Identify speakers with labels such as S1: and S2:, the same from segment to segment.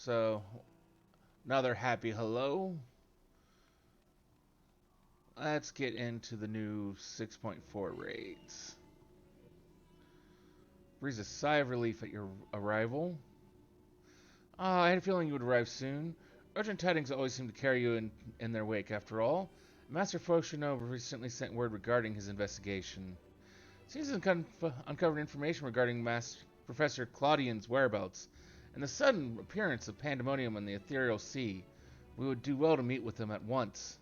S1: So, another happy hello. Let's get into the new 6.4 raids. Breathes a sigh of relief at your arrival. I had a feeling you would arrive soon. Urgent tidings always seem to carry you in their wake, after all. Master Foshino recently sent word regarding his investigation. Seems to have uncovered information regarding Professor Claudian's whereabouts and the sudden appearance of Pandæmonium in the ethereal sea. We would do well to meet with him at once.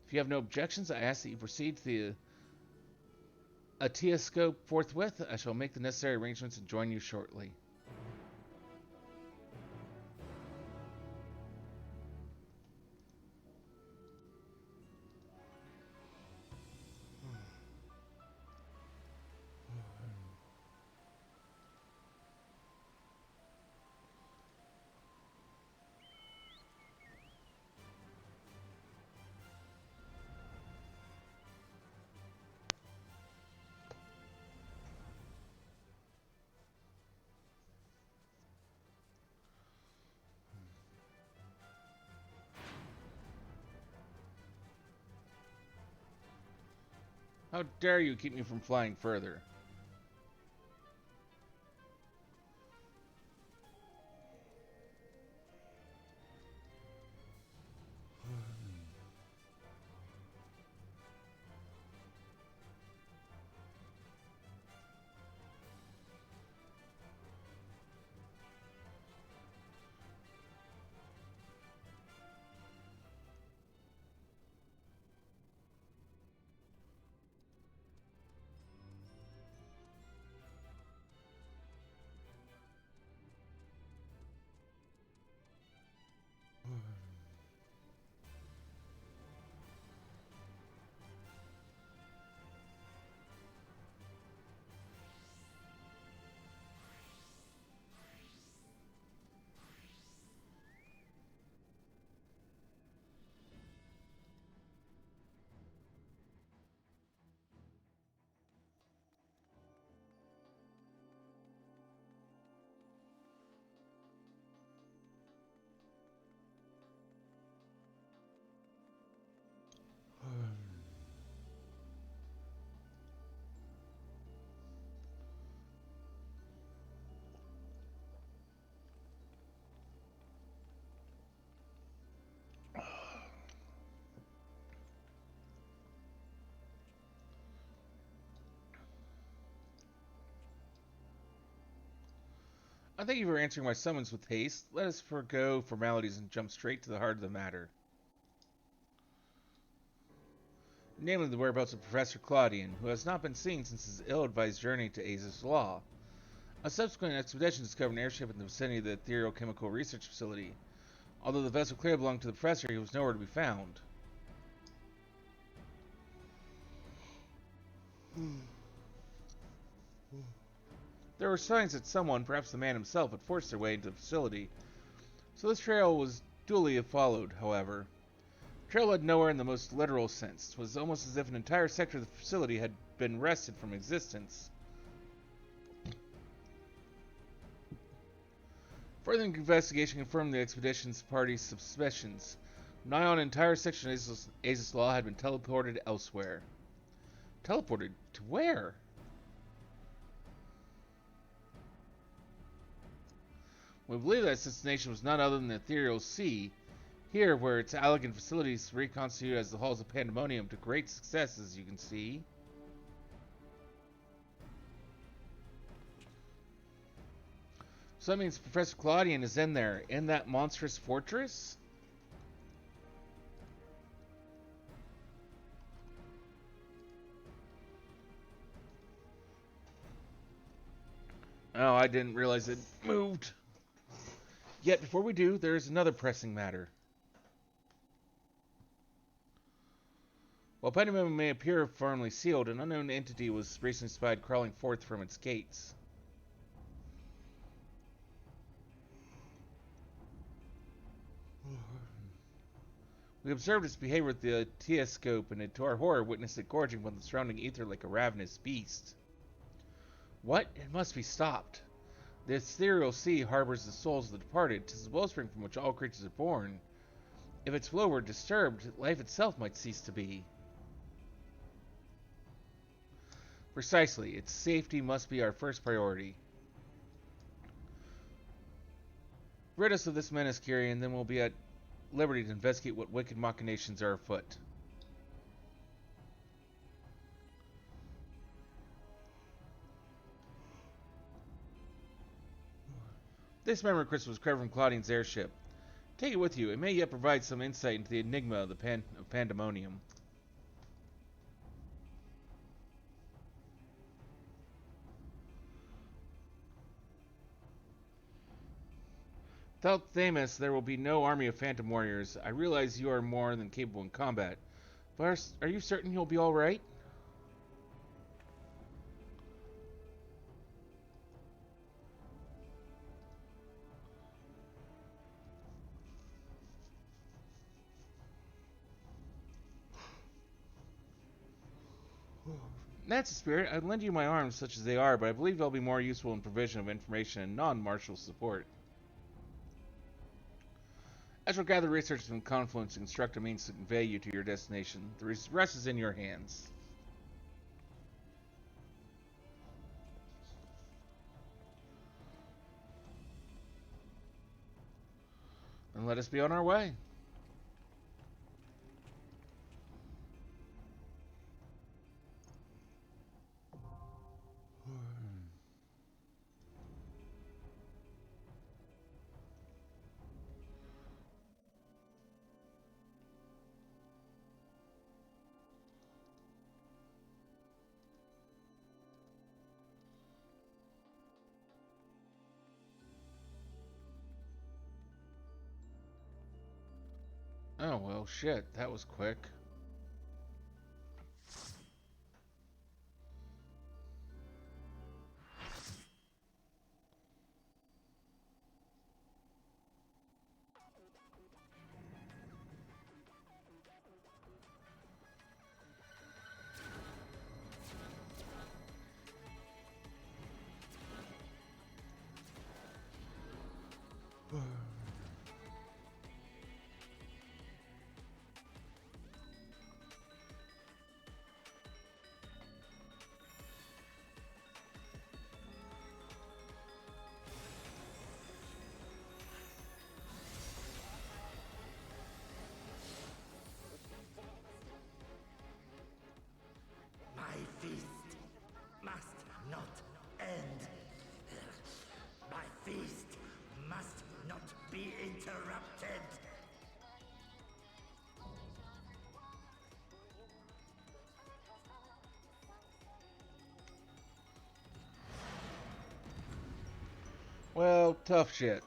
S1: If you have no objections, I ask that you proceed to the Ateoscope forthwith. I shall make the necessary arrangements and join you shortly. How dare you keep me from flying further? I thank you for answering my summons with haste. Let us forego formalities and jump straight to the heart of the matter. Namely, the whereabouts of Professor Claudian, who has not been seen since his ill-advised journey to Aza's Law. A subsequent expedition discovered an airship in the vicinity of the Ethereal Chemical Research Facility. Although the vessel clearly belonged to the professor, he was nowhere to be found. There were signs that someone, perhaps the man himself, had forced their way into the facility, so this trail was duly followed, however. The trail led nowhere in the most literal sense. It was almost as if an entire sector of the facility had been wrested from existence. Further investigation confirmed the expedition's party's suspicions. Nigh on an entire section of Aza's Law had been teleported elsewhere. Teleported to where? We believe that destination was none other than the ethereal sea, here where its elegant facilities reconstitute as the halls of Pandæmonium to great success, as you can see. So that means Professor Claudian is in there, in that monstrous fortress? Oh, I didn't realize it moved. Yet, before we do, there is another pressing matter. While Pandæmonium may appear firmly sealed, an unknown entity was recently spied crawling forth from its gates. We observed its behavior with the telescope, and to our horror witnessed it gorging upon the surrounding ether like a ravenous beast. What? It must be stopped. The ethereal sea harbors the souls of the departed. 'Tis the wellspring from which all creatures are born. If its flow were disturbed, life itself might cease to be. Precisely, its safety must be our first priority. Rid us of this menace, Kyrie, and then we'll be at liberty to investigate what wicked machinations are afoot. This memory crystal was recovered from Claudine's airship. Take it with you. It may yet provide some insight into the enigma of the Pandæmonium. Without Thamus, there will be no army of phantom warriors. I realize you are more than capable in combat, but are you certain you'll be all right? That's the spirit. I'd lend you my arms, such as they are, but I believe they'll be more useful in provision of information and non-martial support. I shall gather research from Confluence and construct a means to convey you to your destination. The rest is in your hands. Then let us be on our way. Oh, well, shit. That was quick.
S2: My feast must not end. My feast must not be interrupted.
S1: Well, tough shit.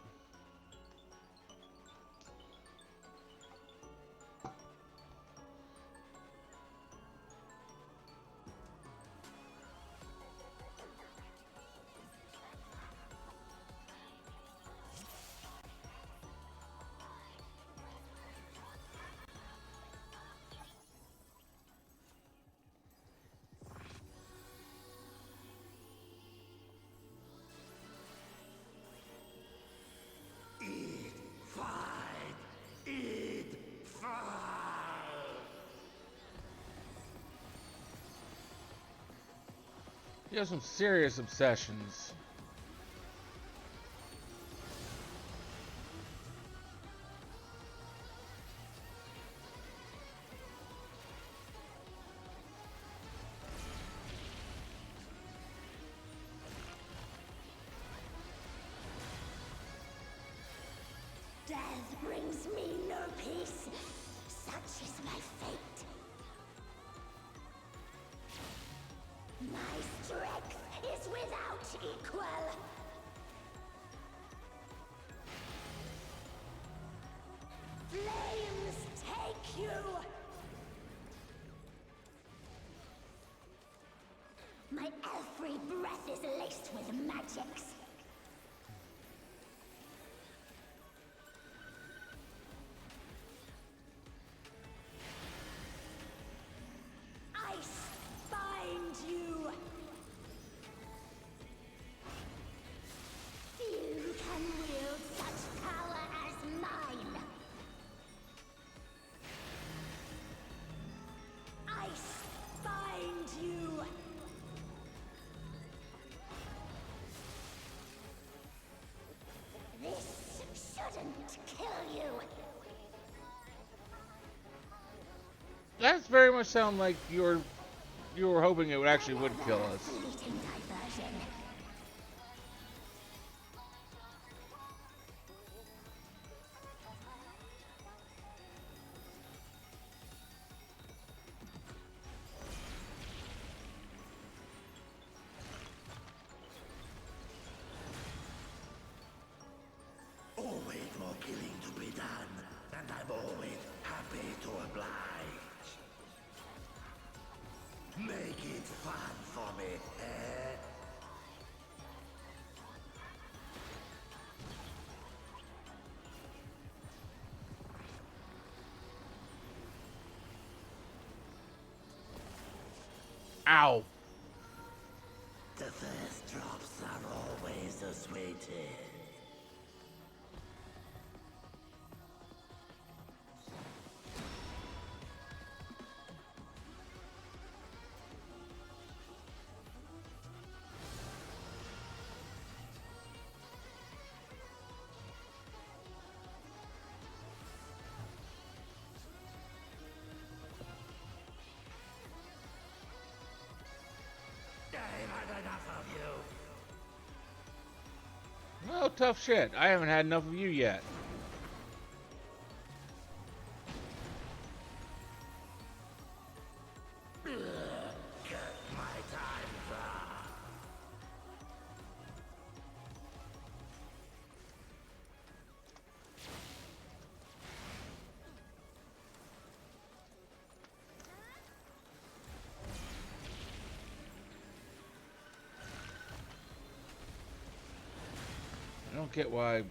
S1: You have some serious obsessions.
S3: Death brings me no peace. Such is my fate. My strength is without equal. Flames take you. My every breath is laced with magics. Ice bind you.
S1: That's very much sound like you were hoping it would actually would kill us.
S3: Fleeting diversion.
S2: Always more killing to be done, and I'm always happy to oblige. Make it fun for me, eh?
S1: Ow!
S2: The first drops are always the sweetest. I've had enough of you.
S1: Well, tough shit. I haven't had enough of you yet.
S2: Cut my time's up.
S1: I don't get why.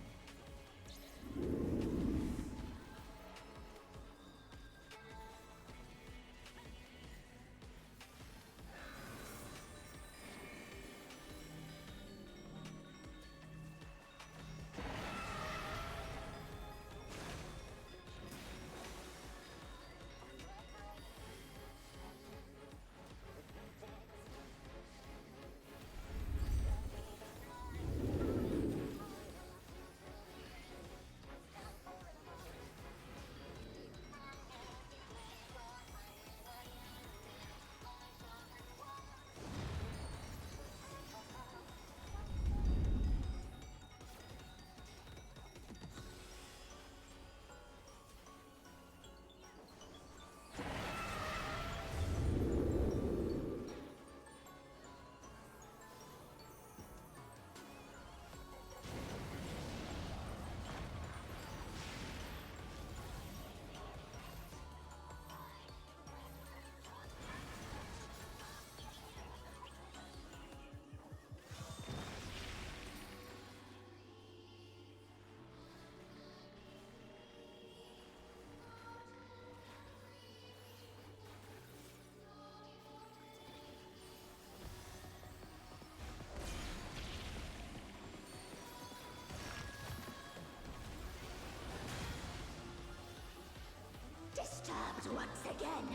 S3: Disturbed once again.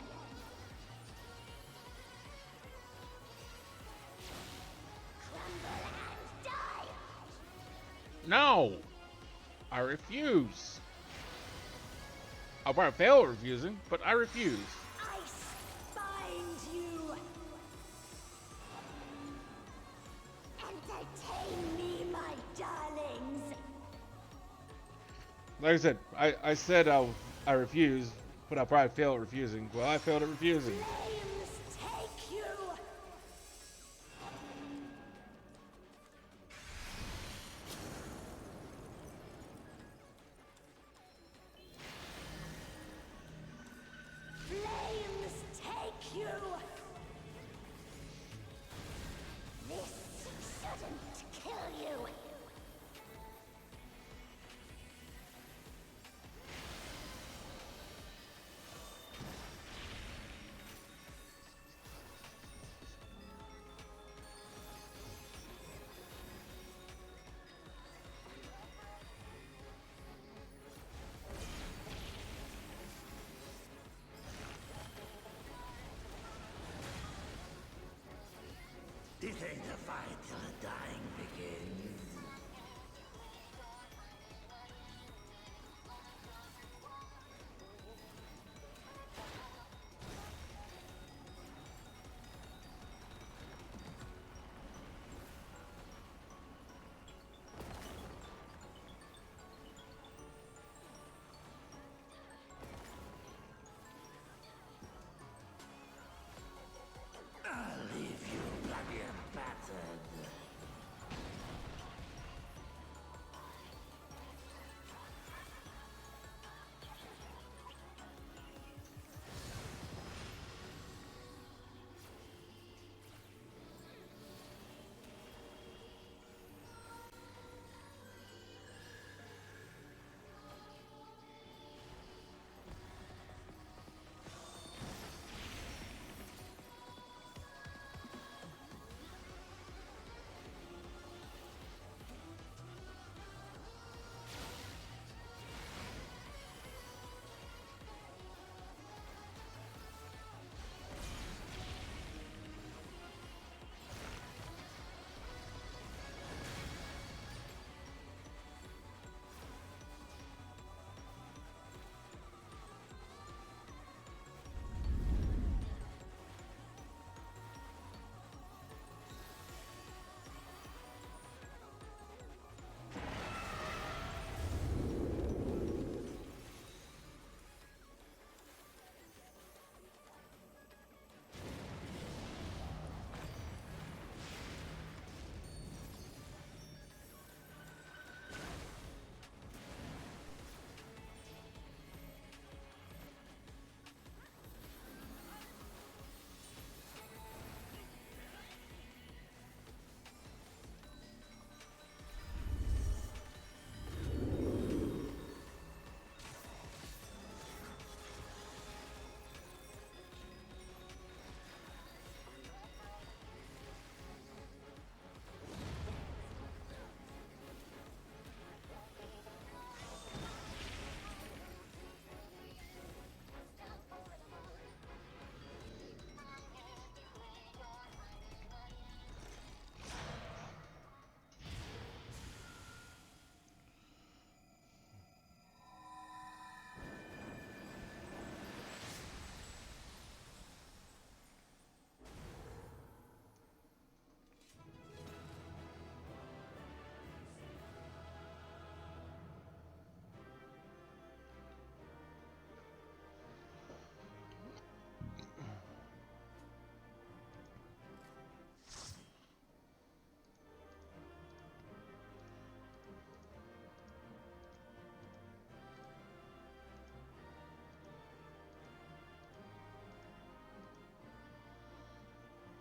S3: Crumble and die.
S1: No! I refuse. I'll probably fail at refusing, but I refuse.
S3: Ice bind you. Entertain me, my darlings.
S1: Like I said, I said I refuse, but I'll probably fail at refusing. Well, I failed at refusing.
S3: Flames take you. Flames take you. This shouldn't kill you.
S2: This ain't a fight till the dying begins.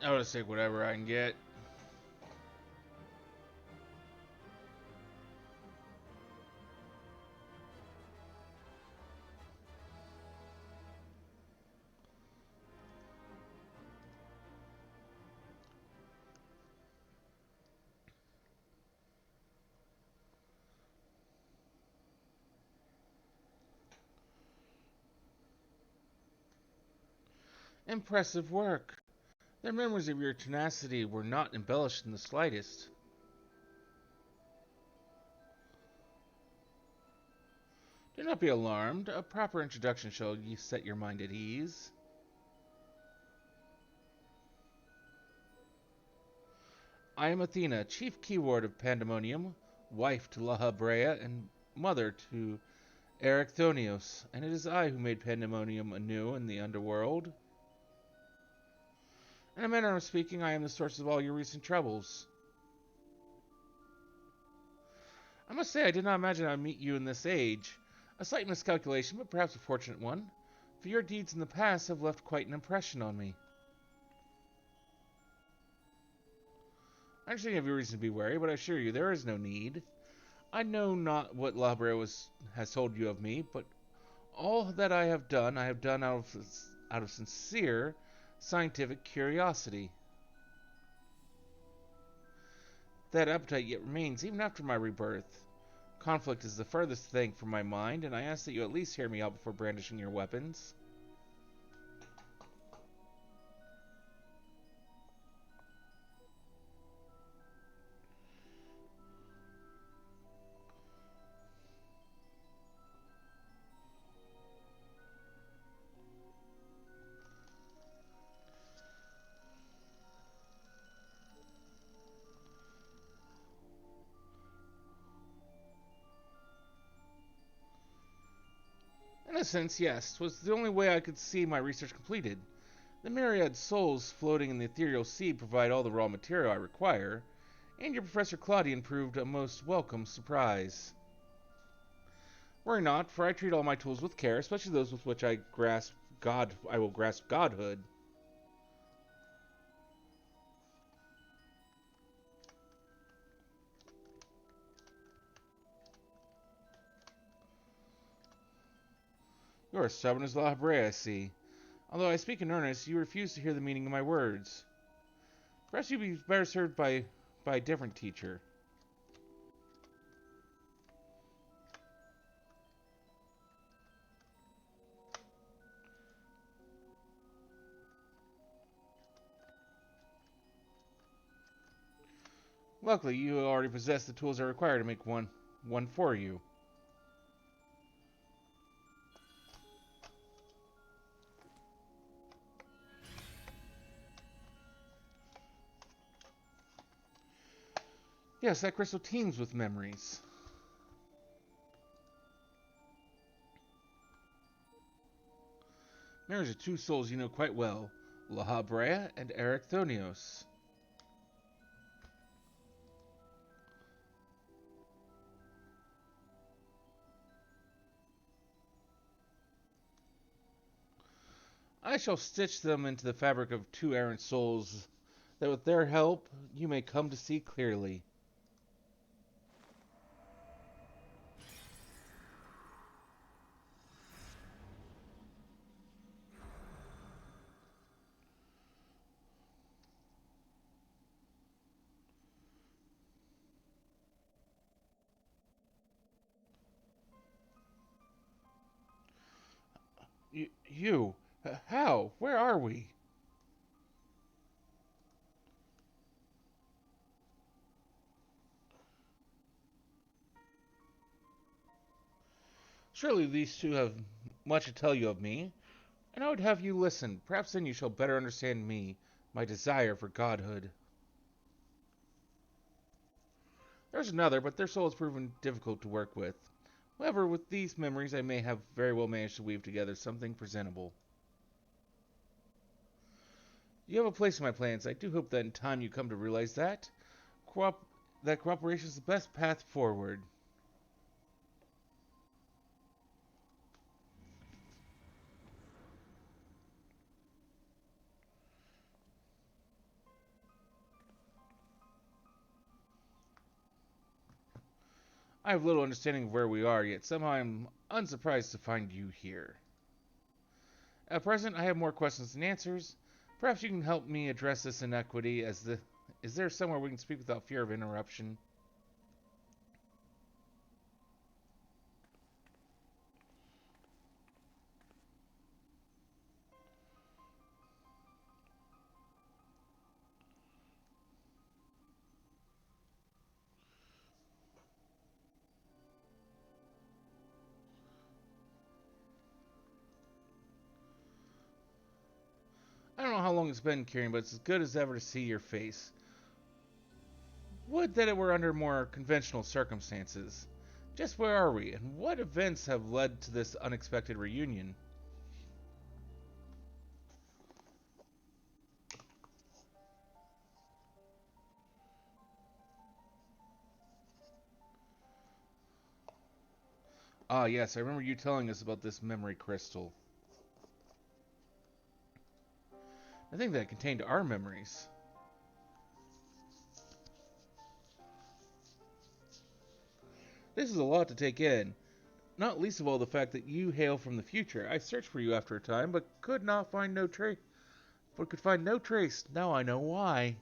S1: I'll just take whatever I can get. Impressive work. Their memories of your tenacity were not embellished in the slightest. Do not be alarmed. A proper introduction shall set your mind at ease. I am Athena, chief keyword of Pandæmonium, wife to La Habrea, and mother to Erechthonios, and it is I who made Pandæmonium anew in the underworld. In a manner of speaking, I am the source of all your recent troubles. I must say I did not imagine I would meet you in this age. A slight miscalculation, but perhaps a fortunate one, for your deeds in the past have left quite an impression on me. I understand you have your reason to be wary, but I assure you there is no need. I know not what Labra has told you of me, but all that I have done out of sincere scientific curiosity. That appetite yet remains even after my rebirth. Conflict is the furthest thing from my mind, and I ask that you at least hear me out before brandishing your weapons. In a sense, yes, 'twas the only way I could see my research completed. The myriad souls floating in the ethereal sea provide all the raw material I require, and your Professor Claudian proved a most welcome surprise. Worry not, for I treat all my tools with care, especially those with which I will grasp godhood. You are stubborn as La Habrea, I see. Although I speak in earnest, you refuse to hear the meaning of my words. Perhaps you'd be better served by a different teacher. Luckily, you already possess the tools I require to make one for you. Yes, that crystal teems with memories. Memories of two souls you know quite well, La Habrea and Erechthonios. I shall stitch them into the fabric of two errant souls, that with their help you may come to see clearly. You? How? Where are we? Surely these two have much to tell you of me, and I would have you listen. Perhaps then you shall better understand me, my desire for godhood. There's another, but their soul has proven difficult to work with. However, with these memories, I may have very well managed to weave together something presentable. You have a place in my plans. I do hope that in time you come to realize that. That cooperation is the best path forward. I have little understanding of where we are, yet somehow I'm unsurprised to find you here. At present, I have more questions than answers. Perhaps you can help me address this inequity. Is there somewhere we can speak without fear of interruption? I don't know how long it's been, Kieran, but it's as good as ever to see your face. Would that it were under more conventional circumstances. Just where are we, and what events have led to this unexpected reunion? Ah, yes, I remember you telling us about this memory crystal. I think that contained our memories. This is a lot to take in, not least of all the fact that you hail from the future. I searched for you after a time, but could find no trace. Now I know why.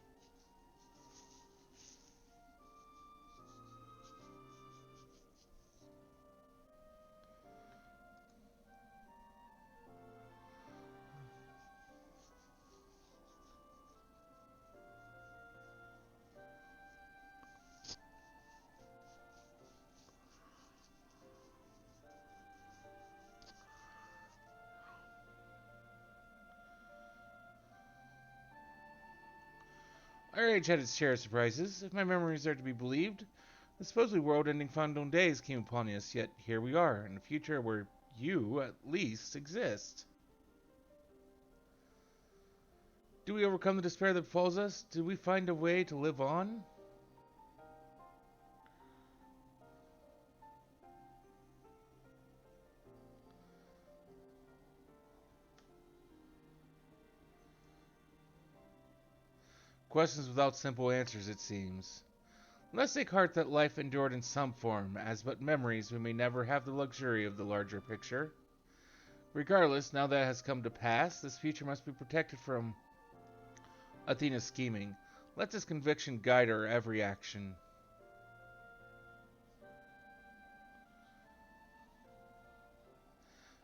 S1: Our age had its share of surprises, if my memories are to be believed. The supposedly world-ending final days came upon us, yet here we are, in a future where you, at least, exist. Do we overcome the despair that befalls us? Did we find a way to live on? Questions without simple answers, it seems. Let's take heart that life endured in some form, as but memories we may never have the luxury of the larger picture. Regardless, now that has come to pass, this future must be protected from Athena's scheming. Let this conviction guide our every action.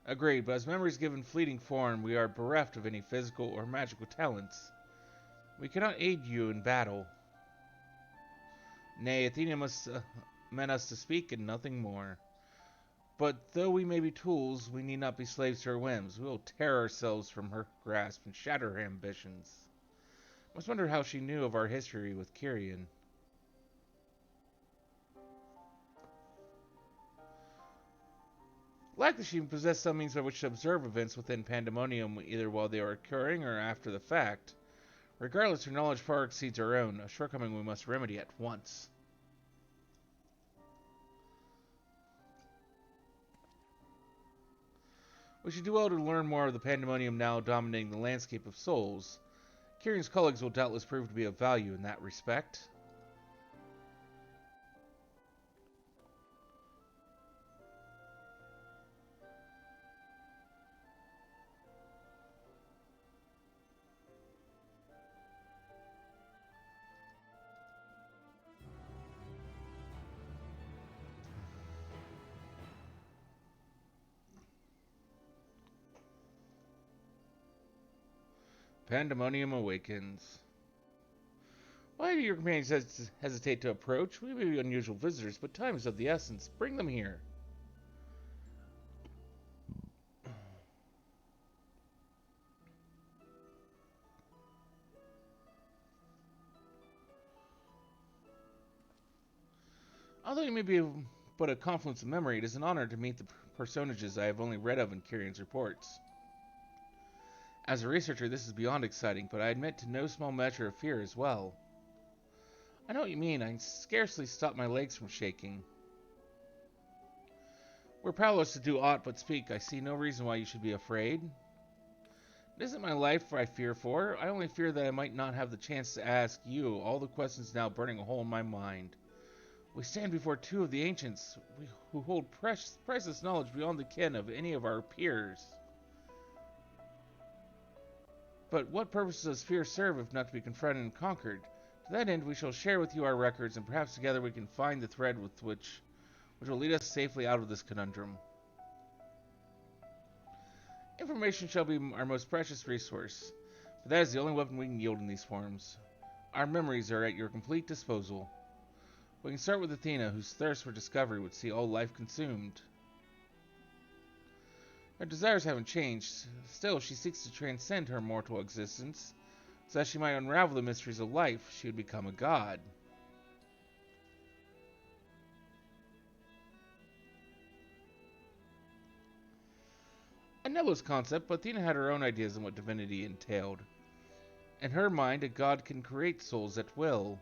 S1: Agreed, but as memories given fleeting form, we are bereft of any physical or magical talents. We cannot aid you in battle. Nay, Athena must meant us to speak and nothing more. But though we may be tools, we need not be slaves to her whims. We will tear ourselves from her grasp and shatter her ambitions. I must wonder how she knew of our history with Kyrian. Likely she possessed some means by which to observe events within Pandæmonium, either while they are occurring or after the fact. Regardless, her knowledge far exceeds our own, a shortcoming we must remedy at once. We should do well to learn more of the Pandæmonium now dominating the landscape of souls. Kyrian's colleagues will doubtless prove to be of value in that respect. Pandæmonium awakens. Why do your companions hesitate to approach? We may be unusual visitors, but time is of the essence. Bring them here. Although you may be but a confluence of memory, it is an honor to meet the personages I have only read of in Kyrian's reports. As a researcher, this is beyond exciting, but I admit to no small measure of fear as well. I know what you mean. I can scarcely stop my legs from shaking. We're powerless to do aught but speak. I see no reason why you should be afraid. It isn't my life I fear for. I only fear that I might not have the chance to ask you all the questions now burning a hole in my mind. We stand before two of the ancients who hold priceless knowledge beyond the ken of any of our peers. But what purpose does fear serve if not to be confronted and conquered? To that end, we shall share with you our records, and perhaps together we can find the thread which will lead us safely out of this conundrum. Information shall be our most precious resource, but that is the only weapon we can yield in these forms. Our memories are at your complete disposal. We can start with Athena, whose thirst for discovery would see all life consumed. Her desires haven't changed. Still, she seeks to transcend her mortal existence, so that she might unravel the mysteries of life. She would become a god. A nebulous concept, but Athena had her own ideas on what divinity entailed. In her mind, a god can create souls at will.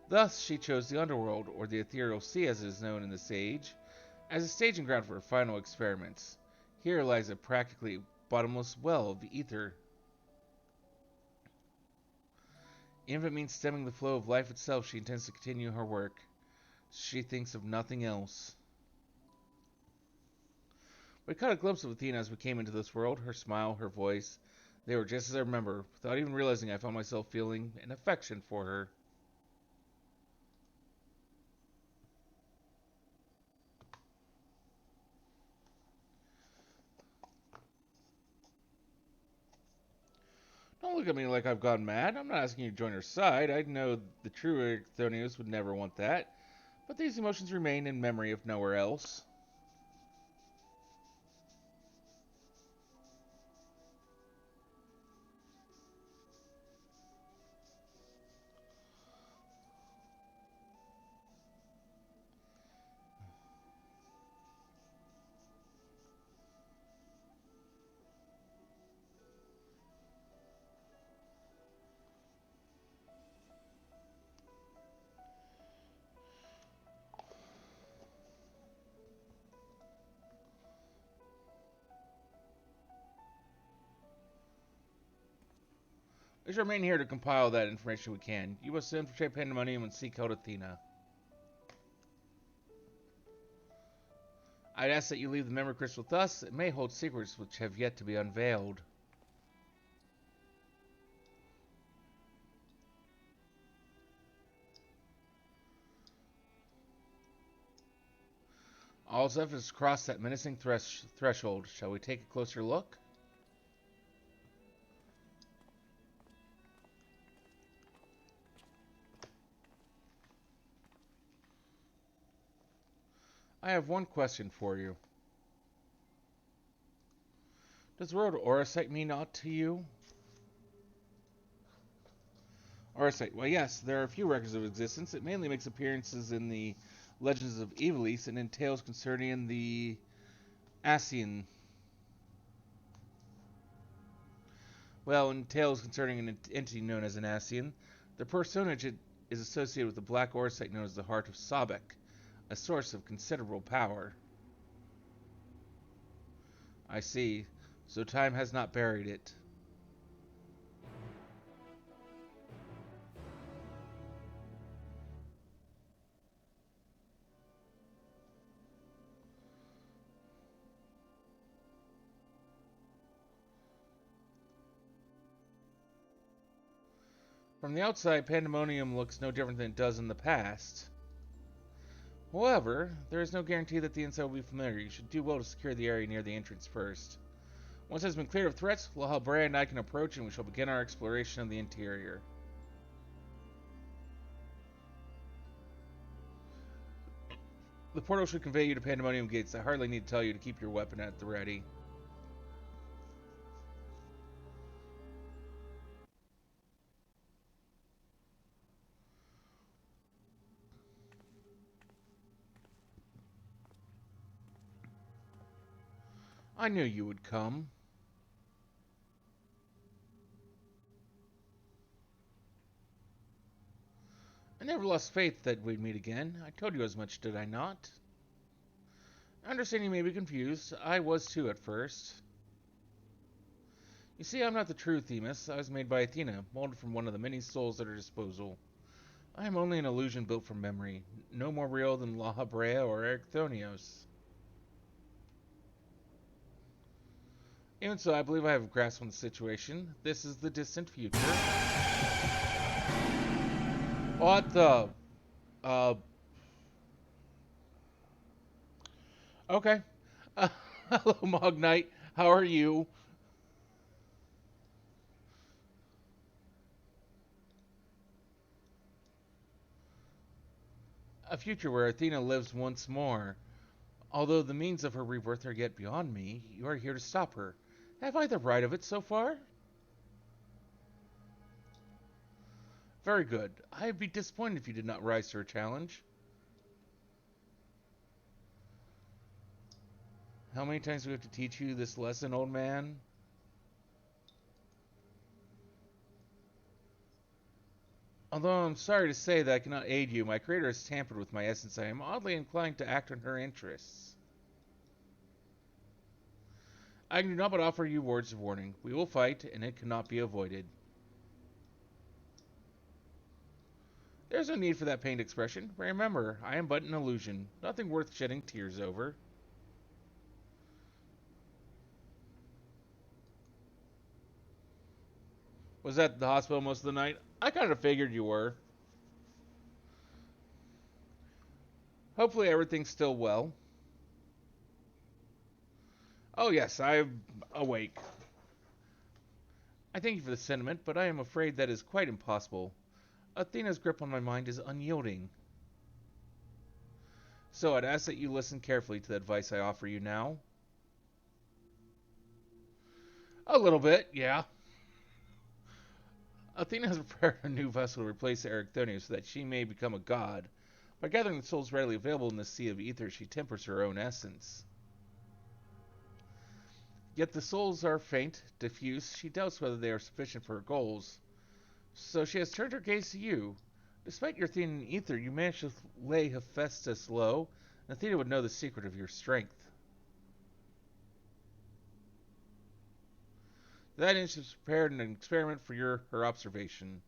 S1: Thus, she chose the underworld, or the ethereal sea as it is known in this age, as a staging ground for her final experiments. Here lies a practically bottomless well of the ether. Even if it means stemming the flow of life itself, she intends to continue her work. She thinks of nothing else. We caught a glimpse of Athena as we came into this world. Her smile, her voice, they were just as I remember. Without even realizing, I found myself feeling an affection for her. Don't look at me like I've gone mad. I'm not asking you to join her side. I know the true Chthonios would never want that. But these emotions remain in memory if nowhere else. We shall remain here to compile that information we can. You must infiltrate Pandæmonium and seek out Athena. I'd ask that you leave the memory crystal with us. It may hold secrets which have yet to be unveiled. All that's left is to cross that menacing threshold. Shall we take a closer look? I have one question for you. Does the word Orosite mean aught to you? Orosite, well yes, there are a few records of existence. It mainly makes appearances in the Legends of Ivalice and in tales concerning the Asian. Well, in tales concerning an entity known as an Asian, the personage is associated with the black Orosite known as the Heart of Sobek, a source of considerable power. I see. So time has not buried it. From the outside, Pandæmonium looks no different than it does in the past. However, there is no guarantee that the inside will be familiar. You should do well to secure the area near the entrance first. Once it has been cleared of threats, Lahalbrea and I can approach and we shall begin our exploration of the interior. The portal should convey you to Pandæmonium gates. I hardly need to tell you to keep your weapon at the ready. I knew you would come. I never lost faith that we'd meet again. I told you as much, did I not? I understand you may be confused. I was too at first. You see, I'm not the true Themis. I was made by Athena, molded from one of the many souls at her disposal. I am only an illusion built from memory, no more real than La Habrea or Ericthonios. Even so, I believe I have a grasp on the situation. This is the distant future. What the? Uh, okay. Hello, Mog Knight. How are you? A future where Athena lives once more. Although the means of her rebirth are yet beyond me, you are here to stop her. Have I the right of it so far? Very good. I'd be disappointed if you did not rise to her challenge. How many times do we have to teach you this lesson, old man? Although I'm sorry to say that I cannot aid you, my creator has tampered with my essence. I am oddly inclined to act on her interests. I do not but offer you words of warning. We will fight, and it cannot be avoided. There's no need for that pained expression. Remember, I am but an illusion. Nothing worth shedding tears over. Was that the hospital most of the night? I kind of figured you were. Hopefully everything's still well. Oh yes, I'm awake. I thank you for the sentiment, but I am afraid that is quite impossible. Athena's grip on my mind is unyielding. So I'd ask that you listen carefully to the advice I offer you now. A little bit, yeah. Athena has prepared a new vessel to replace Ericthonius so that she may become a god. By gathering the souls readily available in the sea of ether, she tempers her own essence. Yet the souls are faint, diffuse. She doubts whether they are sufficient for her goals. So she has turned her gaze to you. Despite your Athenian ether, you managed to lay Hephaestus low, and Athena would know the secret of your strength. That inch has prepared an experiment for her observation.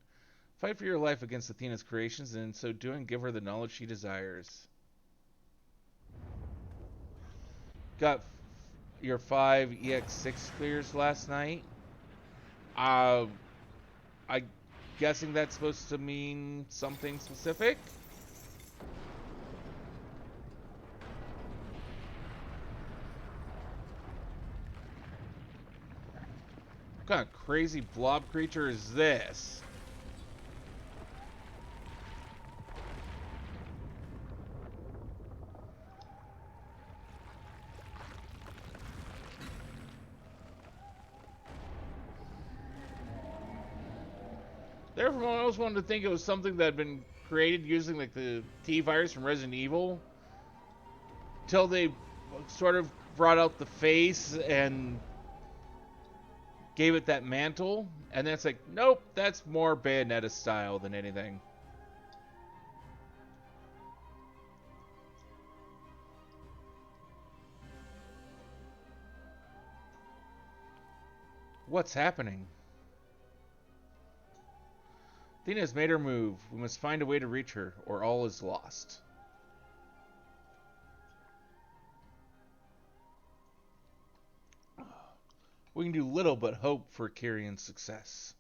S1: Fight for your life against Athena's creations, and in so doing, give her the knowledge she desires. Got your 5 EX6 clears last night. I'm guessing that's supposed to mean something specific. What kind of crazy blob creature is this? Therefore, I always wanted to think it was something that had been created using like the T virus from Resident Evil. Till they sort of brought out the face and gave it that mantle, and then it's like, nope, that's more Bayonetta style than anything. What's happening? Athena has made her move. We must find a way to reach her, or all is lost. We can do little but hope for Kyrion's success.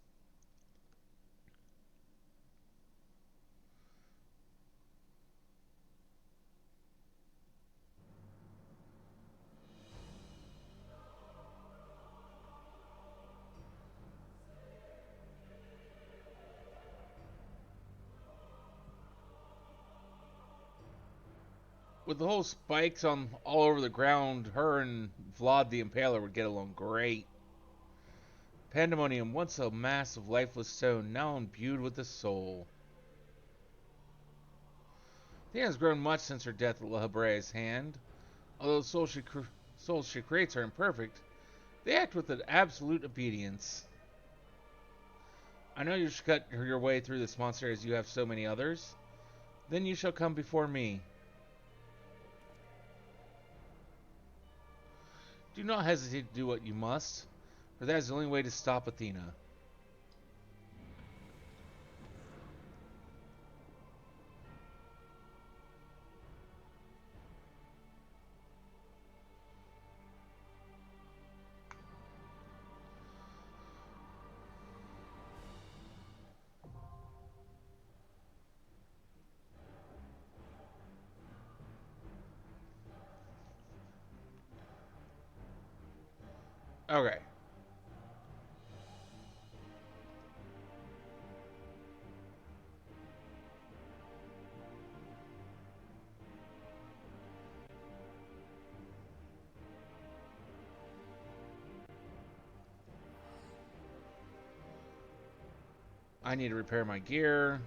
S1: With the whole spikes on all over the ground, her and Vlad the Impaler would get along great. Pandæmonium, once a mass of lifeless stone, now imbued with the soul. Thea has grown much since her death at La Habrea's hand. Although the souls she creates are imperfect, they act with an absolute obedience. I know you should cut your way through this monster as you have so many others. Then you shall come before me. Do not hesitate to do what you must, for that is the only way to stop Athena. Okay. I need to repair my gear.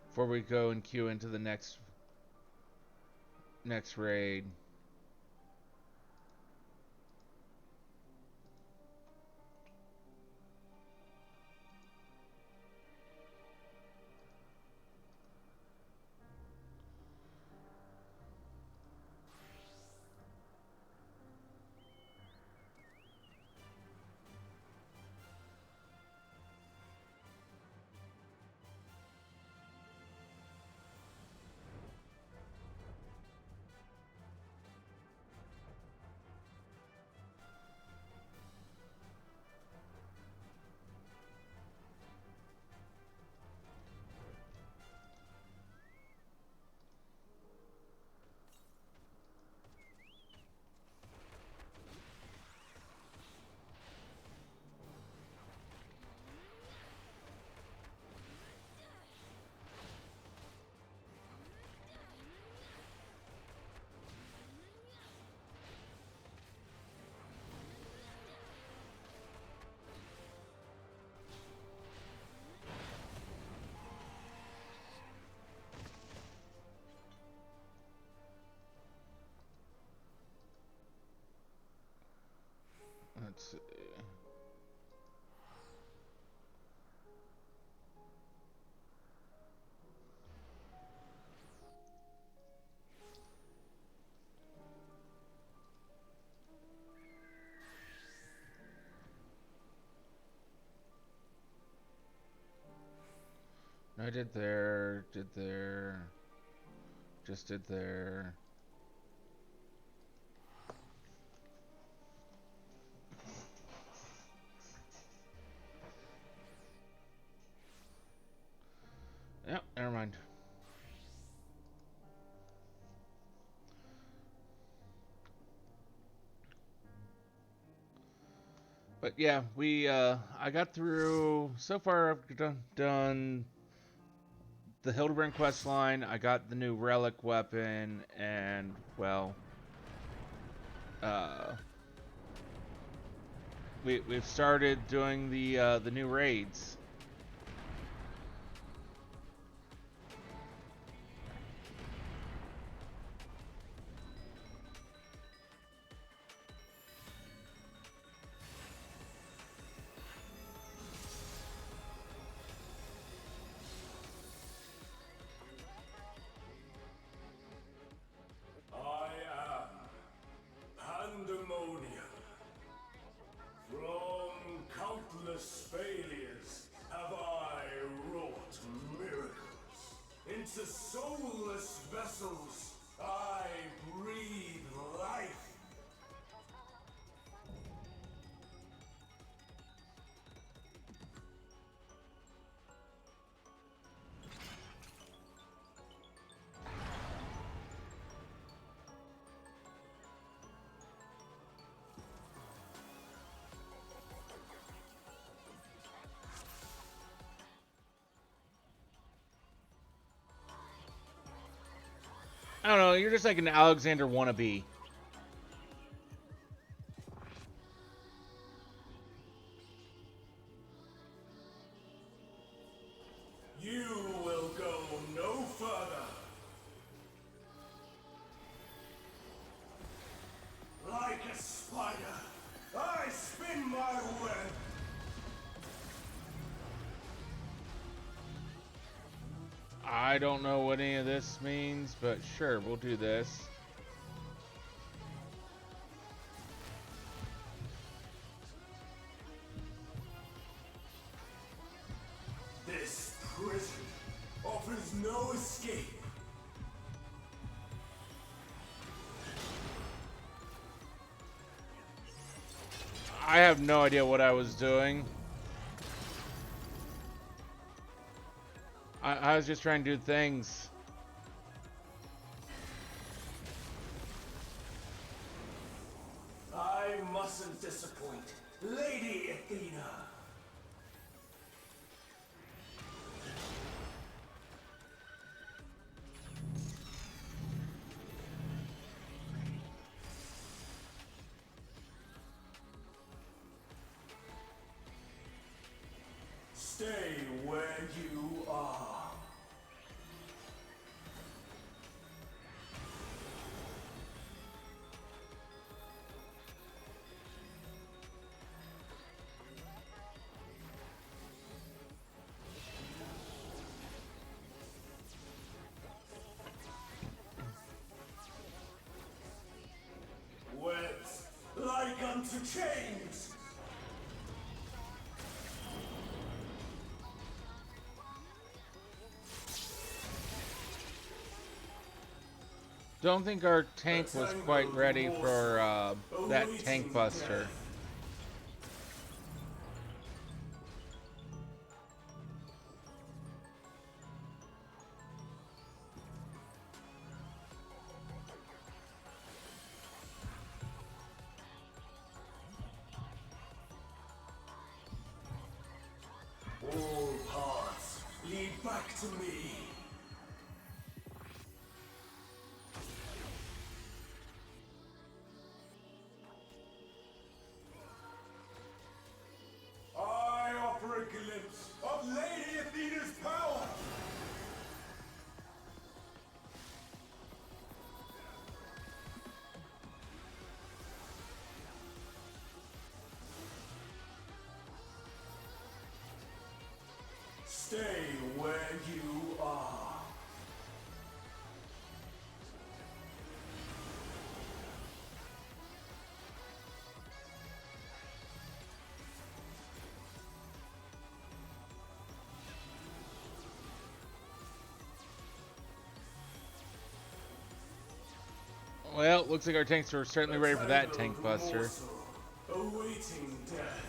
S1: Before we go and queue into the next raid. Let's see. I did there, just did there. Yep, never mind. But yeah, I got through, so far I've done the Hildebrand quest line, I got the new relic weapon, and, well, we've started doing the new raids.
S2: I am Pandæmonium. From countless failures have I wrought miracles. Into soulless vessels I breathe life.
S1: I don't know, you're just like an Alexander wannabe.
S2: You will go no further. Like a spider, I spin my web.
S1: I don't know what any of this means, but sure, we'll do this.
S2: This prison offers no escape.
S1: I have no idea what I was doing. I was just trying to do things.
S2: I mustn't disappoint. Lady Athena! Stay where you are. Webs like unto chains.
S1: Don't think our tank was quite ready for that tank buster.
S2: All paths lead back to me. I offer a glimpse of Lady Athena's power. Stay where you are.
S1: Well, looks like our tanks are certainly ready for that tank buster.
S2: Awaiting death.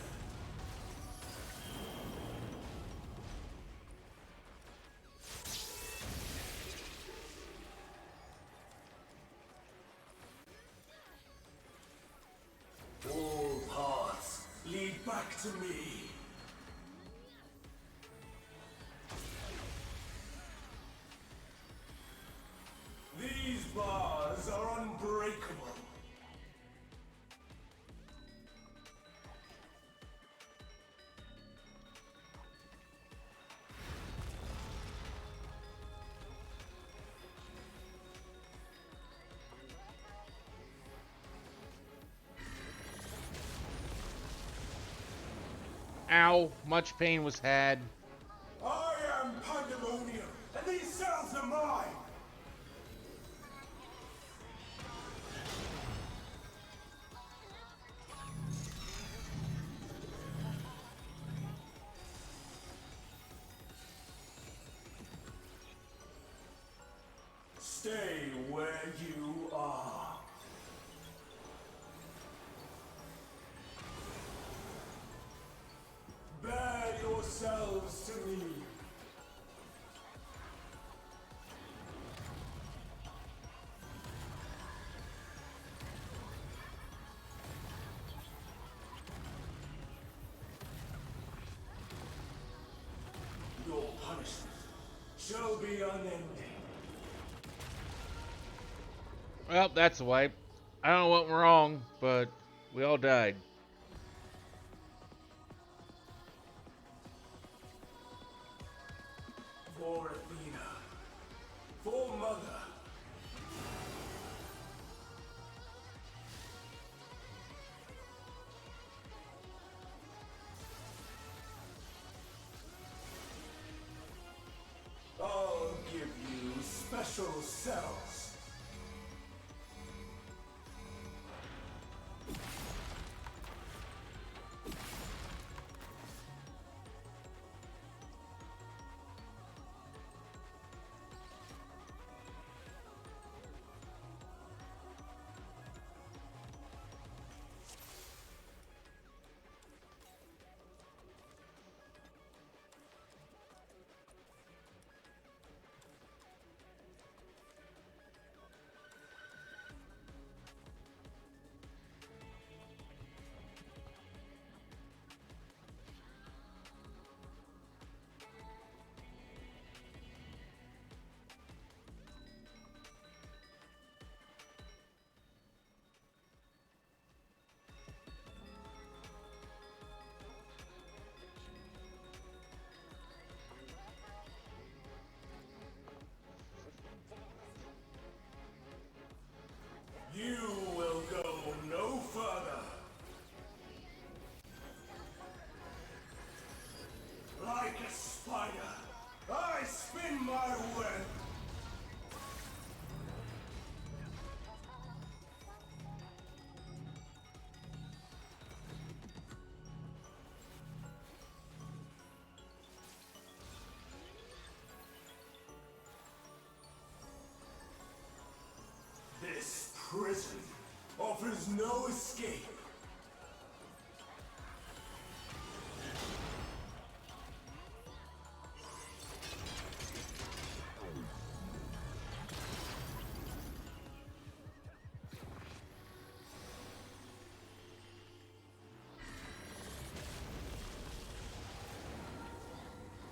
S2: All paths lead back to me. These bars are unbreakable.
S1: Ow, much pain was had.
S2: I am Pandæmonium, and these cells are mine! Stay where you are. Bear yourselves to me. Your punishment shall be unending.
S1: Well, that's a wipe. I don't know what went wrong, but we all died.
S2: For Athena. For Mother. I'll give you special cells. spider. I spin my web. This prison offers no escape.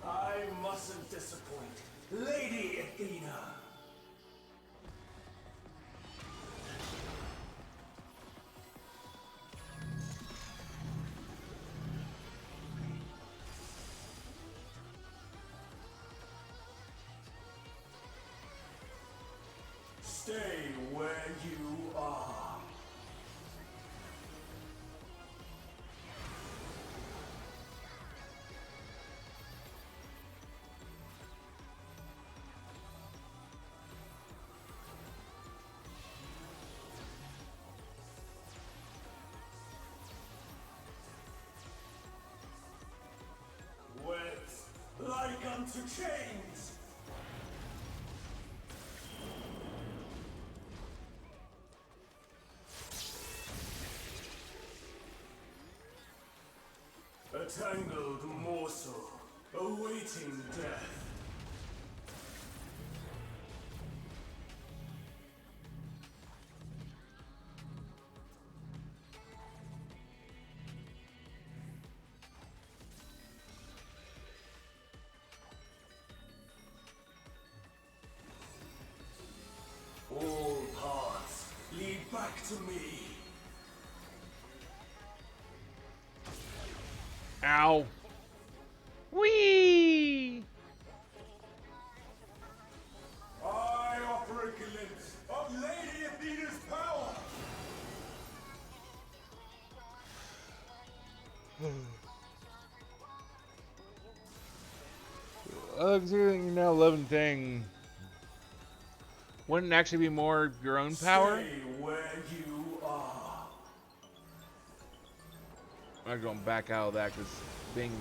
S2: I mustn't disappoint Lady Athena. Stay where you are. Webs like unto chains. A tangled morsel, awaiting death. All paths lead back to me.
S1: Ow. Whee!
S2: I offer a glimpse of Lady Athena's power.
S1: Considering you're now 11 thing, wouldn't it actually be more your own power?
S2: Stay where you are.
S1: I'm not going back out of that because being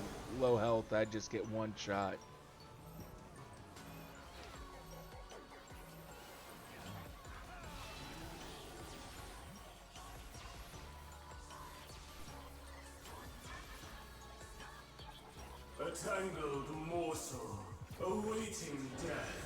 S1: low health, I'd just get one shot.
S2: A tangled morsel, awaiting death.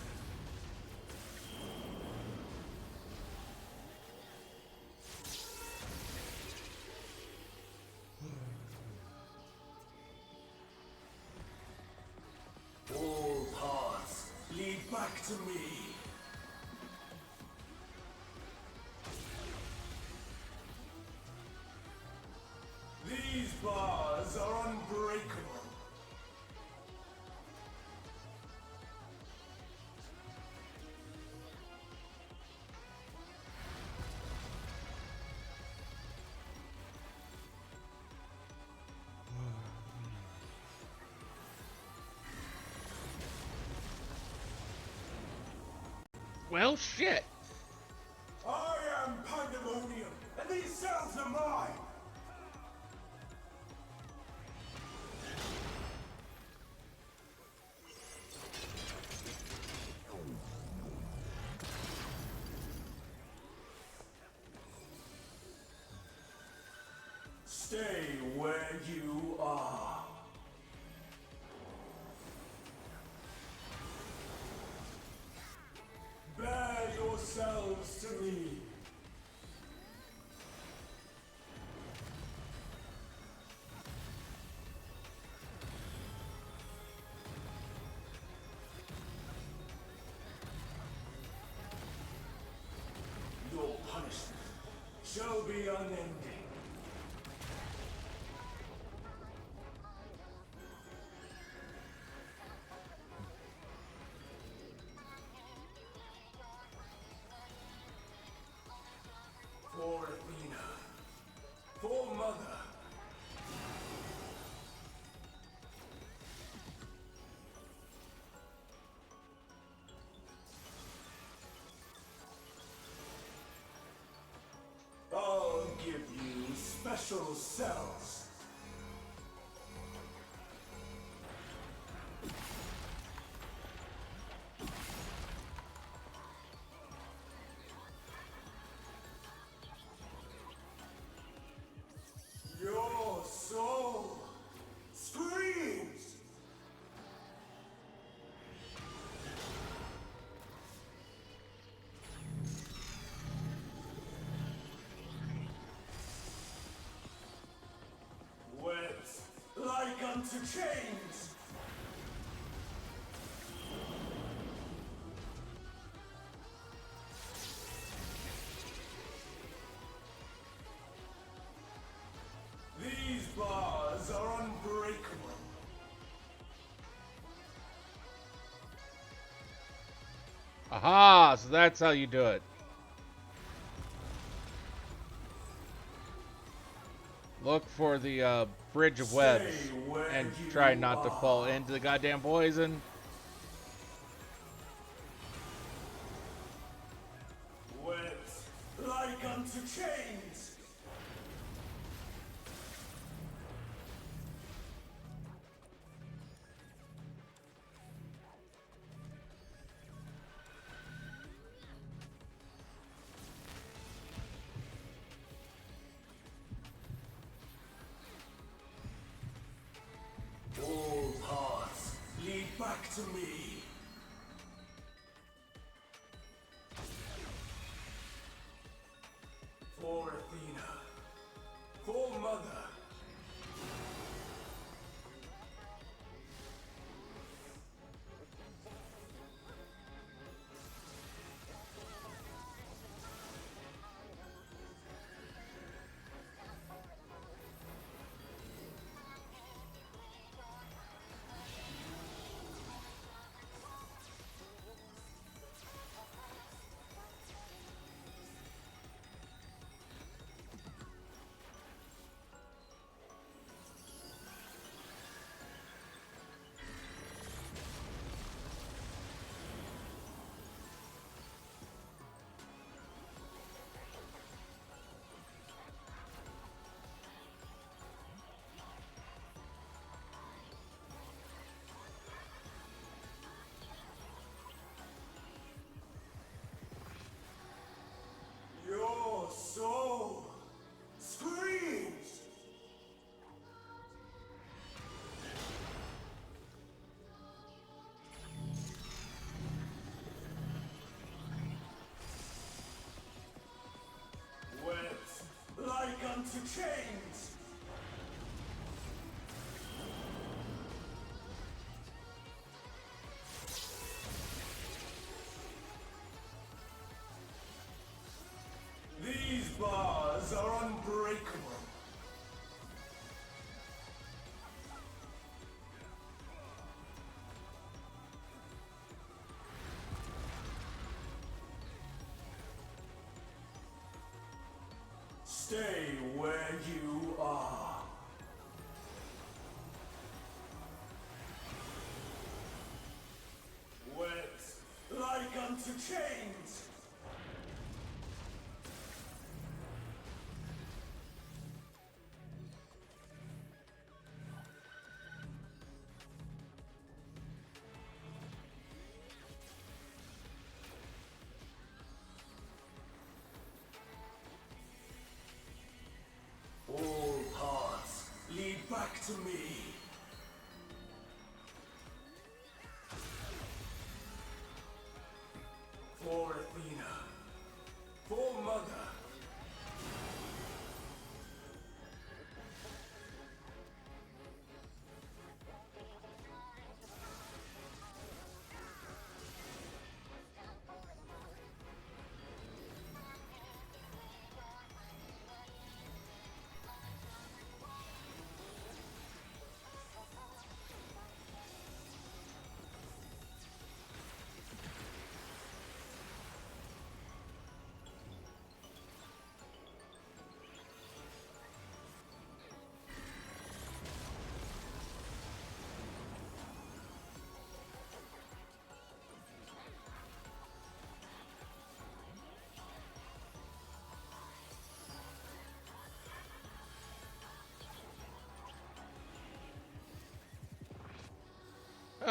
S2: All paths lead back to me. These bars are unbreakable.
S1: Well, shit.
S2: I am Pandæmonium, and these cells are mine! Stay where you are. Bear yourselves to me. Your punishment shall be unending. For Athena. For Mother. special cells. Your soul screams. Webs like unto chains. These bars are unbreakable.
S1: Aha! So that's how you do it. Look for the bridge of webs
S2: Stay where
S1: and
S2: you
S1: try not to
S2: are.
S1: fall into the goddamn poison.
S2: Webs like unto chains. All paths lead back to me. For Athena. For Mother. Your soul screams. Webs like unto chains. These bars are unbreakable. Stay where you are. Webs like unto chains. All paths lead back to me. For Athena. For Mother.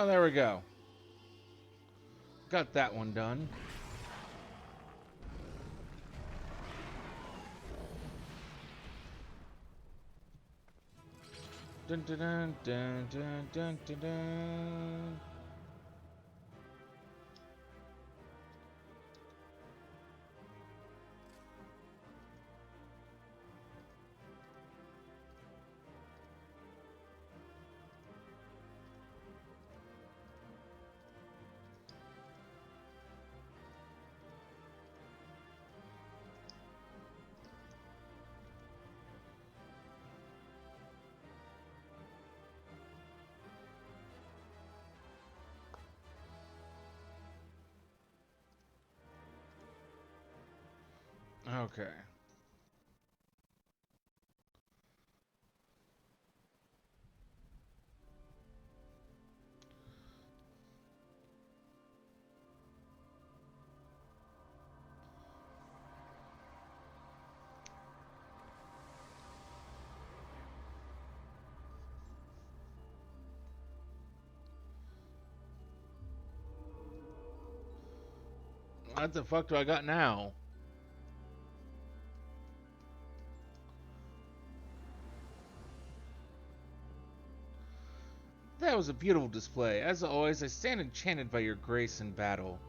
S1: Oh, there we go. Got that one done. Dun dun dun dun dun dun dun dun. Okay. What the fuck do I got now? That was a beautiful display. As always, I stand enchanted by your grace in battle.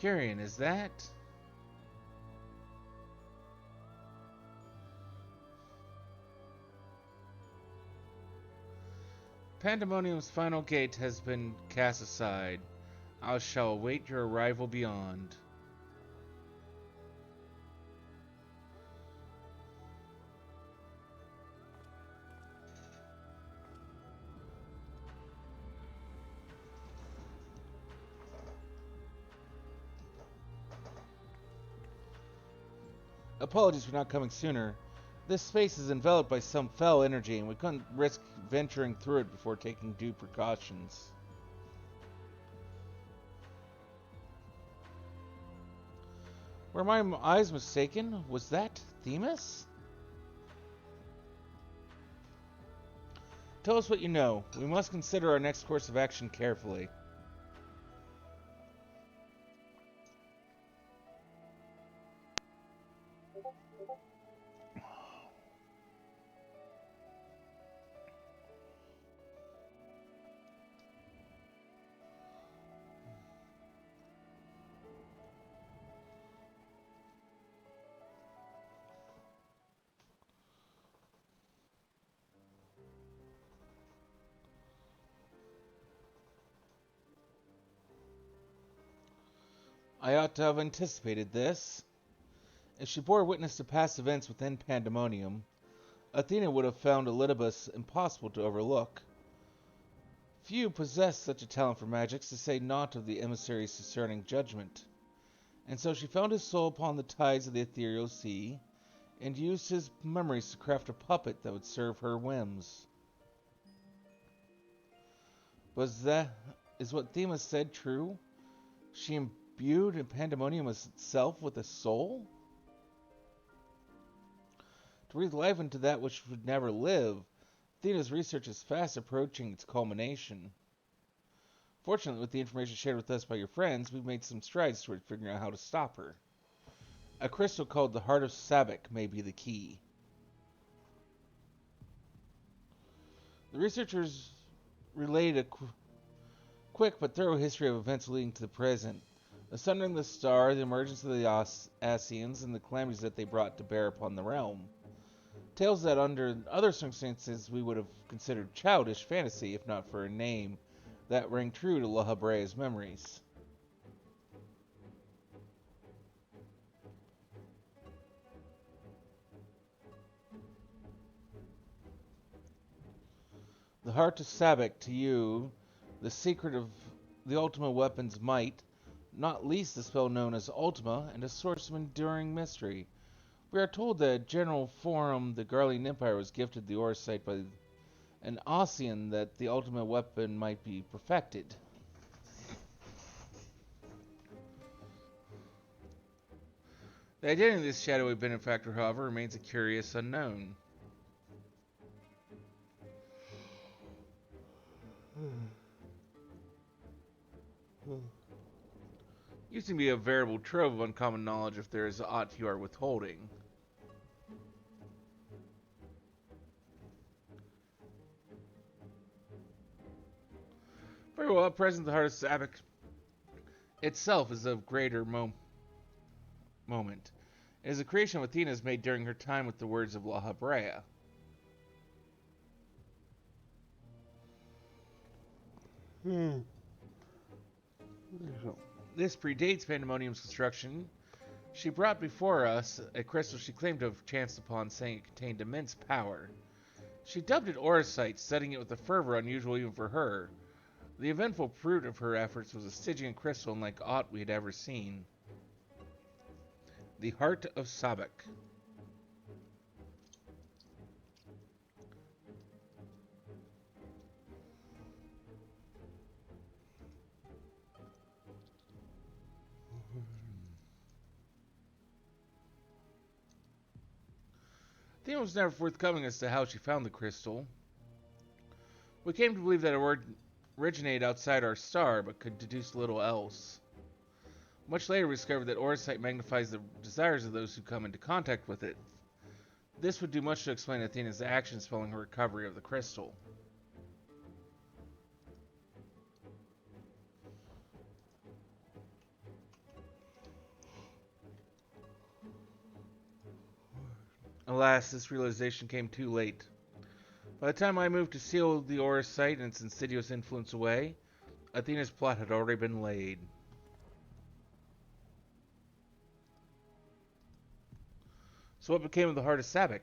S1: Kyrian, is that? Pandemonium's final gate has been cast aside. I shall await your arrival beyond. Apologies for not coming sooner. This space is enveloped by some foul energy, and we couldn't risk venturing through it before taking due precautions. Were my eyes mistaken? Was that Themis? Tell us what you know. We must consider our next course of action carefully. I ought to have anticipated this. If she bore witness to past events within Pandemonium, Athena would have found Elidibus impossible to overlook. Few possess such a talent for magics, to say naught of the emissary's discerning judgment. And so she found his soul upon the tides of the ethereal sea, and used his memories to craft a puppet that would serve her whims. Was that is what Themis said true? She imbued Pandemonium itself with a soul? To breathe life into that which would never live, Athena's research is fast approaching its culmination. Fortunately, with the information shared with us by your friends, we've made some strides toward figuring out how to stop her. A crystal called the Heart of Sabak may be the key. The researchers relayed a quick but thorough history of events leading to the present. The sundering of the star, the emergence of the Asians, and the calamities that they brought to bear upon the realm. Tales that under other circumstances we would have considered childish fantasy if not for a name that rang true to La Habrea's memories. The Heart of Sabak, to you, the secret of the Ultima weapon's might, not least the spell known as Ultima, and a source of enduring mystery. We are told that at General Forum the Garlean Empire was gifted the oversight by an Ossian that the Ultima weapon might be perfected. The identity of this shadowy benefactor, however, remains a curious unknown. You seem to be a veritable trove of uncommon knowledge if there is aught you are withholding. Very well, at present the heart of Sabbac itself is of greater moment. It is a creation of Athena's made during her time with the words of La Habrea. This predates Pandæmonium's construction. She brought before us a crystal she claimed to have chanced upon, saying it contained immense power. She dubbed it Orosite, studying it with a fervor unusual even for her. The eventful fruit of her efforts was a Stygian crystal unlike aught we had ever seen. The Heart of Sabbac. Athena was never forthcoming as to how she found the crystal. We came to believe that it originated outside our star, but could deduce little else. Much later we discovered that Orosite magnifies the desires of those who come into contact with it. This would do much to explain Athena's actions following her recovery of the crystal. Alas, this realization came too late. By the time I moved to seal the Orosite and its insidious influence away, Athena's plot had already been laid. So what became of the Heart of Sabbac?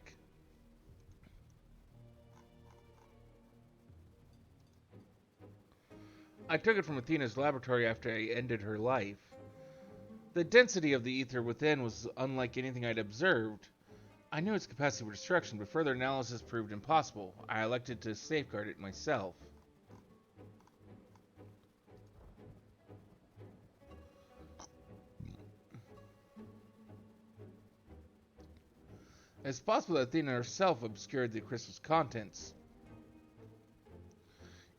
S1: I took it from Athena's laboratory after I ended her life. The density of the ether within was unlike anything I'd observed. I knew its capacity for destruction, but further analysis proved impossible. I elected to safeguard it myself. It's possible that Athena herself obscured the crystal's contents.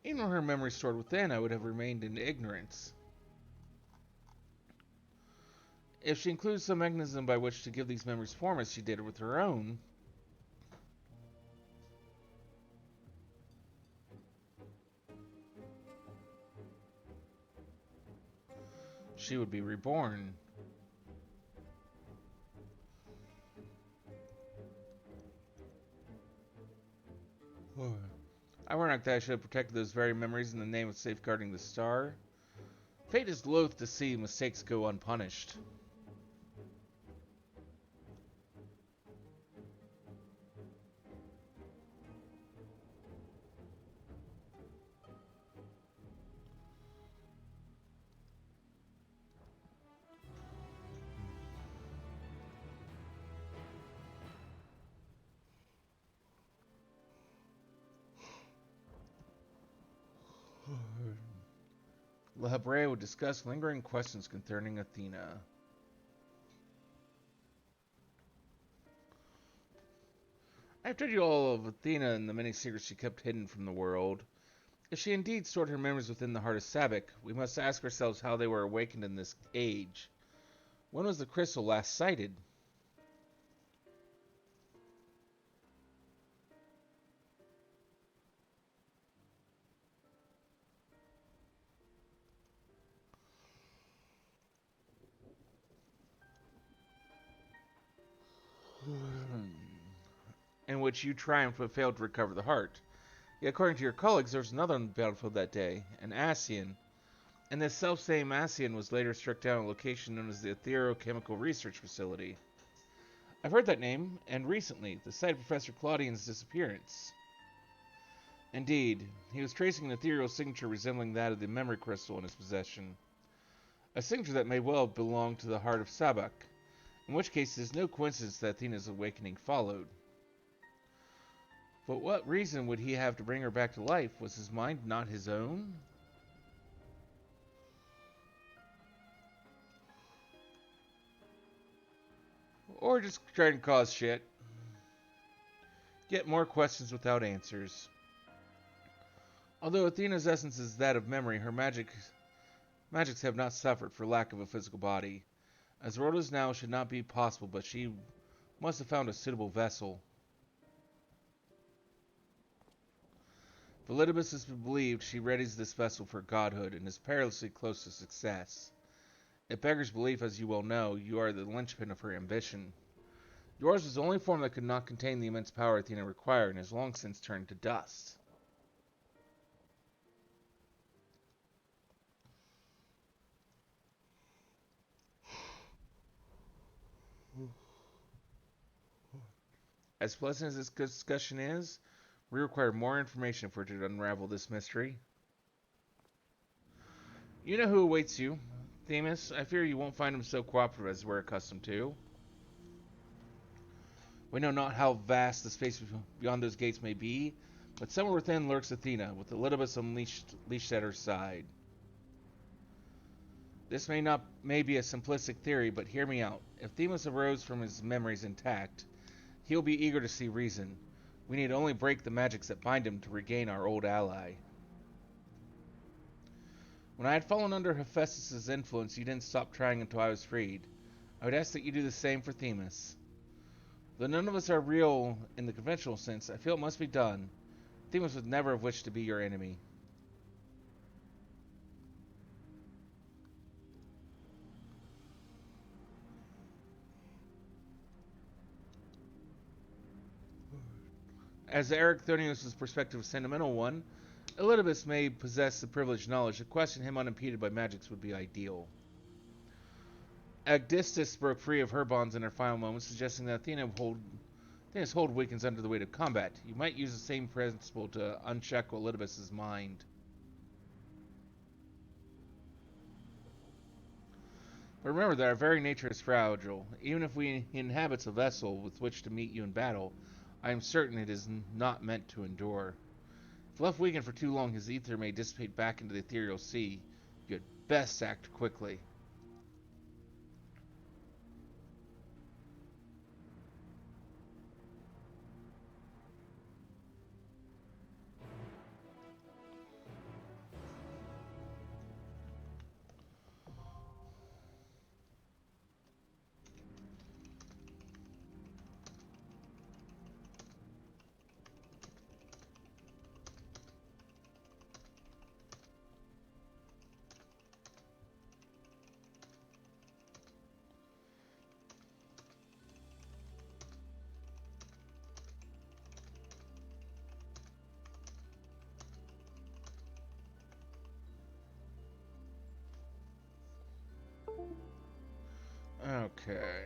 S1: Even with her memory stored within, I would have remained in ignorance. If she includes some mechanism by which to give these memories form as she did with her own, she would be reborn. Ironic that I should have protected those very memories in the name of safeguarding the star. Fate is loath to see mistakes go unpunished. La Habrea would discuss lingering questions concerning Athena. I've told you all of Athena and the many secrets she kept hidden from the world. If she indeed stored her memories within the heart of Sabbac, we must ask ourselves how they were awakened in this age. When was the crystal last sighted? In which you triumphed but failed to recover the heart. Yet according to your colleagues, there was another on the battlefield that day, an Ascian. And this self-same Ascian was later struck down at a location known as the Etherochemical Research Facility. I've heard that name, and recently, the site of Professor Claudian's disappearance. Indeed, he was tracing an ethereal signature resembling that of the memory crystal in his possession. A signature that may well have belonged to the heart of Sabbac, in which case it is no coincidence that Athena's awakening followed. But what reason would he have to bring her back to life? Was his mind not his own? Or just try and cause shit. Get more questions without answers. Although Athena's essence is that of memory, her magics have not suffered for lack of a physical body. As the world is now, should not be possible, but she must have found a suitable vessel. Validibus is believed she readies this vessel for godhood and is perilously close to success. It beggars belief, as you well know, you are the linchpin of her ambition. Yours was the only form that could not contain the immense power Athena required and has long since turned to dust. As pleasant as this discussion is, we require more information for it to unravel this mystery. You know who awaits you, Themis. I fear you won't find him so cooperative as we're accustomed to. We know not how vast the space beyond those gates may be, but somewhere within lurks Athena, with Elidibus leashed at her side. This may be a simplistic theory, but hear me out. If Themis arose from his memories intact, he'll be eager to see reason. We need only break the magics that bind him to regain our old ally. When I had fallen under Hephaestus' influence, you didn't stop trying until I was freed. I would ask that you do the same for Themis. Though none of us are real in the conventional sense, I feel it must be done. Themis would never have wished to be your enemy. As Ericthonius' perspective is a sentimental one, Elidibus may possess the privileged knowledge. To question him unimpeded by magics would be ideal. Agdistis broke free of her bonds in her final moments, suggesting that Athena's hold weakens under the weight of combat. You might use the same principle to unshackle Elidibus' mind. But remember that our very nature is fragile. Even if he inhabits a vessel with which to meet you in battle, I am certain it is not meant to endure. If left weakened for too long, his ether may dissipate back into the ethereal sea. You had best act quickly. Okay.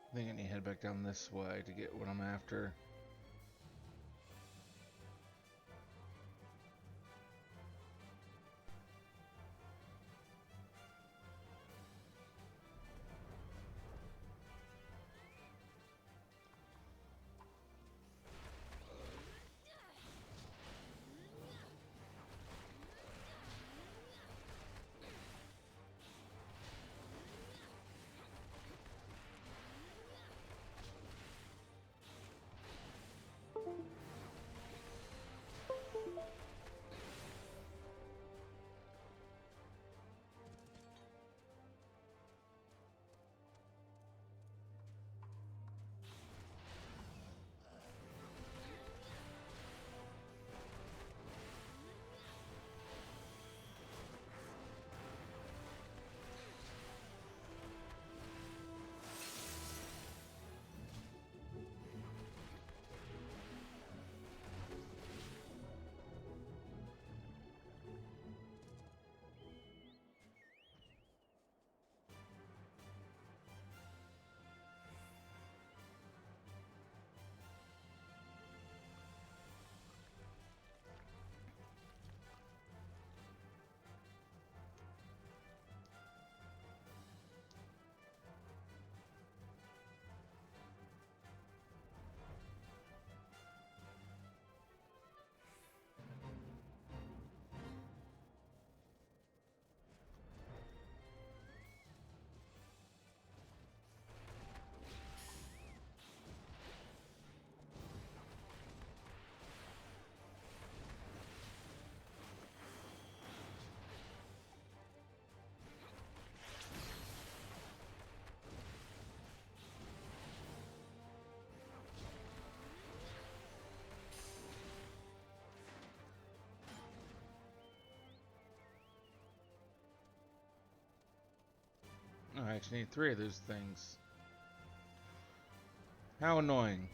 S1: I think I need to head back down this way to get what I'm after. I actually need 3 of those things. How annoying.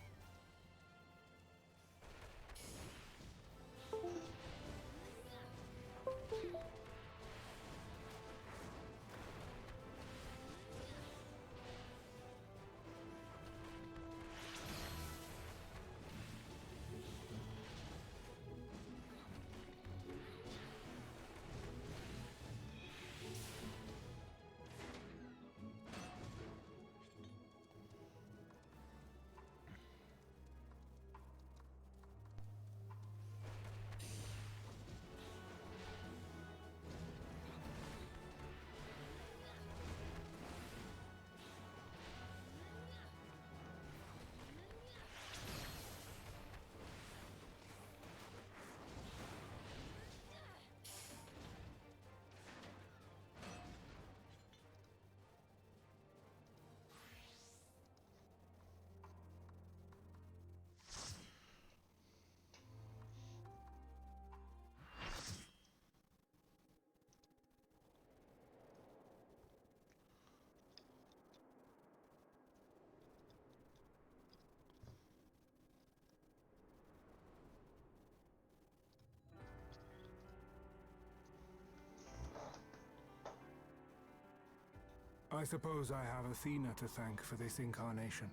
S4: I suppose I have Athena to thank for this incarnation.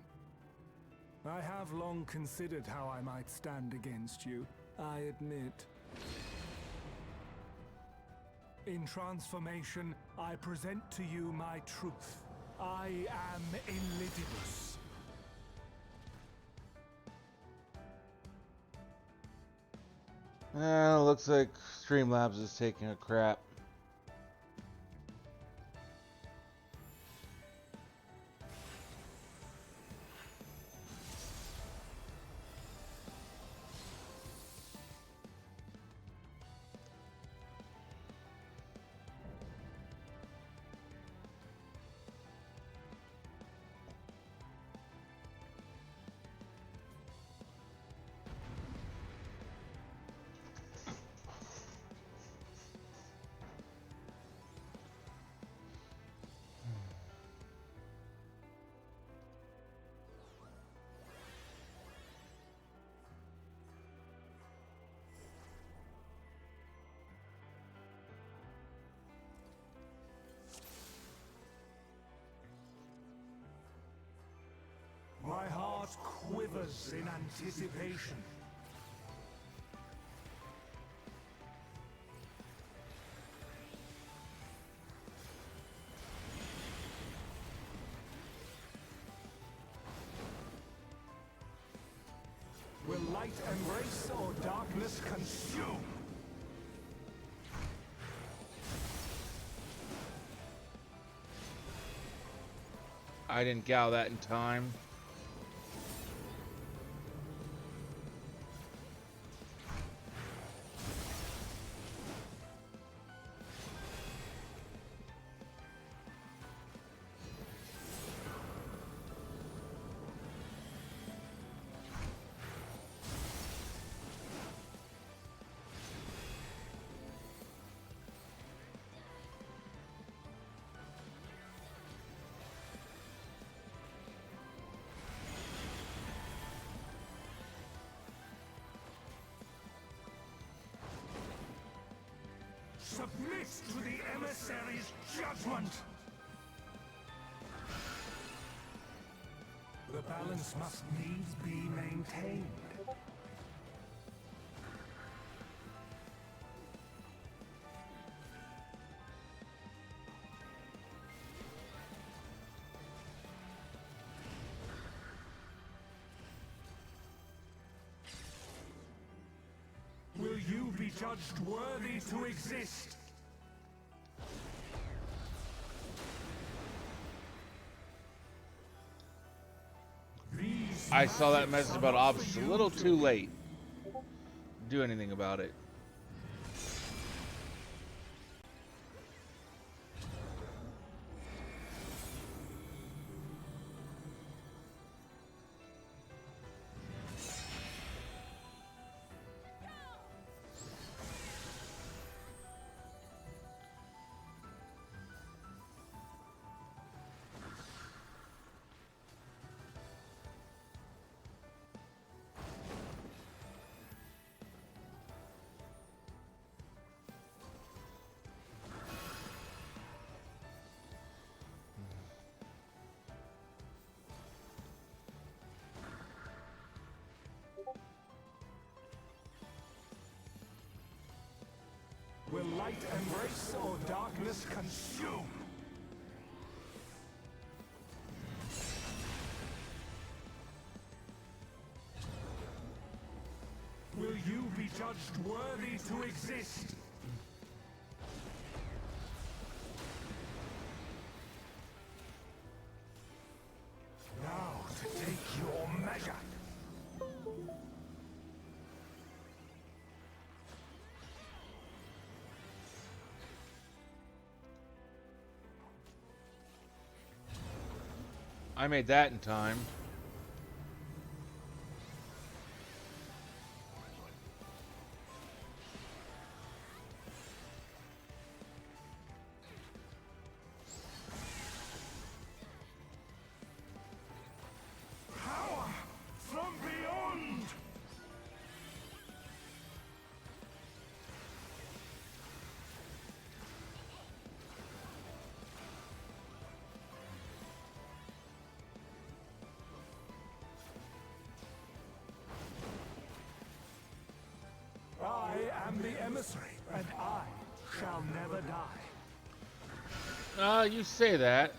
S4: I have long considered how I might stand against you, I admit. In transformation, I present to you my truth. I am Illidibus.
S1: Looks like Streamlabs is taking a crap.
S4: My heart quivers in anticipation. Will light embrace or darkness consume?
S1: I didn't gal that in time.
S4: Submit to the emissary's judgment! The balance must needs be maintained. Will you be judged worthy to exist?
S1: I saw that message about options a little too late to do anything about it.
S4: Will light embrace or darkness consume? Will you be judged worthy to exist? Now to take your measure.
S1: I made that in time.
S4: Power from beyond! I am the emissary, and I shall never die.
S1: You say that.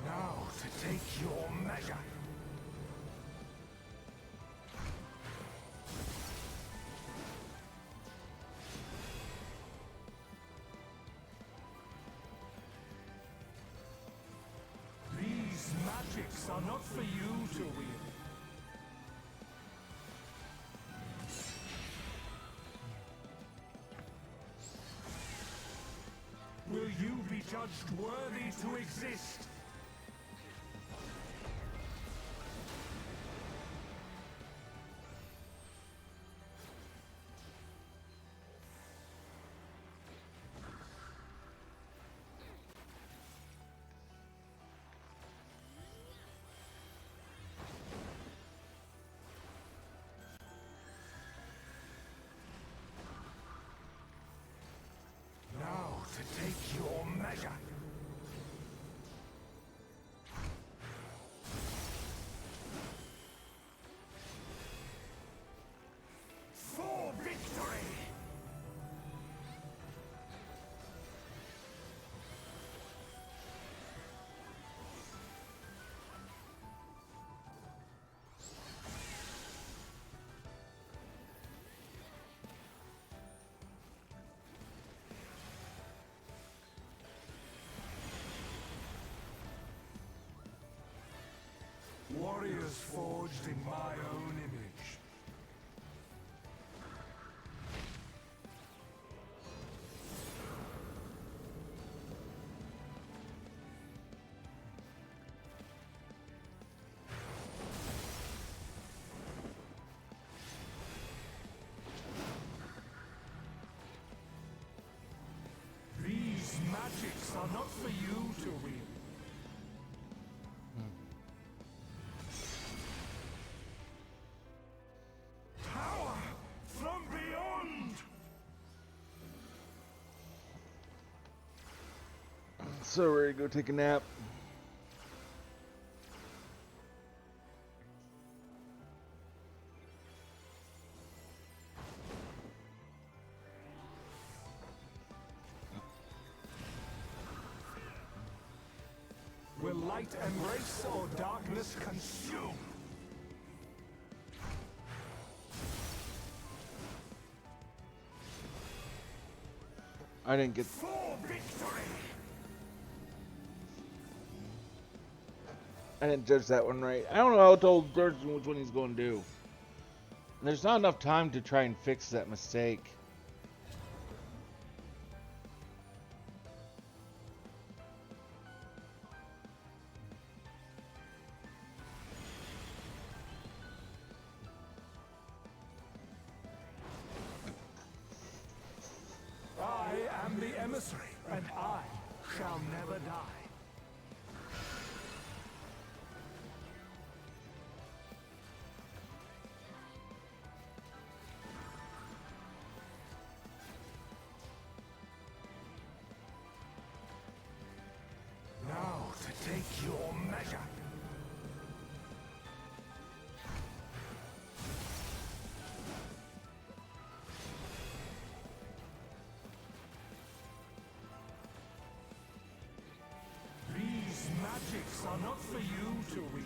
S4: Now to take your measure. These magics are not for you to wield. Will you be judged worthy to exist? Now to take your measure. For victory! Warriors forged in my own image. These magics are not for you to wield. Power from beyond!
S1: So ready to go take a nap.
S4: Will light embrace or darkness consume?
S1: I didn't get.
S4: For victory!
S1: I didn't judge that one right. I don't know how told Thurston which one he's going to do. And there's not enough time to try and fix that mistake.
S4: I am the emissary, and I shall never die. are not for you to wield.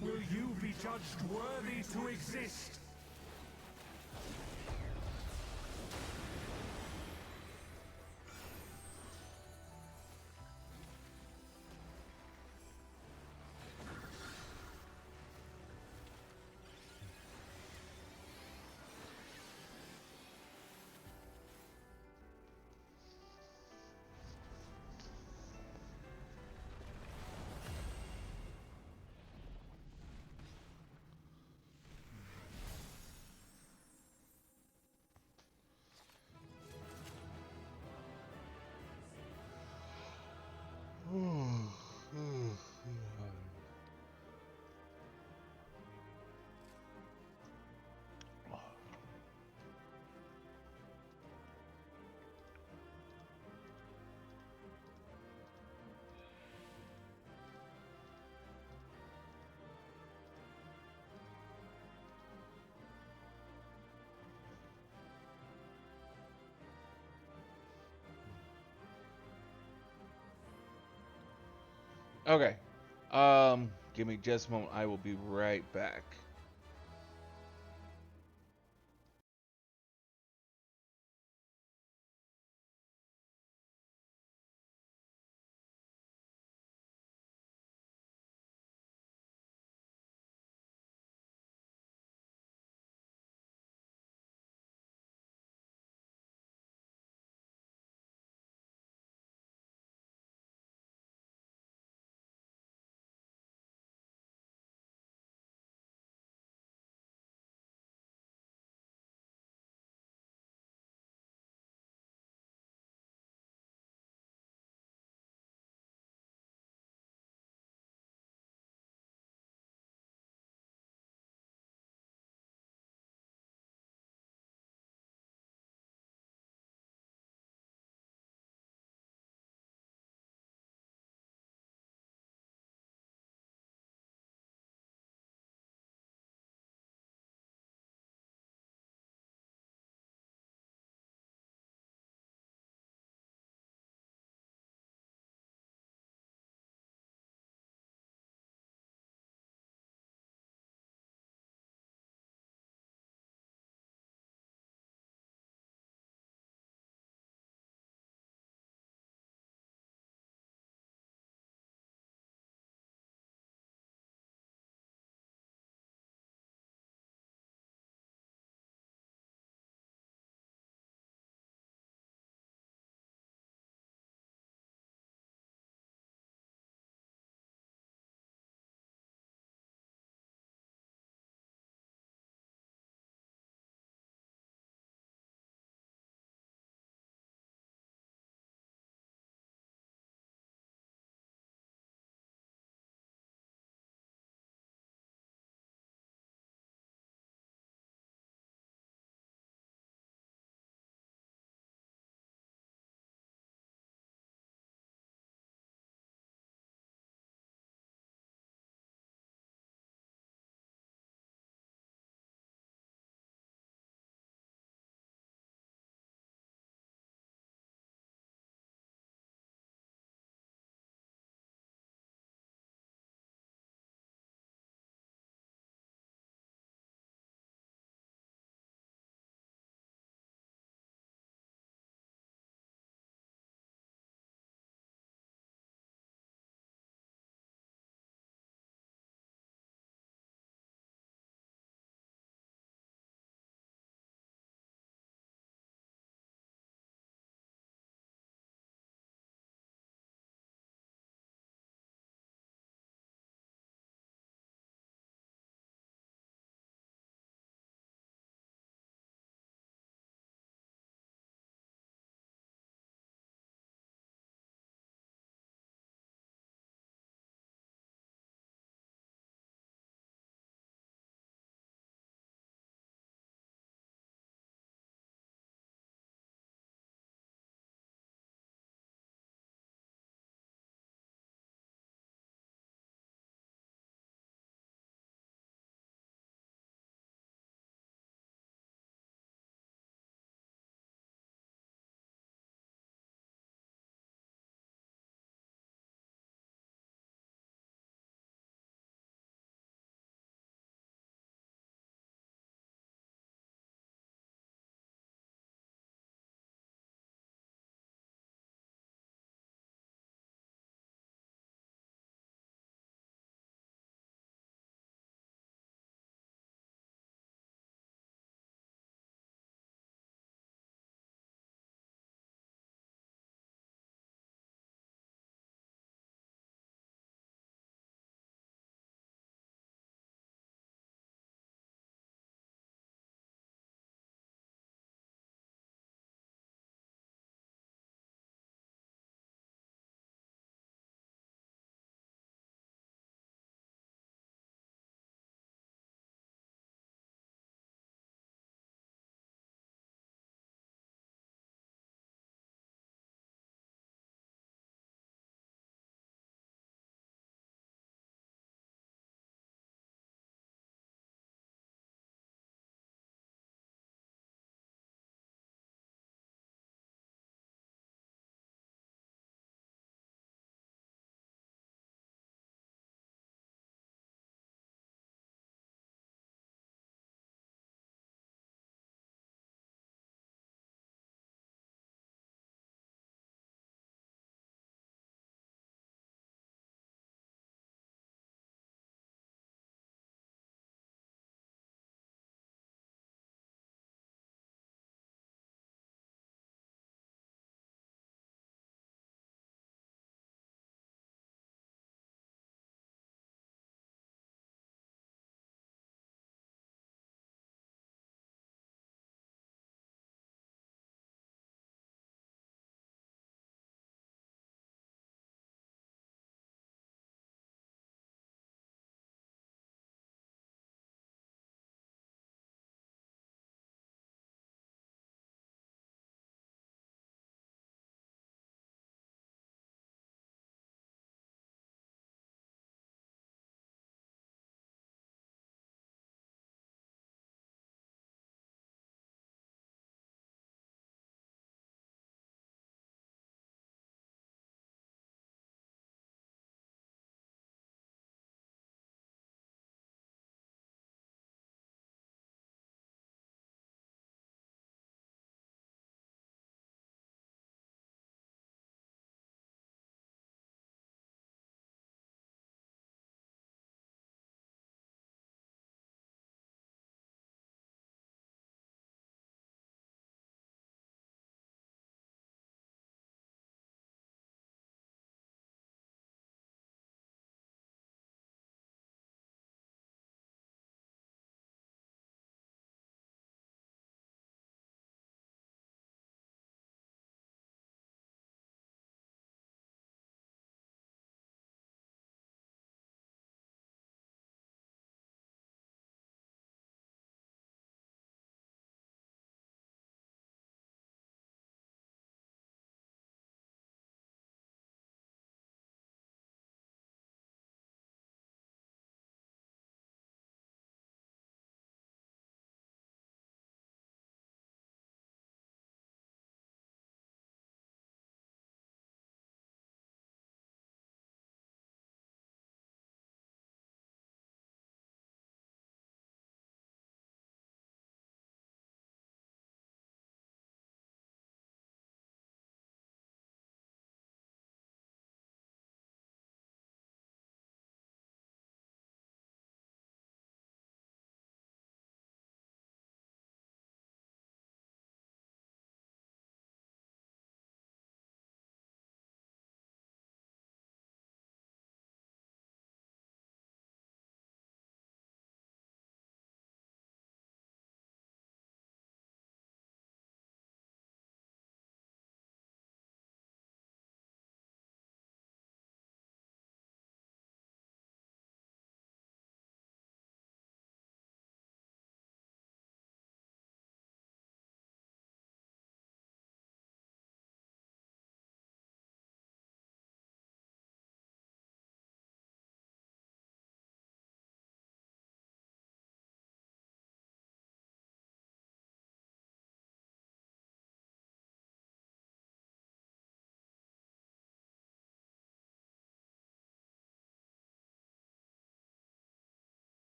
S4: Will you be judged worthy to exist?
S1: Okay. Give me just a moment. I will be right back.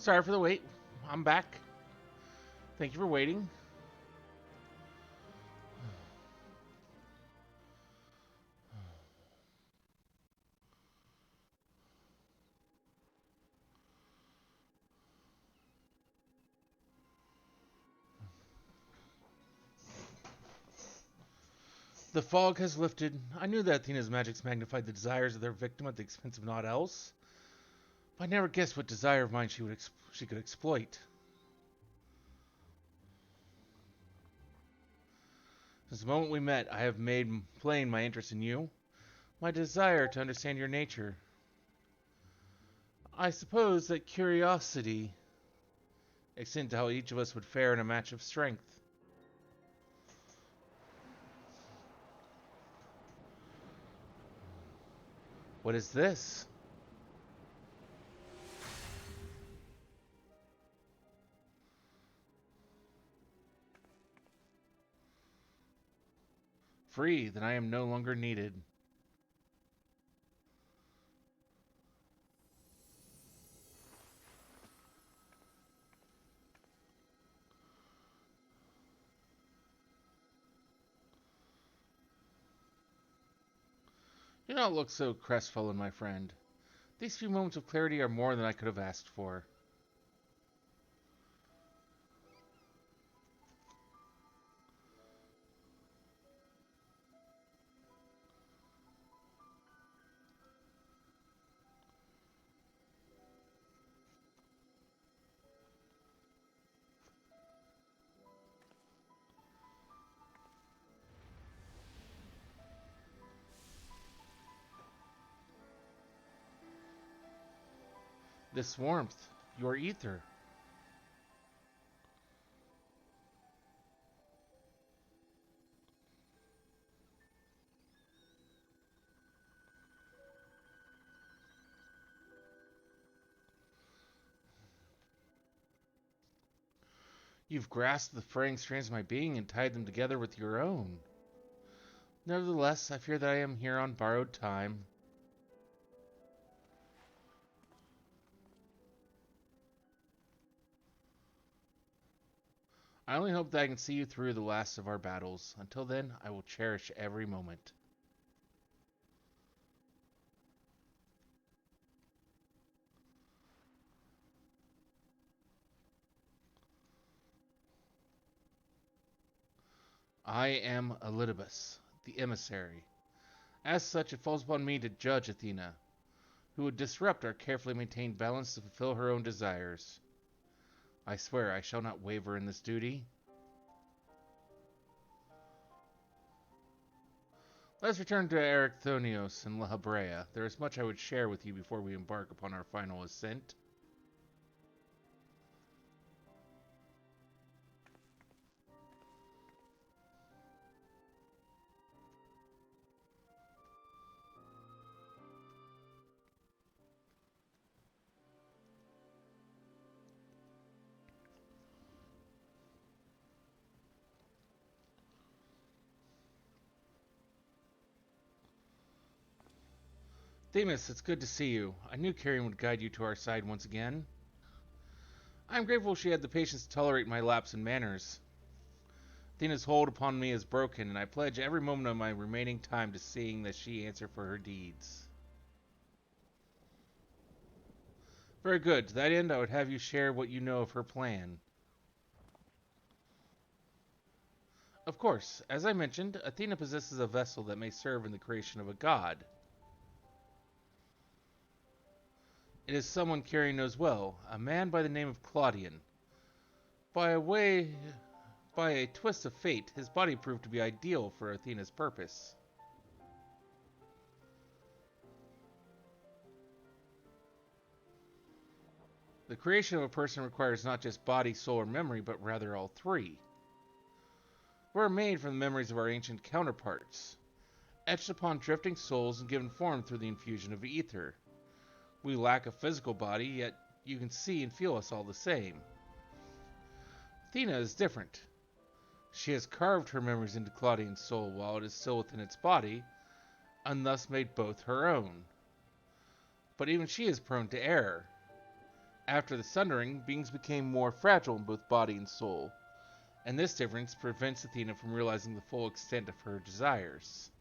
S1: Sorry for the wait. I'm back. Thank you for waiting. The fog has lifted. I knew that Athena's magics magnified the desires of their victim at the expense of naught else. But I never guessed what desire of mine she could exploit. Since the moment we met, I have made plain my interest in you, my desire to understand your nature. I suppose that curiosity extends to how each of us would fare in a match of strength. What is this? Free, then I am no longer needed. Do not look so crestfallen, my friend. These few moments of clarity are more than I could have asked for. This warmth, your ether. You've grasped the fraying strands of my being and tied them together with your own. Nevertheless, I fear that I am here on borrowed time. I only hope that I can see you through the last of our battles. Until then, I will cherish every moment. I am Elidibus, the emissary. As such, it falls upon me to judge Athena, who would disrupt our carefully maintained balance to fulfill her own desires. I swear I shall not waver in this duty. Let's return to Erichthonios and La Habrea. There is much I would share with you before we embark upon our final ascent. Themis, it's good to see you. I knew Carrion would guide you to our side once again. I am grateful she had the patience to tolerate my lapse in manners. Athena's hold upon me is broken, and I pledge every moment of my remaining time to seeing that she answer for her deeds. Very good. To that end, I would have you share what you know of her plan. Of course, as I mentioned, Athena possesses a vessel that may serve in the creation of a god. It is someone Carrion knows well, a man by the name of Claudian. By a twist of fate, his body proved to be ideal for Athena's purpose. The creation of a person requires not just body, soul, or memory, but rather all three. We're made from the memories of our ancient counterparts, etched upon drifting souls and given form through the infusion of ether. We lack a physical body, yet you can see and feel us all the same. Athena is different. She has carved her memories into Claudian's soul while it is still within its body, and thus made both her own. But even she is prone to error. After the Sundering, beings became more fragile in both body and soul, and this difference prevents Athena from realizing the full extent of her desires.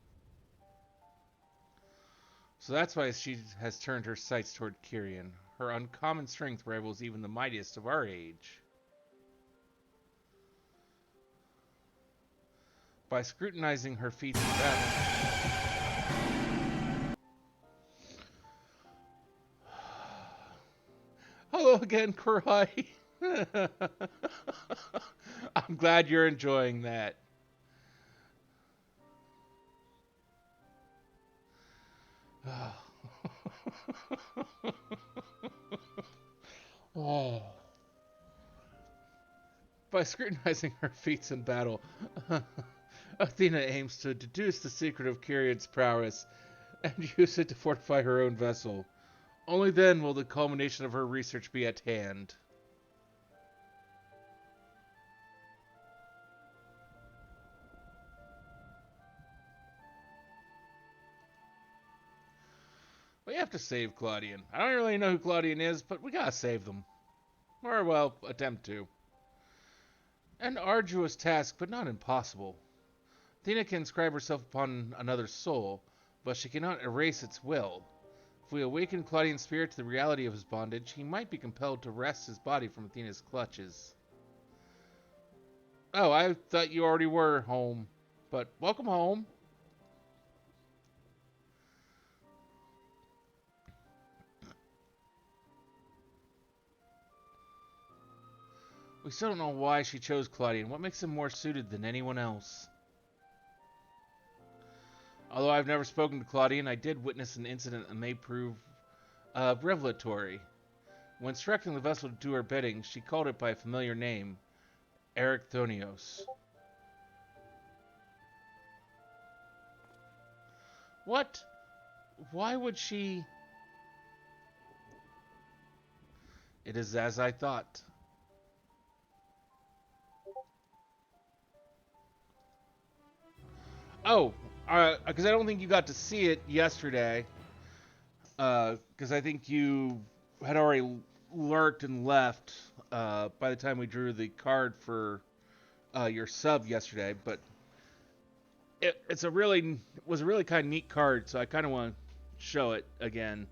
S1: So that's why she has turned her sights toward Kyrian. Her uncommon strength rivals even the mightiest of our age. By scrutinizing her feats in battle, hello again, Kurai. I'm glad you're enjoying that. Oh. By scrutinizing her feats in battle, Athena aims to deduce the secret of Kyrian's prowess and use it to fortify her own vessel. Only then will the culmination of her research be at hand. We have to save Claudian. I don't really know who Claudian is, but we gotta save them. Or, well, attempt to. An arduous task, but not impossible. Athena can inscribe herself upon another's soul, but she cannot erase its will. If we awaken Claudian's spirit to the reality of his bondage, he might be compelled to wrest his body from Athena's clutches. Oh, I thought you already were home. But welcome home. We still don't know why she chose Claudian. What makes him more suited than anyone else? Although I've never spoken to Claudian, I did witness an incident that may prove revelatory. When instructing the vessel to do her bidding, she called it by a familiar name, Erichthonios. What? Why would she... It is as I thought. Oh, because I don't think you got to see it yesterday. Because I think you had already lurked and left by the time we drew the card for your sub yesterday. But it was a really kind of neat card, so I kind of want to show it again.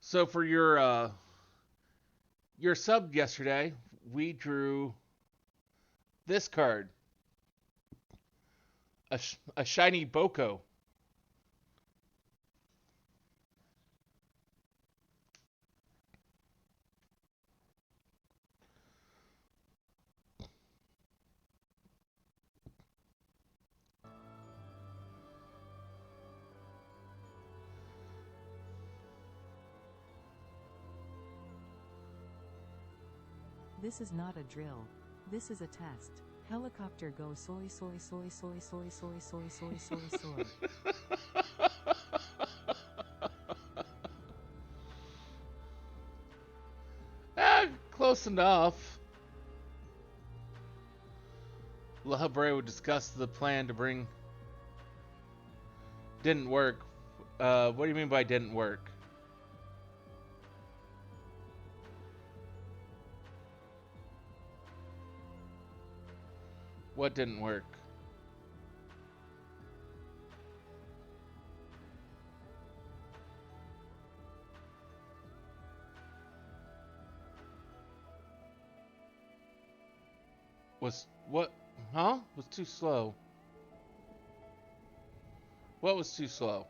S1: So for your sub yesterday, we drew this card, a shiny Boko.
S5: This is not a drill. This is a test. Helicopter go soy soy soy soy soy soy soy soy soy soy.
S1: Close enough. La Habre would discuss the plan to bring... Didn't work. What do you mean by didn't work? What didn't work? Was what? Huh? Was too slow. What was too slow?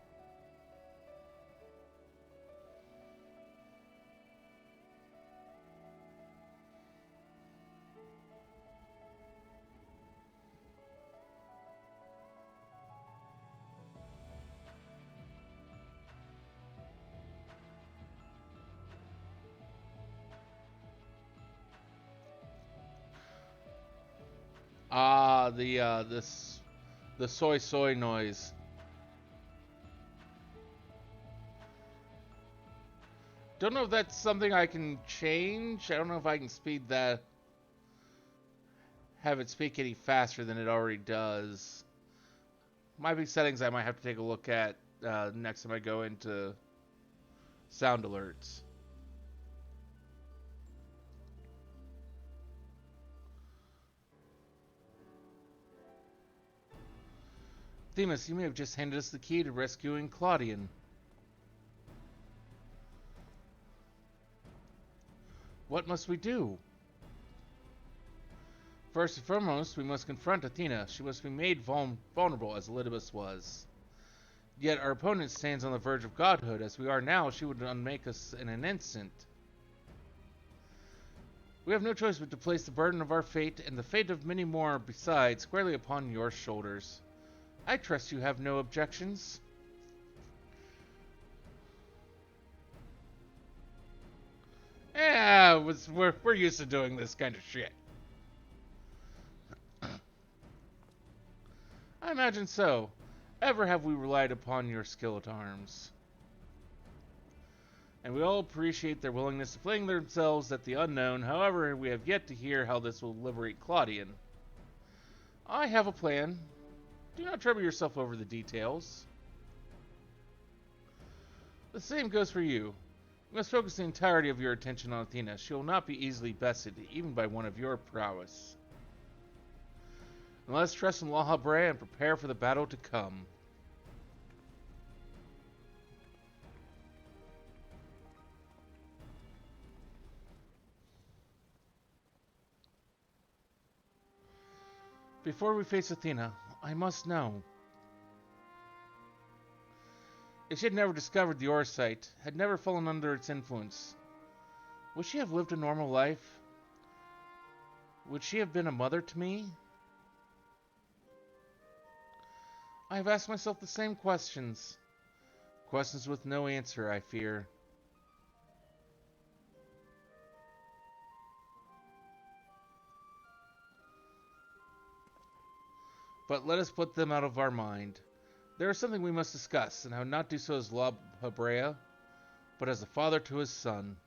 S1: Ah, the soy soy noise. Don't know if that's something I can change. I don't know if I can speed that, have it speak any faster than it already does. might be settings I might have to take a look at next time I go into sound alerts. Themis, you may have just handed us the key to rescuing Claudian. What must we do? First and foremost, we must confront Athena. She must be made vulnerable as Elidibus was. Yet our opponent stands on the verge of godhood. As we are now, she would unmake us in an instant. We have no choice but to place the burden of our fate and the fate of many more besides squarely upon your shoulders. I trust you have no objections. Yeah, we're used to doing this kind of shit. I imagine so. Ever have we relied upon your skill at arms. And we all appreciate their willingness to fling themselves at the unknown. However, we have yet to hear how this will liberate Claudian. I have a plan. Do not trouble yourself over the details. The same goes for you. You must focus the entirety of your attention on Athena. She will not be easily bested, even by one of your prowess. And let us trust in La Habrea and prepare for the battle to come. Before we face Athena, I must know. If she had never discovered the Orsight, had never fallen under its influence, would she have lived a normal life? Would she have been a mother to me? I have asked myself the same questions. Questions with no answer, I fear. But let us put them out of our mind. There is something we must discuss, and I would not do so as La Habrea, but as a father to his son.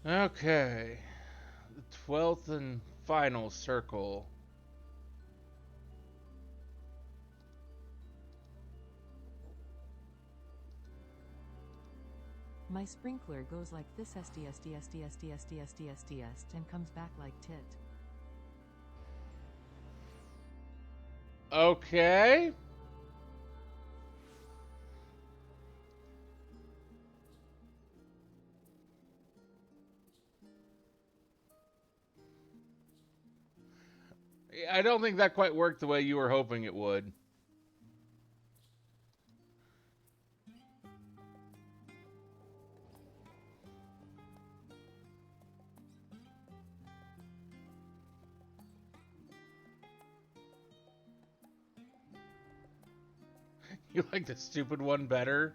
S1: Okay. The 12th and final circle.
S5: My sprinkler goes like this and comes back like tit.
S1: Okay. I don't think that quite worked the way you were hoping it would. You like the stupid one better?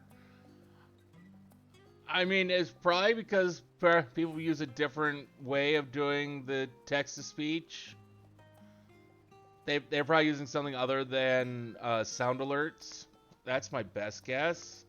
S1: I mean, it's probably because people use a different way of doing the text-to-speech. They're probably using something other than sound alerts. That's my best guess.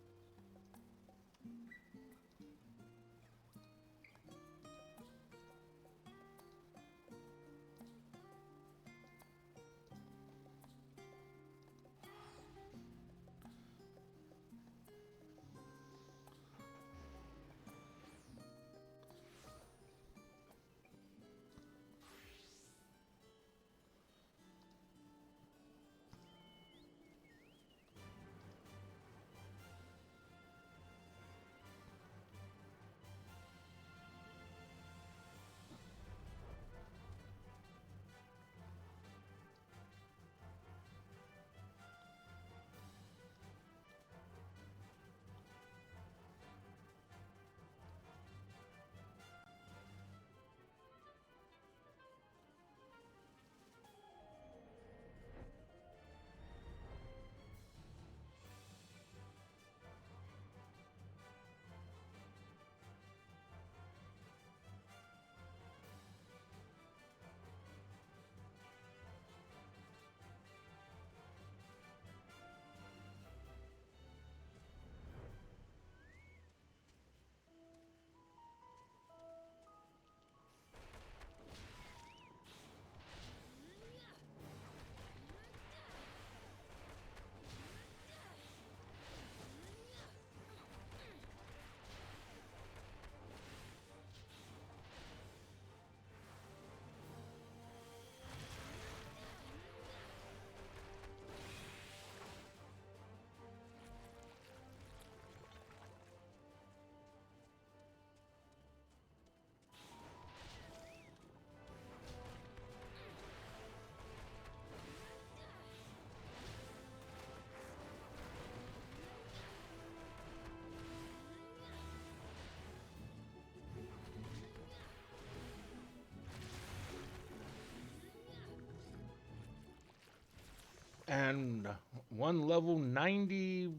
S1: And one level 90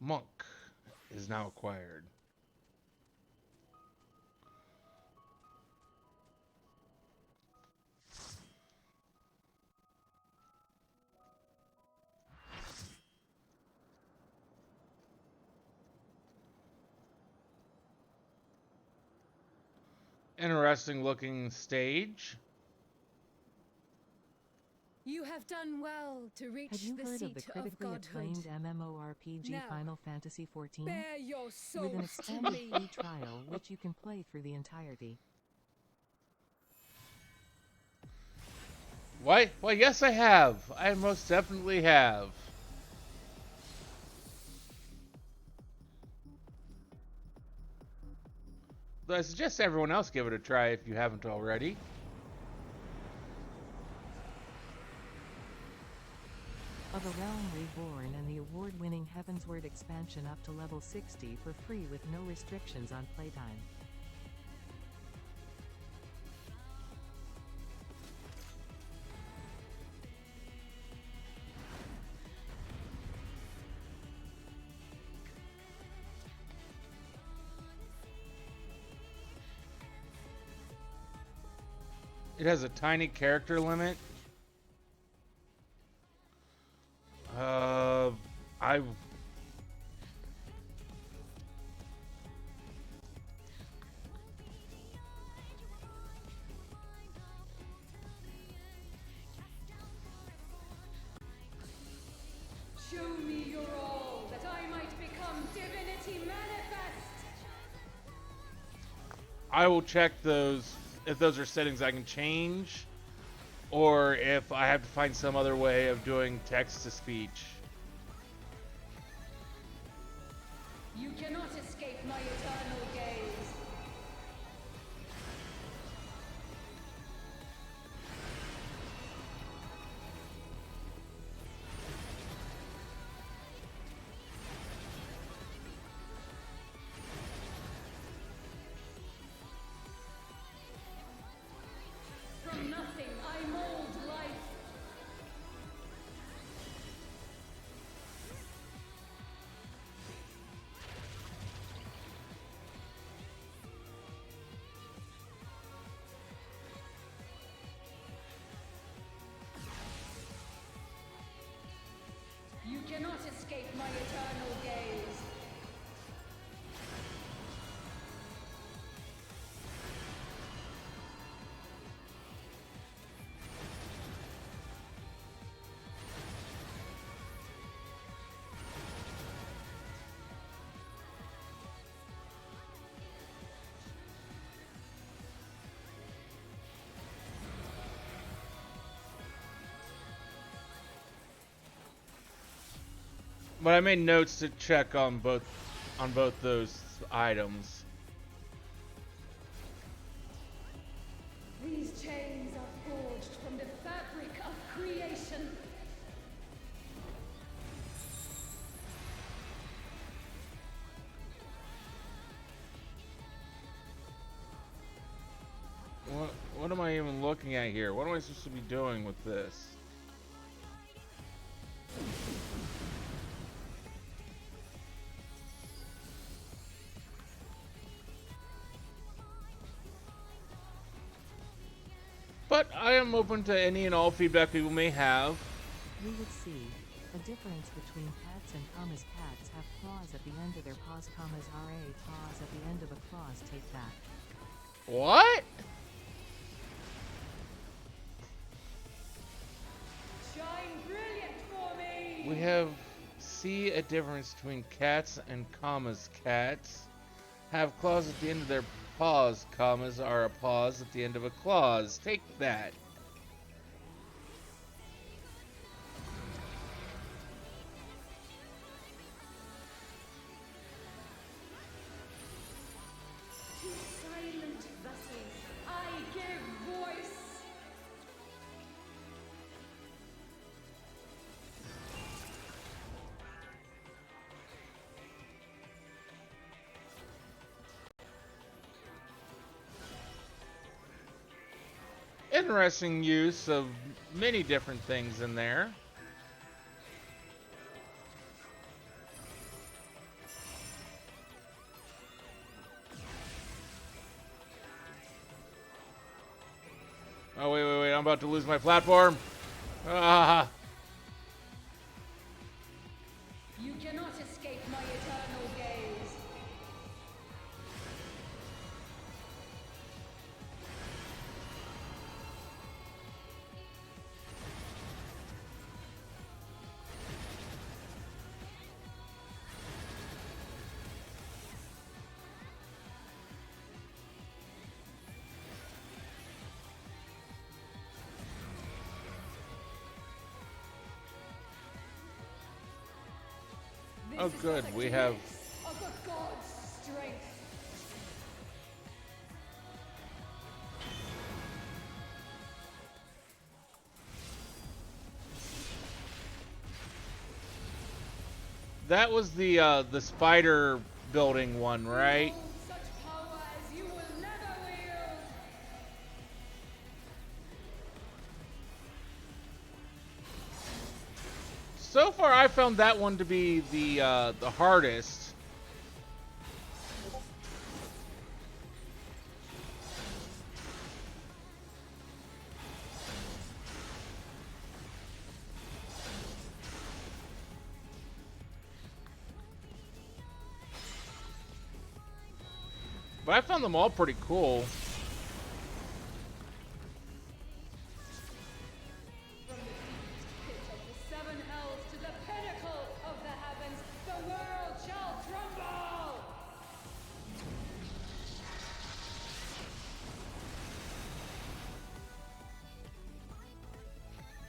S1: monk is now acquired. Interesting looking stage.
S6: You have done well to reach
S5: Have you
S6: the
S5: heard
S6: seat
S5: of the critically
S6: godhood.
S5: acclaimed MMORPG
S6: Now,
S5: Final Fantasy XIV?
S6: Bare your
S5: With
S6: souls
S5: an
S6: to
S5: expanded
S6: me.
S5: free trial, which you can play through the entirety.
S1: Why? Well, yes, I have. I most definitely have. Though I suggest everyone else give it a try if you haven't already.
S5: Of a Realm Reborn and the award-winning Heavensward expansion up to level 60 for free with no restrictions on playtime.
S1: It has a tiny character limit. I
S6: Show me your all, that I might become divinity manifest.
S1: I will check those if those are settings I can change, or if I have to find some other way of doing text to speech.
S6: You cannot escape my eternal gaze. From nothing I mold life. You cannot escape my eternal gaze.
S1: But I made notes to check on both those items.
S6: These chains are forged from the fabric of creation.
S1: What am I even looking at here? What am I supposed to be doing with this? But I am open to any and all feedback people may have.
S5: We would see a difference between cats and commas. Cats have claws at the end of their paws, commas are a claws at the end of a claws. Take that.
S1: What?
S6: Shine brilliant for me.
S1: We have see a difference between cats and commas. Cats have claws at the end of their paws. Commas are a pause at the end of a clause. Take that.
S6: To silent vessels, I give voice.
S1: Interesting use of many different things in there. I'm about to lose my platform. Ah.
S6: You cannot escape my eternal gaze.
S1: Oh, good. We have.
S6: Of a god's strength.
S1: That was the spider building one, right?
S6: Hold such power as you will never wield.
S1: So far, I found that one to be the hardest. But I found them all pretty cool.
S6: From the deepest pit of the seven hells to the pinnacle of the heavens, the world shall tremble!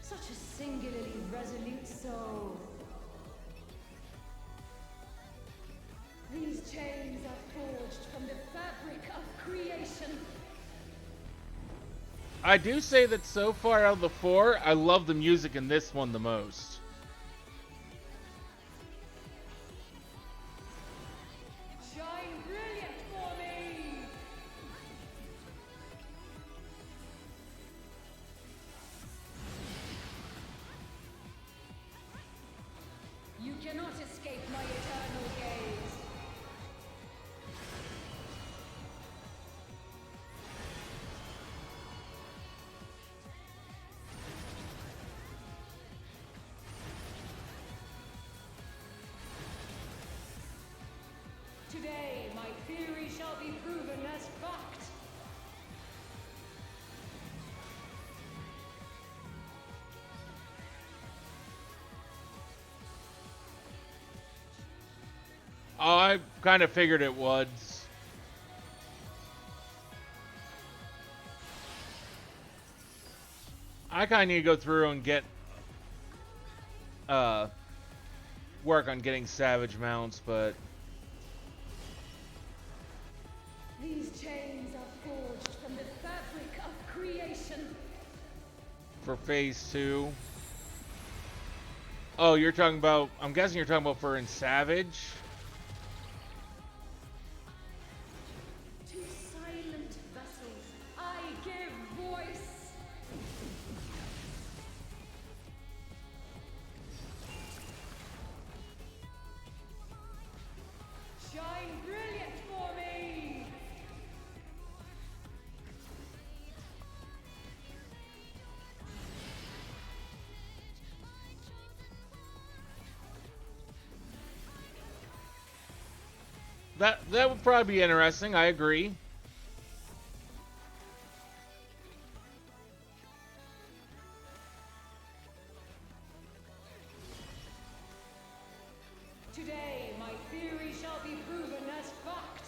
S6: Such a singularly resolute soul. These chains are forged from the fabric of creation.
S1: I do say that so far out of the four, I love the music in this one the most.
S6: Shine brilliant for me! You cannot escape my eternal gaze. Today, my theory shall be proven as fact.
S1: Oh, I kind of figured it would. I kind of need to go through and get work on getting savage mounts, but
S6: These chains are forged from the fabric of creation.
S1: for phase 2. Oh, you're talking about, I'm guessing you're talking about for in Savage.
S6: To silent vessels, I give voice. Shine brilliant for me.
S1: That would probably be interesting, I agree.
S6: Today, my theory shall be proven as fact.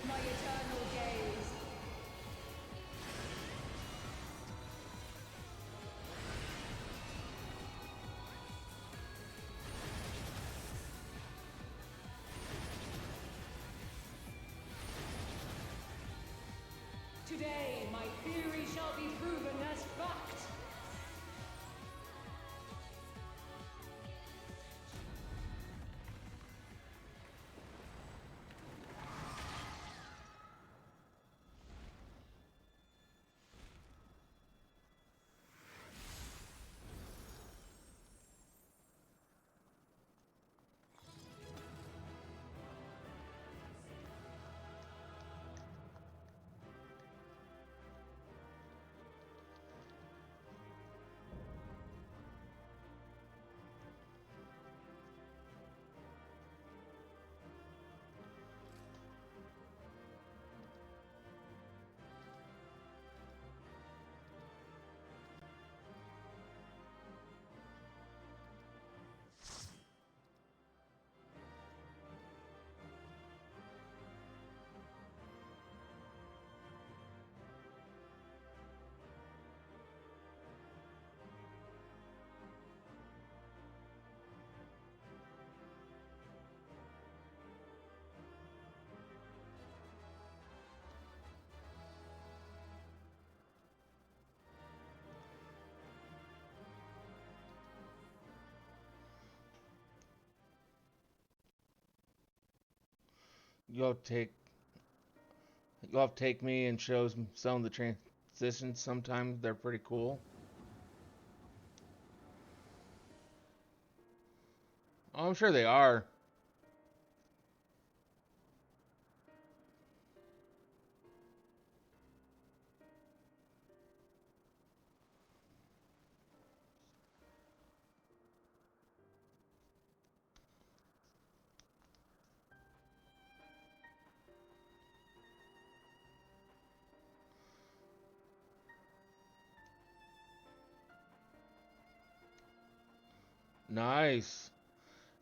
S6: my eternal gaze. Today, my theory shall be proven as fact.
S1: You'll take you'll have to take me and show some of the transitions. Sometimes they're pretty cool. Oh, I'm sure they are. Nice.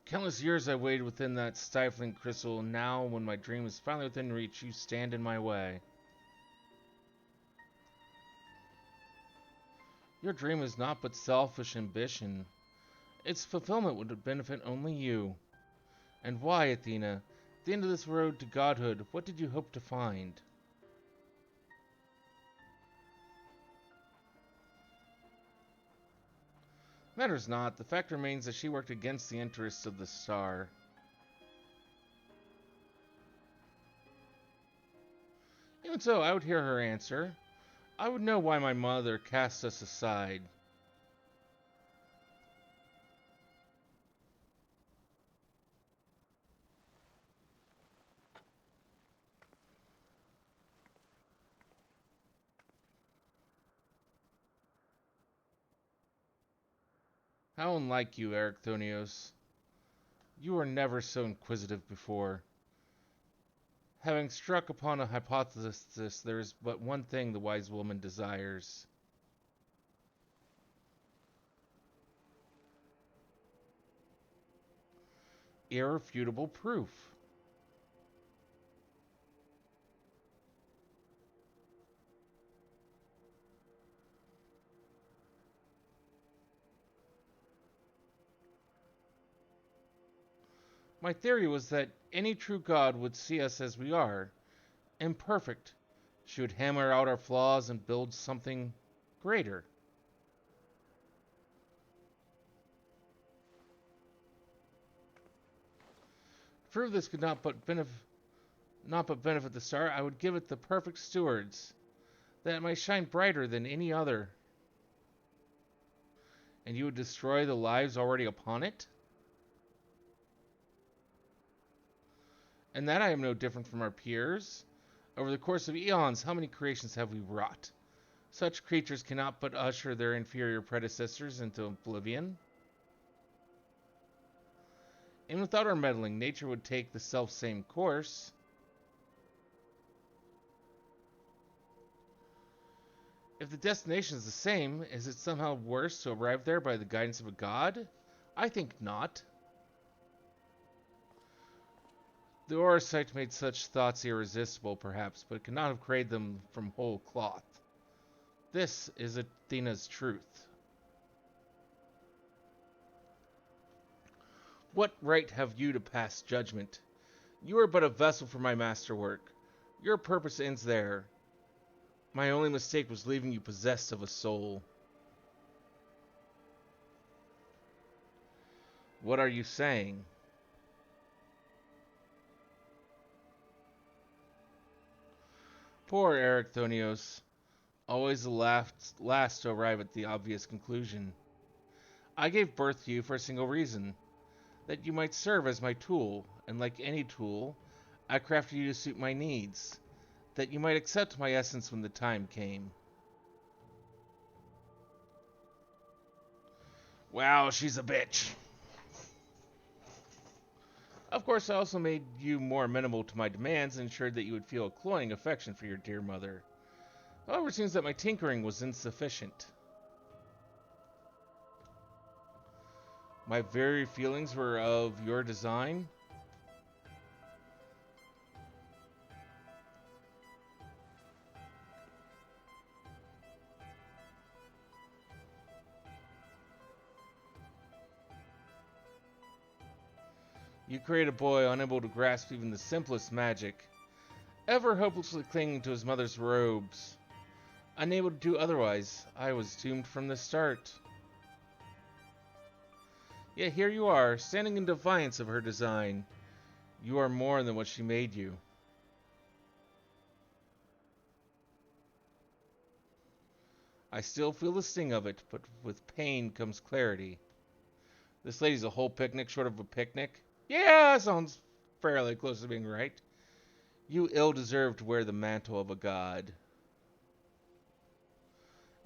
S1: Countless years I waited within that stifling crystal, and now, when my dream is finally within reach, you stand in my way. Your dream is not but selfish ambition. Its fulfillment would benefit only you. And why, Athena? At the end of this road to godhood, what did you hope to find? Matters not. The fact remains that she worked against the interests of the star. Even so, I would hear her answer. I would know why my mother cast us aside. How unlike you, Ericthonios. You were never so inquisitive before. Having struck upon a hypothesis, there is but one thing the wise woman desires. Irrefutable proof. My theory was that any true god would see us as we are, imperfect. She would hammer out our flaws and build something greater. To prove this could not but benefit the star, I would give it the perfect stewards, that it might shine brighter than any other. And you would destroy the lives already upon it? And that I am no different from our peers. Over the course of eons, how many creations have we wrought? Such creatures cannot but usher their inferior predecessors into oblivion. And without our meddling, nature would take the self-same course. If the destination is the same, is it somehow worse to arrive there by the guidance of a god? I think not. The aura sight made such thoughts irresistible, perhaps, but it could not have created them from whole cloth. This is Athena's truth. What right have you to pass judgment? You are but a vessel for my masterwork. Your purpose ends there. My only mistake was leaving you possessed of a soul. What are you saying? Poor Ericthonios, always the last to arrive at the obvious conclusion. I gave birth to you for a single reason, that you might serve as my tool, and like any tool, I crafted you to suit my needs, that you might accept my essence when the time came. Wow, she's a bitch. Of course, I also made you more amenable to my demands and ensured that you would feel a cloying affection for your dear mother. However, it seems that my tinkering was insufficient. My very feelings were of your design. You create a boy unable to grasp even the simplest magic, ever hopelessly clinging to his mother's robes. Unable to do otherwise, I was doomed from the start. Yet here you are, standing in defiance of her design. You are more than what she made you. I still feel the sting of it, but with pain comes clarity. This lady's a whole picnic short of a picnic. Yeah, sounds fairly close to being right. You ill-deserve to wear the mantle of a god.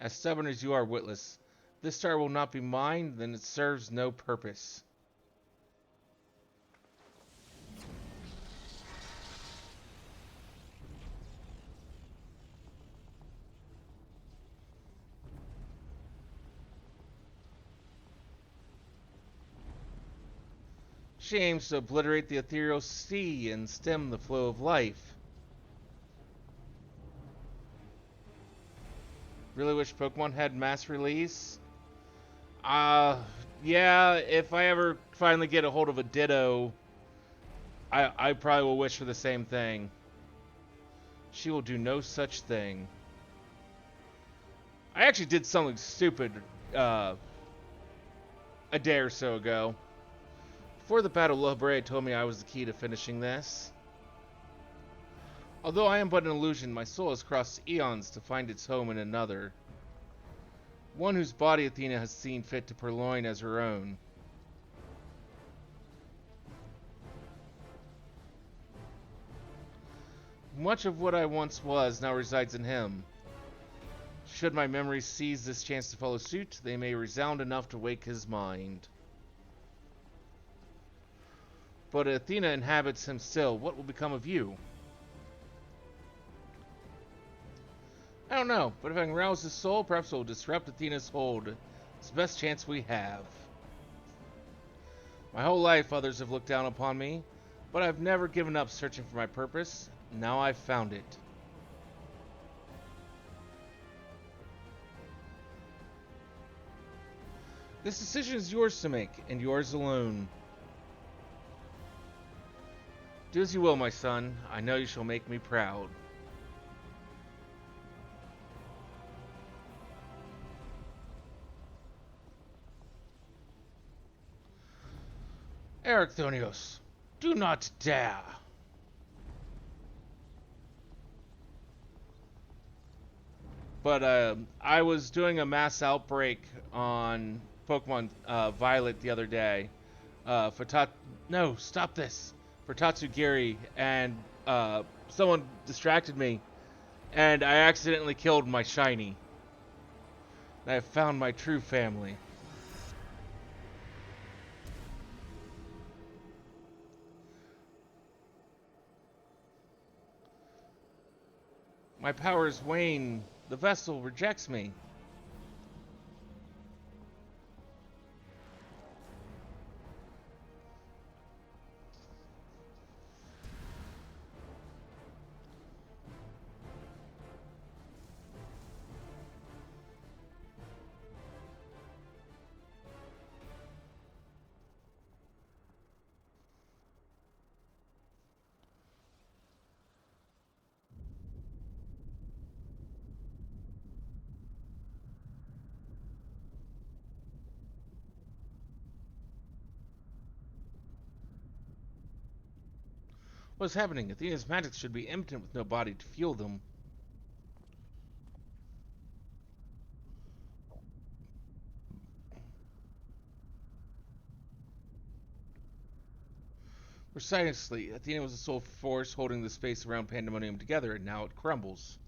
S1: As stubborn as you are witless, this star will not be mine, then it serves no purpose. She aims to obliterate the ethereal sea and stem the flow of life. Really wish Pokemon had mass release? Yeah, if I ever finally get a hold of a Ditto, I probably will wish for the same thing. She will do no such thing. I actually did something stupid, a day or so ago. Before the battle, Lobre told me I was the key to finishing this. Although I am but an illusion, my soul has crossed eons to find its home in another. One whose body Athena has seen fit to purloin as her own. Much of what I once was now resides in him. Should my memories seize this chance to follow suit, they may resound enough to wake his mind. But Athena inhabits him still. What will become of you? I don't know, but if I can rouse his soul, perhaps it will disrupt Athena's hold. It's the best chance we have. My whole life others have looked down upon me, but I've never given up searching for my purpose. Now I've found it. This decision is yours to make, and yours alone. Do as you will, my son. I know you shall make me proud. Ericthonios, do not dare. But I was doing a mass outbreak on Pokemon Violet the other day. No, stop this. For Tatsugiri, and someone distracted me, and I accidentally killed my shiny. I have found my true family. My powers wane. The vessel rejects me. What's happening? Athena's magic should be impotent with no body to fuel them. Precisely, Athena was the sole force holding the space around Pandemonium together, and now it crumbles.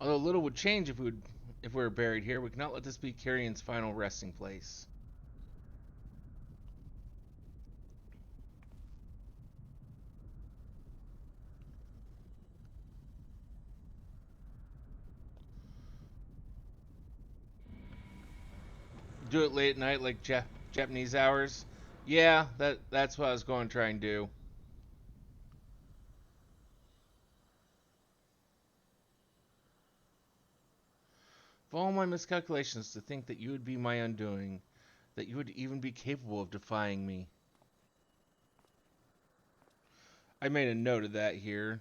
S1: Although little would change if we were buried here, we cannot let this be Carrion's final resting place. Do it late at night like Japanese hours? Yeah, that's what I was going to try and do. Of all my miscalculations, to think that you would be my undoing, that you would even be capable of defying me. I made a note of that here.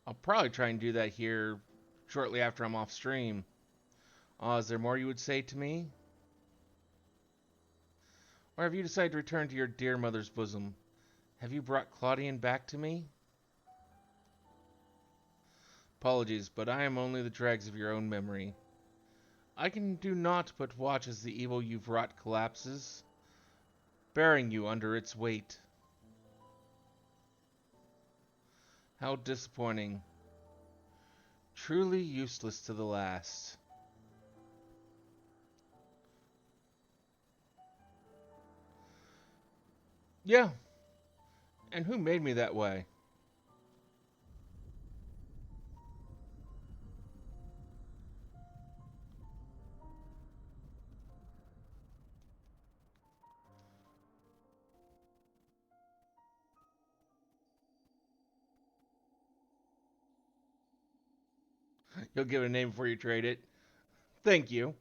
S1: I'll probably try and do that here shortly after I'm off stream. Is there more you would say to me? Or have you decided to return to your dear mother's bosom? Have you brought Claudian back to me? Apologies, but I am only the dregs of your own memory. I can do naught but watch as the evil you've wrought collapses, bearing you under its weight. How disappointing. Truly useless to the last. Yeah. And who made me that way? You'll give it a name before you trade it. Thank you.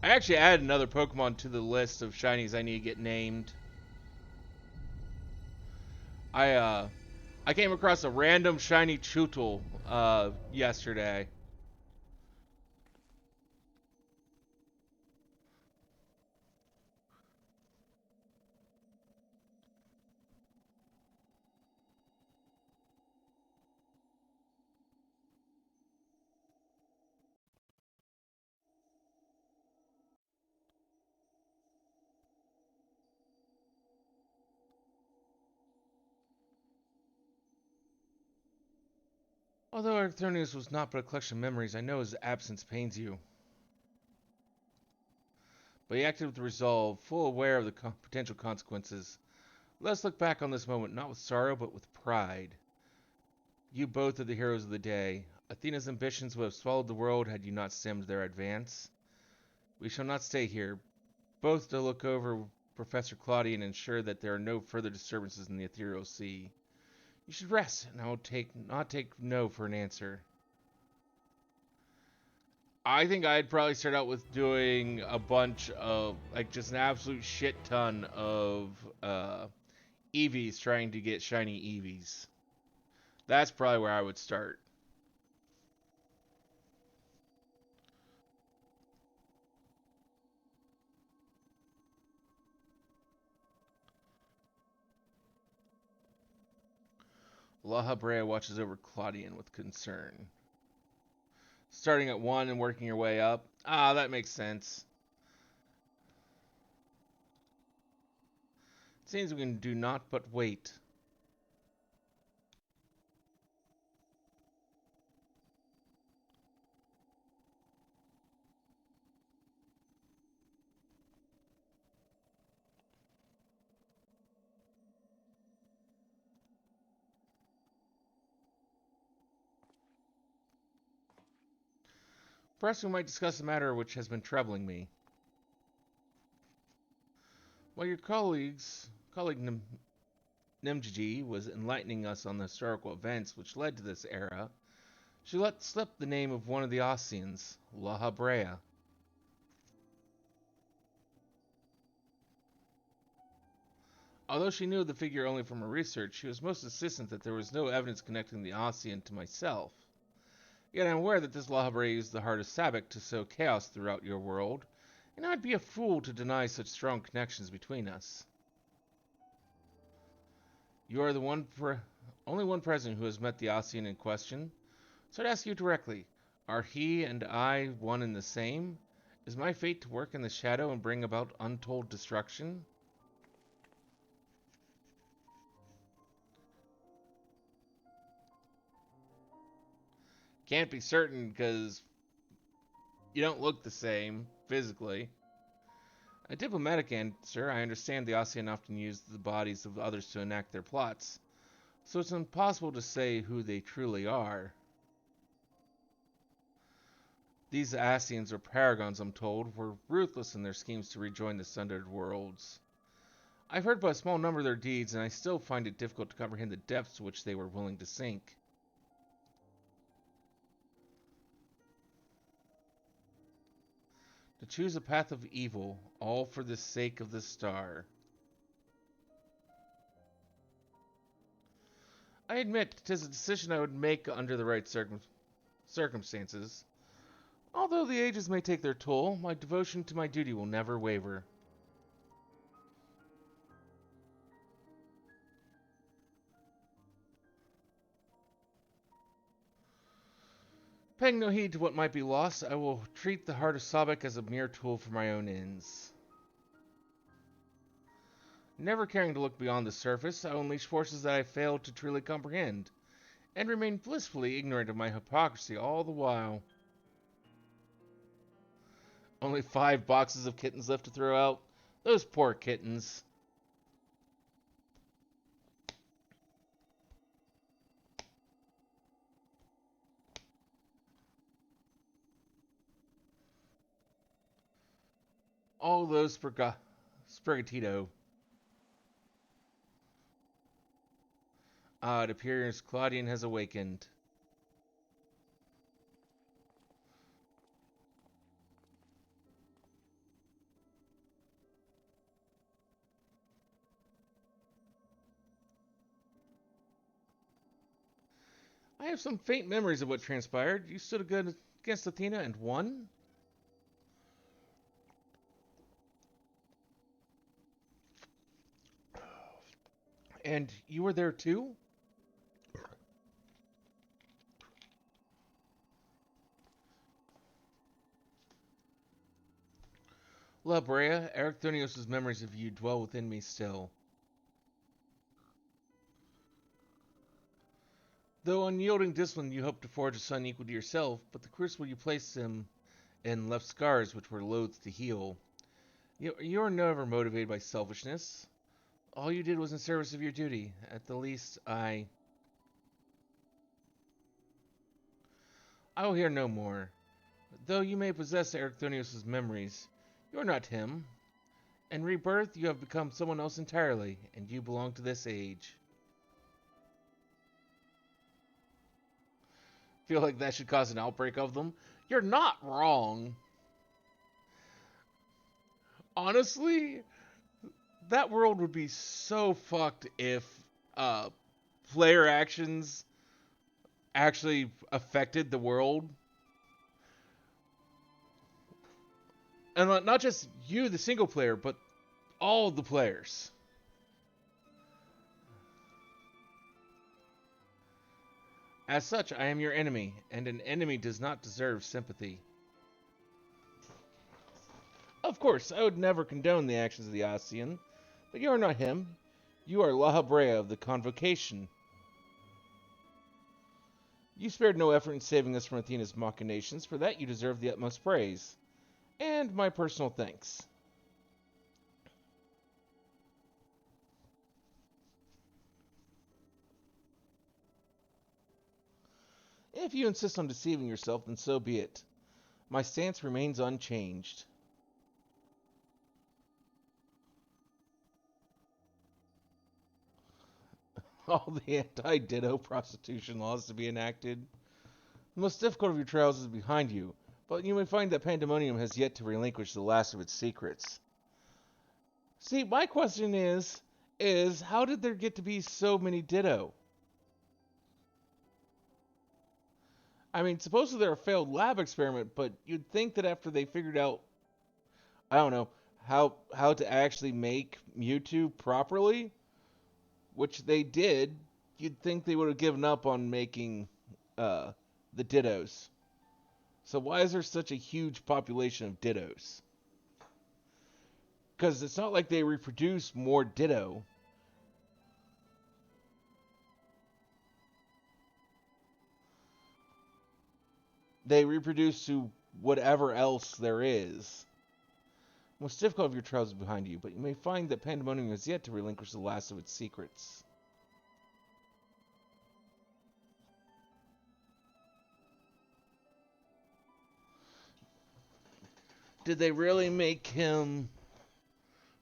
S1: I actually added another Pokemon to the list of shinies I need to get named. I came across a random shiny Chootle yesterday. Although Arthurnius was not but a collection of memories, I know his absence pains you. But he acted with resolve, full aware of the potential consequences. Let's look back on this moment not with sorrow, but with pride. You both are the heroes of the day. Athena's ambitions would have swallowed the world had you not stemmed their advance. We shall not stay here, both to look over Professor Claudian and ensure that there are no further disturbances in the ethereal sea. You should rest, and I will not take no for an answer. I think I'd probably start out with doing a bunch of, like, just an absolute shit ton of EVs trying to get shiny EVs. That's probably where I would start. La Habrea watches over Claudian with concern. Starting at 1 and working your way up. That makes sense. It seems we can do naught but wait. Perhaps we might discuss a matter which has been troubling me. While your colleague Nimjiji was enlightening us on the historical events which led to this era, she let slip the name of one of the Ossians, La Habrea. Although she knew the figure only from her research, she was most insistent that there was no evidence connecting the Ossian to myself. Yet I am aware that this La Habrea used the heart of Sabak to sow chaos throughout your world, and I'd be a fool to deny such strong connections between us. You are the only one present who has met the Osean in question. So I'd ask you directly, are he and I one and the same? Is my fate to work in the shadow and bring about untold destruction? Can't be certain because you don't look the same physically. A diplomatic answer, I understand the Osean often use the bodies of others to enact their plots, so it's impossible to say who they truly are. These Asians, or Paragons I'm told, were ruthless in their schemes to rejoin the Sundered Worlds. I've heard but a small number of their deeds, and I still find it difficult to comprehend the depths to which they were willing to sink. To choose a path of evil, all for the sake of the star. I admit, 'tis a decision I would make under the right circumstances. Although the ages may take their toll, my devotion to my duty will never waver. Paying no heed to what might be lost, I will treat the heart of Sobek as a mere tool for my own ends. Never caring to look beyond the surface, I will unleash forces that I failed to truly comprehend, and remain blissfully ignorant of my hypocrisy all the while. Only 5 boxes of kittens left to throw out. Those poor kittens. All those Sprigatito. Ah, it appears Claudian has awakened. I have some faint memories of what transpired. You stood against Athena and won? And you were there too? La Brea, Ericthonios' memories of you dwell within me still. Though unyielding discipline, you hoped to forge a son equal to yourself, but the crucible you placed him in left scars which were loath to heal. You are never motivated by selfishness. All you did was in service of your duty. At the least, I will hear no more. Though you may possess Ericthonios' memories, you are not him. In rebirth, you have become someone else entirely, and you belong to this age. Feel like that should cause an outbreak of them? You're not wrong. Honestly, that world would be so fucked if player actions actually affected the world. And not just you, the single player, but all the players. As such, I am your enemy, and an enemy does not deserve sympathy. Of course, I would never condone the actions of the Osean, but you are not him. You are La Brea of the Convocation. You spared no effort in saving us from Athena's machinations. For that, you deserve the utmost praise. And my personal thanks. If you insist on deceiving yourself, then so be it. My stance remains unchanged. All the anti-ditto prostitution laws to be enacted. The most difficult of your trials is behind you, but you may find that Pandæmonium has yet to relinquish the last of its secrets. See, my question is how did there get to be so many ditto? I mean, supposedly they're a failed lab experiment, but you'd think that after they figured out, I don't know, how to actually make Mewtwo properly, which they did, you'd think they would have given up on making the Dittos. So why is there such a huge population of Dittos? Because it's not like they reproduce more Ditto. They reproduce to whatever else there is. Most difficult of your trials is behind you, but you may find that Pandæmonium has yet to relinquish the last of its secrets. Did they really make him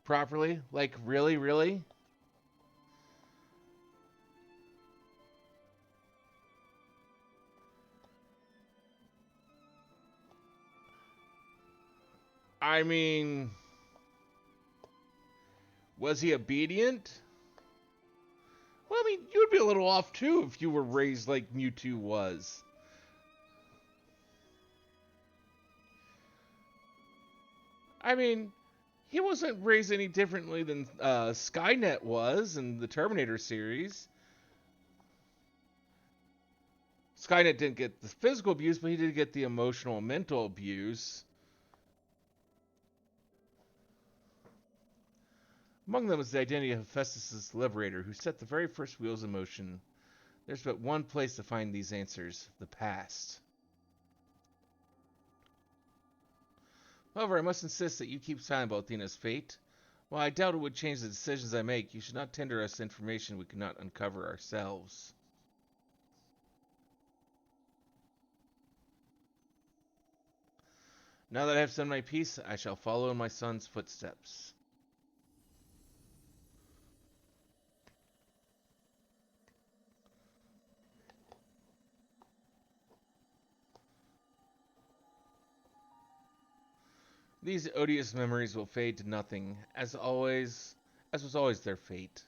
S1: properly? Like, really, really? I mean, was he obedient? Well, I mean, you would be a little off too if you were raised like Mewtwo was. I mean, he wasn't raised any differently than Skynet was in the Terminator series. Skynet didn't get the physical abuse, but he did get the emotional and mental abuse. Among them was the identity of Hephaestus' Liberator, who set the very first wheels in motion. There's but one place to find these answers: the past. However, I must insist that you keep silent about Athena's fate. While I doubt it would change the decisions I make, you should not tender us information we cannot uncover ourselves. Now that I have done my piece, I shall follow in my son's footsteps. These odious memories will fade to nothing, as was always their fate.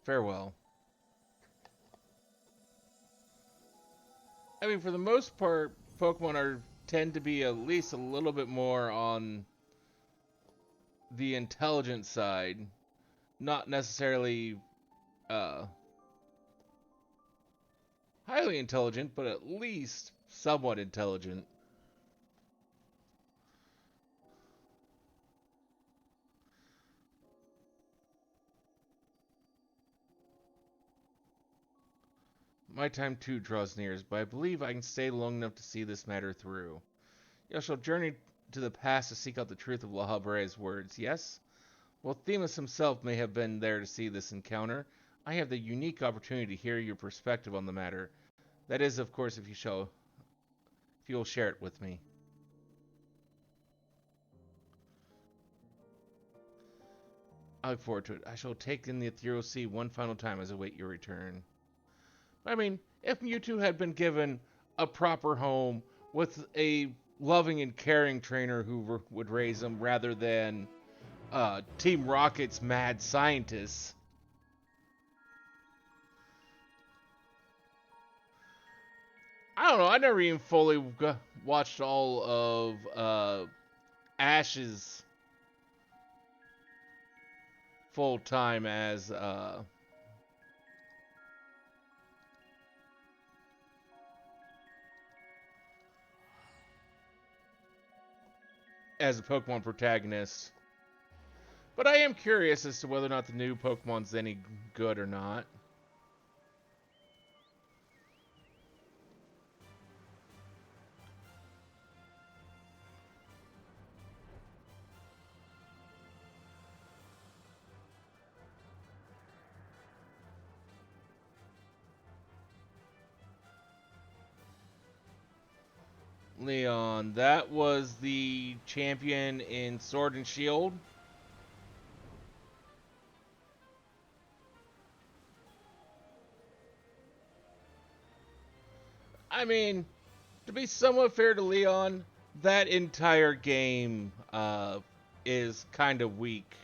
S1: Farewell. I mean, for the most part, Pokemon tend to be at least a little bit more on the intelligent side, not necessarily highly intelligent, but at least somewhat intelligent. My time too draws near, but I believe I can stay long enough to see this matter through. You shall journey to the past to seek out the truth of La Habre's words, yes? While Themis himself may have been there to see this encounter, I have the unique opportunity to hear your perspective on the matter. That is, of course, if you will share it with me. I look forward to it. I shall take in the Ethereal Sea one final time as I await your return. I mean, if Mewtwo had been given a proper home with a loving and caring trainer who would raise him rather than Team Rocket's mad scientists. I don't know. I never even fully watched all of Ash's full time as a Pokemon protagonist. But I am curious as to whether or not the new Pokemon's any good or not. Leon, that was the champion in Sword and Shield. I mean, to be somewhat fair to Leon, that entire game is kind of weak.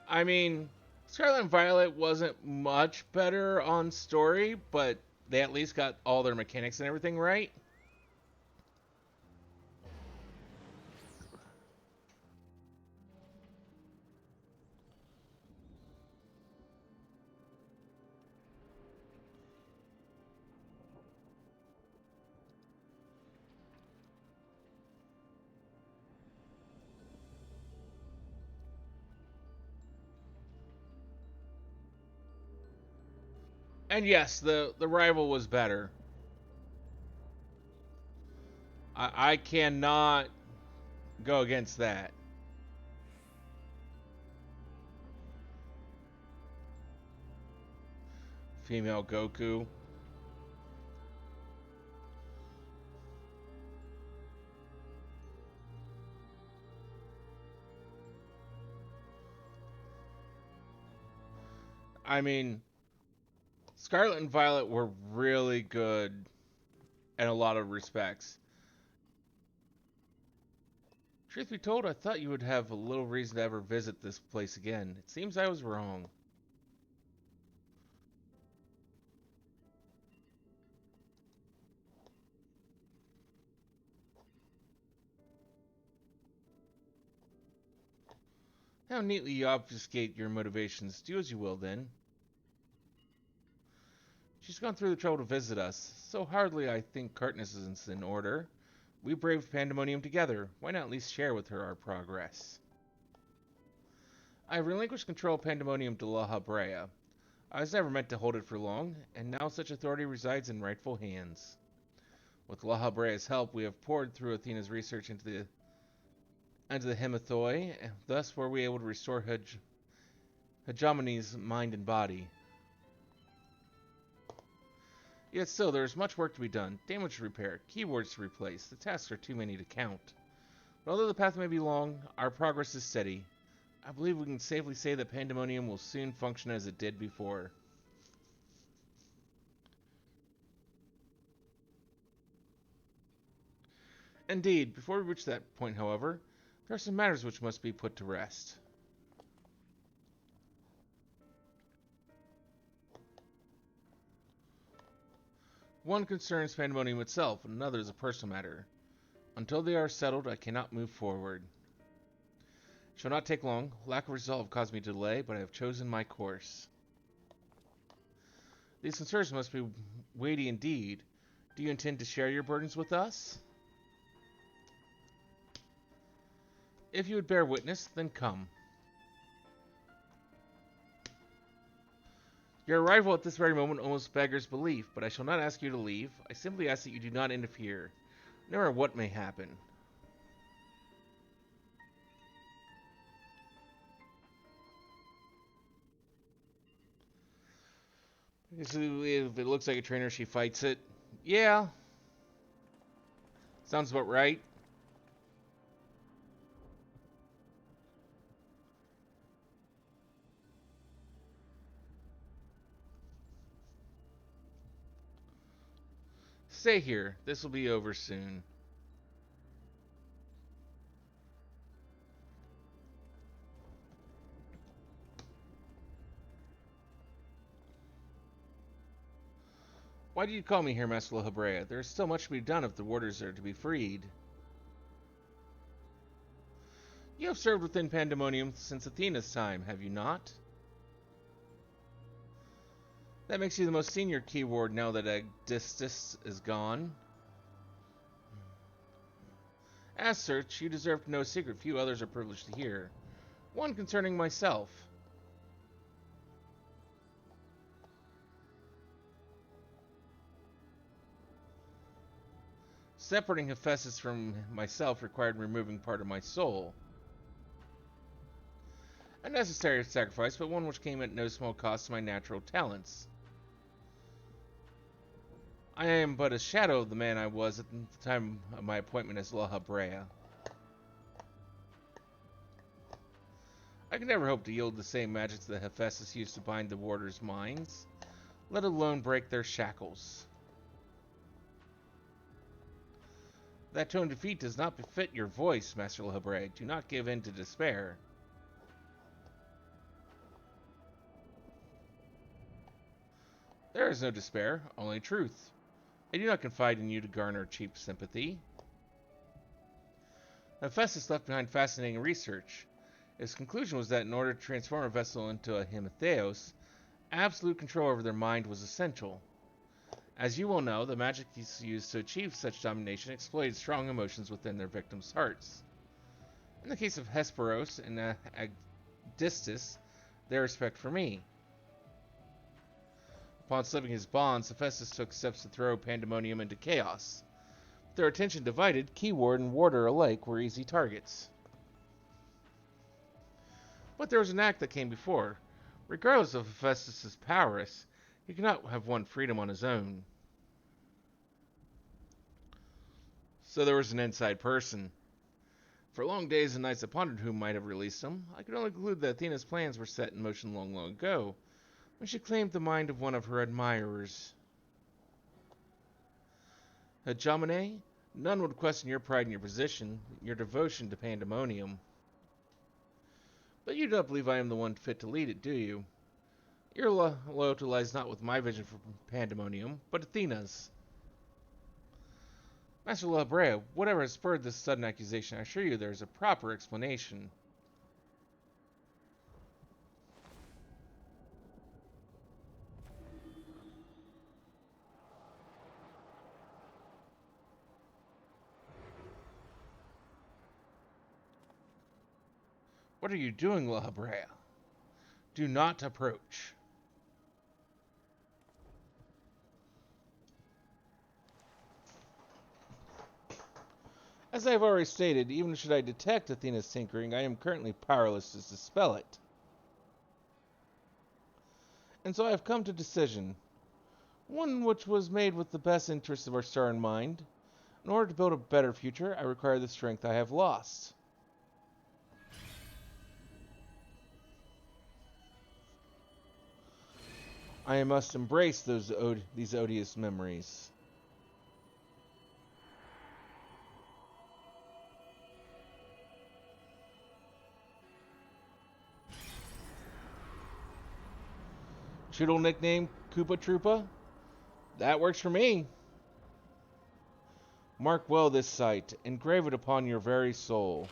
S1: I mean, Scarlet and Violet wasn't much better on story, but they at least got all their mechanics and everything right. And yes, the rival was better. I cannot go against that. Female Goku. I mean, Scarlet and Violet were really good in a lot of respects. Truth be told, I thought you would have a little reason to ever visit this place again. It seems I was wrong. How neatly you obfuscate your motivations. Do as you will, then. She's gone through the trouble to visit us, so hardly I think cartness is in order. We braved Pandemonium together. Why not at least share with her our progress? I relinquished control of Pandemonium to La Habrea. I was never meant to hold it for long, and now such authority resides in rightful hands. With La Habrea's help, we have poured through Athena's research into the Hemathoi, and thus were we able to restore Hegemony's mind and body. Yet still, there is much work to be done. Damage to repair, keywords to replace. The tasks are too many to count. But although the path may be long, our progress is steady. I believe we can safely say that Pandemonium will soon function as it did before. Indeed, before we reach that point, however, there are some matters which must be put to rest. One concerns Pandemonium itself, and another is a personal matter. Until they are settled, I cannot move forward. It shall not take long. Lack of resolve caused me to delay, but I have chosen my course. These concerns must be weighty indeed. Do you intend to share your burdens with us? If you would bear witness, then come. Your arrival at this very moment almost beggars belief, but I shall not ask you to leave. I simply ask that you do not interfere, no matter what may happen. If it looks like a trainer, she fights it. Yeah. Sounds about right. Stay here. This will be over soon. Why do you call me here, Master Habrea? There is still much to be done if the warders are to be freed. You have served within Pandemonium since Athena's time, have you not? That makes you the most senior key ward now that Agdistis is gone. As such, you deserve to know a secret few others are privileged to hear. One concerning myself. Separating Hephaestus from myself required removing part of my soul. A necessary sacrifice, but one which came at no small cost to my natural talents. I am but a shadow of the man I was at the time of my appointment as La Habrea. I could never hope to yield the same magic that Hephaestus used to bind the warders' minds, let alone break their shackles. That tone of defeat does not befit your voice, Master La Habrea. Do not give in to despair. There is no despair, only truth. I do not confide in you to garner cheap sympathy. Hephaestus left behind fascinating research. His conclusion was that in order to transform a vessel into a Hematheos, absolute control over their mind was essential. As you will know, the magic used to achieve such domination exploited strong emotions within their victims' hearts. In the case of Hesperos and Agdistis, their respect for me. Upon slipping his bonds, Hephaestus took steps to throw Pandæmonium into chaos. With their attention divided, Keyword and Warder alike were easy targets. But there was an act that came before. Regardless of Hephaestus' prowess, he could not have won freedom on his own. So there was an inside person. For long days and nights I pondered who might have released him. I could only conclude that Athena's plans were set in motion long, long ago, when she claimed the mind of one of her admirers. Hegemone, none would question your pride in your position, your devotion to Pandæmonium. But you don't believe I am the one fit to lead it, do you? Your loyalty lies not with my vision for Pandæmonium, but Athena's. Master La Brea, whatever has spurred this sudden accusation, I assure you there is a proper explanation. What are you doing, La Brea? Do not approach. As I have already stated, even should I detect Athena's tinkering, I am currently powerless to dispel it. And so I have come to a decision, one which was made with the best interests of our star in mind. In order to build a better future, I require the strength I have lost. I must embrace these odious memories. Choodle nickname Koopa Troopa? That works for me. Mark well this sight, engrave it upon your very soul.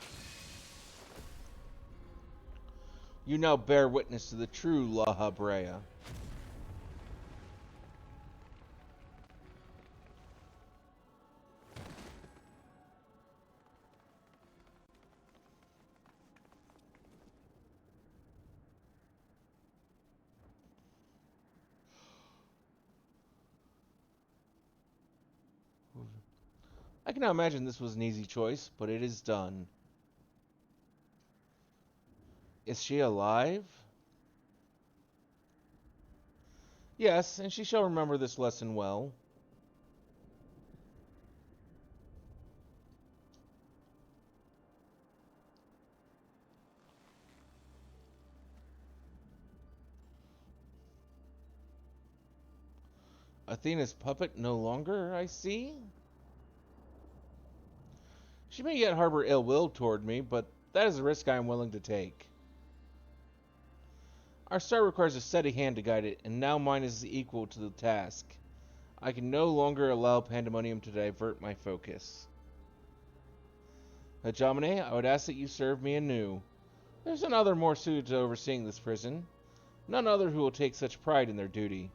S1: You now bear witness to the true La Brea. I cannot imagine this was an easy choice, but it is done. Is she alive? Yes, and she shall remember this lesson well. Athena's puppet no longer, I see? She may yet harbor ill will toward me, but that is a risk I am willing to take. Our star requires a steady hand to guide it, and now mine is equal to the task. I can no longer allow Pandæmonium to divert my focus. Hegemone, I would ask that you serve me anew. There's another more suited to overseeing this prison. None other who will take such pride in their duty.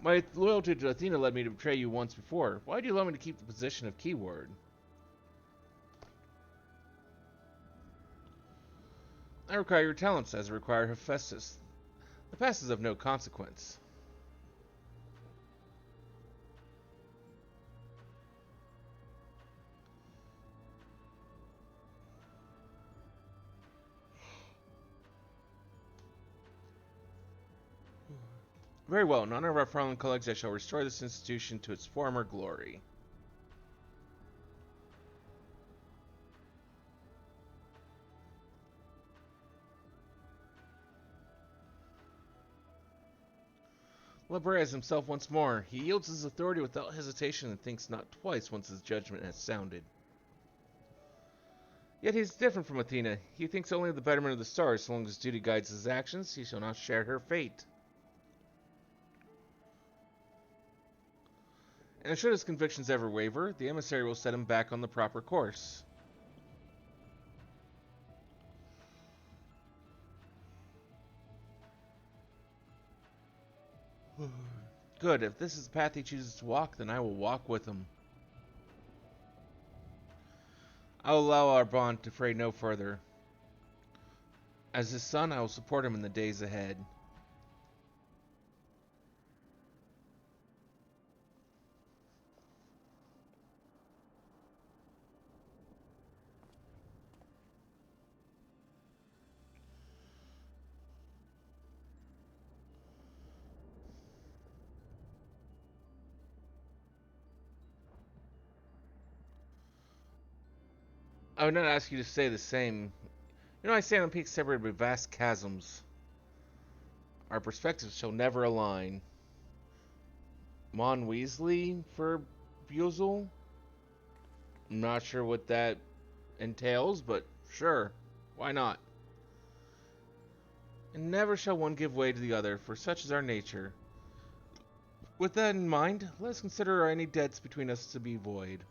S1: My loyalty to Athena led me to betray you once before. Why do you allow me to keep the position of keyword? I require your talents as I require Hephaestus. The past is of no consequence. Very well, in honor of our fallen colleagues, I shall restore this institution to its former glory. La Brea is himself once more. He yields his authority without hesitation and thinks not twice once his judgment has sounded. Yet he is different from Athena. He thinks only of the betterment of the stars. So long as duty guides his actions, he shall not share her fate. And should his convictions ever waver, the emissary will set him back on the proper course. Good, if this is the path he chooses to walk, then I will walk with him. I will allow our bond to fray no further. As his son, I will support him in the days ahead. I would not ask you to say the same. You know, I stand on peaks separated by vast chasms. Our perspectives shall never align. Mon Weasley for Buzel? I'm not sure what that entails, but sure, why not? And never shall one give way to the other, for such is our nature. With that in mind, let us consider any debts between us to be void.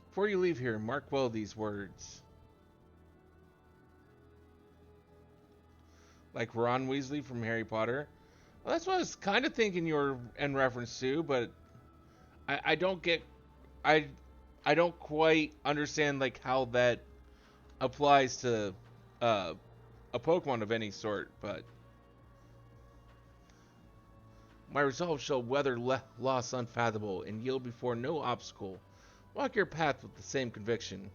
S1: Before you leave here, mark well these words. Like Ron Weasley from Harry Potter. Well, that's what I was kind of thinking you were in reference to, but I don't get... I don't quite understand like how that applies to a Pokemon of any sort, but my resolve shall weather loss unfathomable and yield before no obstacle. Walk your path with the same conviction.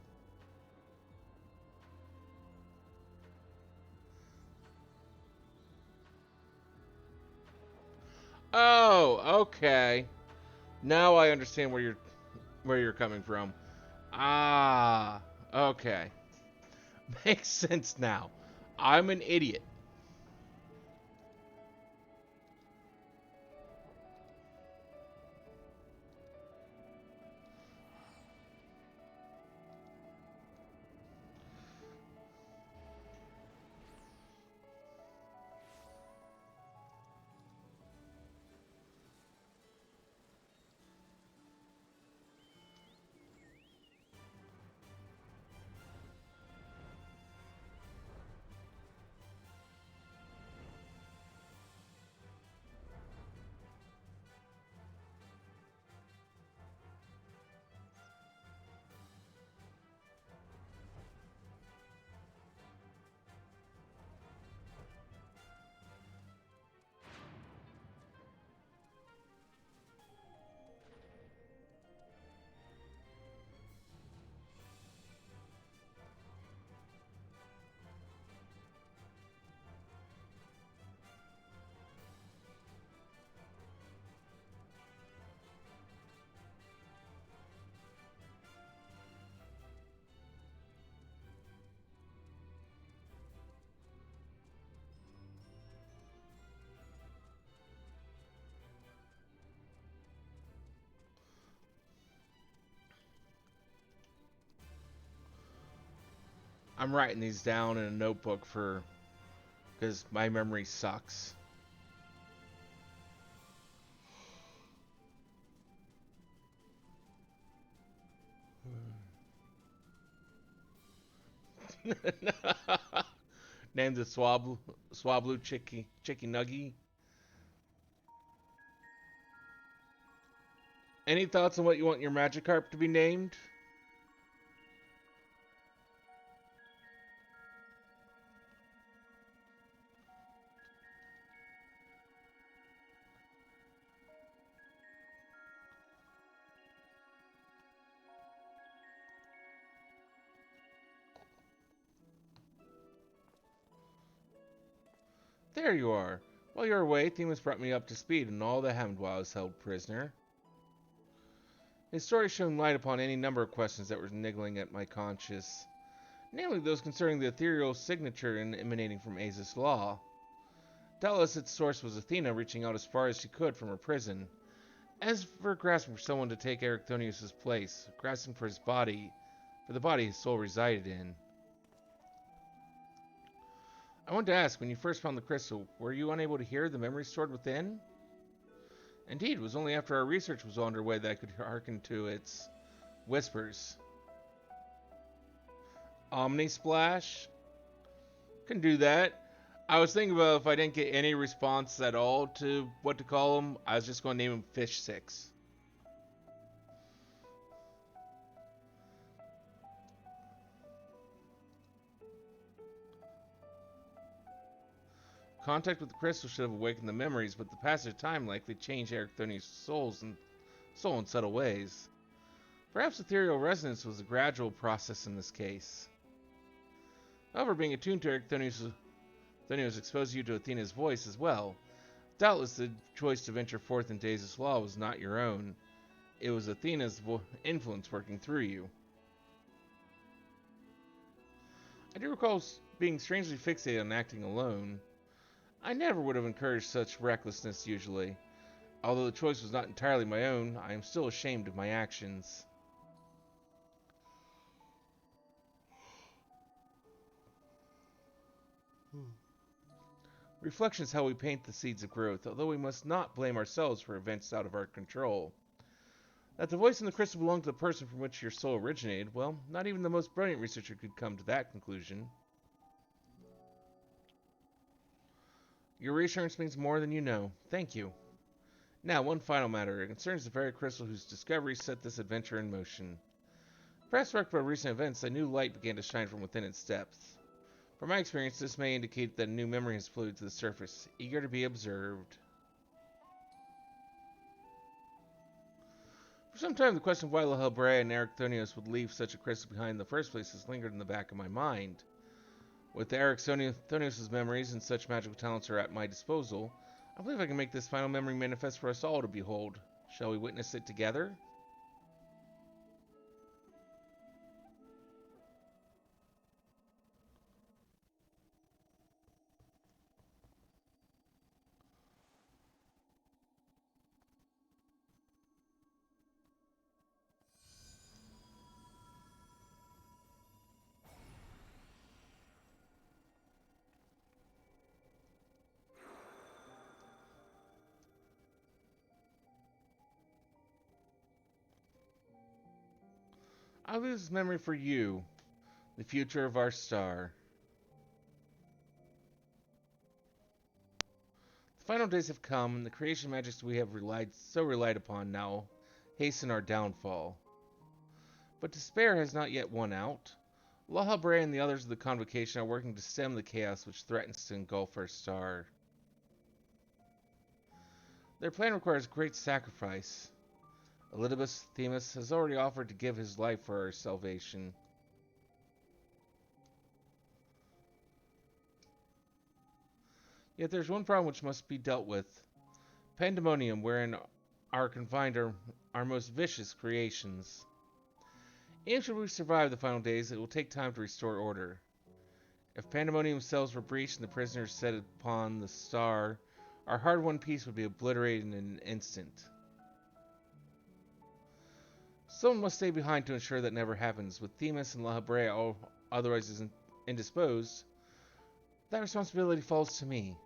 S1: Oh, okay. Now I understand where you're coming from. Ah, okay. Makes sense now. I'm an idiot. I'm writing these down in a notebook because my memory sucks. Named the Swablu Chicky Nuggy. Any thoughts on what you want your Magikarp to be named? There you are. While you were away, Themis brought me up to speed on all that happened while I was held prisoner. His story shone light upon any number of questions that were niggling at my conscience, namely those concerning the ethereal signature emanating from Aza's law. Doubtless its source was Athena reaching out as far as she could from her prison, as for grasping for someone to take Ericthonius' place, grasping for his body, for the body his soul resided in. I wanted to ask, when you first found the crystal, were you unable to hear the memory stored within? Indeed, it was only after our research was underway that I could hearken to its whispers. Omni Splash? Can do that. I was thinking about if I didn't get any response at all to what to call him, I was just going to name him Fish 6. Contact with the crystal should have awakened the memories, but the passage of time likely changed Eric Thorny's soul in subtle ways. Perhaps ethereal resonance was a gradual process in this case. However, being attuned to Eric Thorny's exposed you to Athena's voice as well. Doubtless the choice to venture forth in Days' Law was not your own. It was Athena's influence working through you. I do recall being strangely fixated on acting alone. I never would have encouraged such recklessness usually. Although the choice was not entirely my own, I am still ashamed of my actions. Reflection is how we paint the seeds of growth, although we must not blame ourselves for events out of our control. That the voice in the crystal belonged to the person from which your soul originated, well, not even the most brilliant researcher could come to that conclusion. Your reassurance means more than you know. Thank you. Now, one final matter. It concerns the very crystal whose discovery set this adventure in motion. Perhaps struck by recent events, a new light began to shine from within its depths. From my experience, this may indicate that a new memory has floated to the surface, eager to be observed. For some time, the question of why La Brea and Eric Thonios would leave such a crystal behind in the first place has lingered in the back of my mind. With Eric Thonios' memories and such magical talents are at my disposal, I believe I can make this final memory manifest for us all to behold. Shall we witness it together? I'll leave this memory for you, the future of our star. The final days have come, and the creation magics we have relied upon now hasten our downfall. But despair has not yet won out. La Brea and the others of the Convocation are working to stem the chaos which threatens to engulf our star. Their plan requires great sacrifice. Elidibus Themis has already offered to give his life for our salvation. Yet there's one problem which must be dealt with. Pandæmonium, wherein are confined our most vicious creations. Even should we survive the final days, it will take time to restore order. If Pandæmonium's cells were breached and the prisoners set upon the star, our hard-won peace would be obliterated in an instant. Someone must stay behind to ensure that never happens. With Themis and La Brea otherwise indisposed, that responsibility falls to me.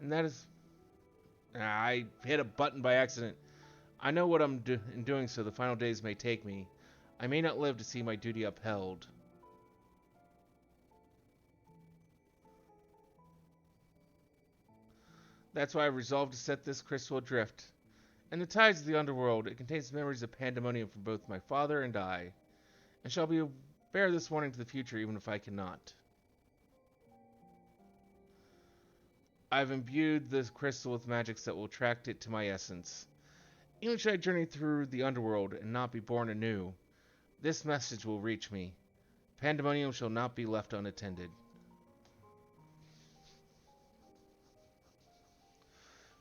S1: And that is... I hit a button by accident. I know what I'm in doing so the final days may take me. I may not live to see my duty upheld. That's why I resolved to set this crystal adrift. In the tides of the underworld, it contains memories of Pandæmonium from both my father and I, and shall bear this warning to the future even if I cannot. I've imbued this crystal with magics that will attract it to my essence. Even should I journey through the underworld and not be born anew, this message will reach me. Pandæmonium shall not be left unattended.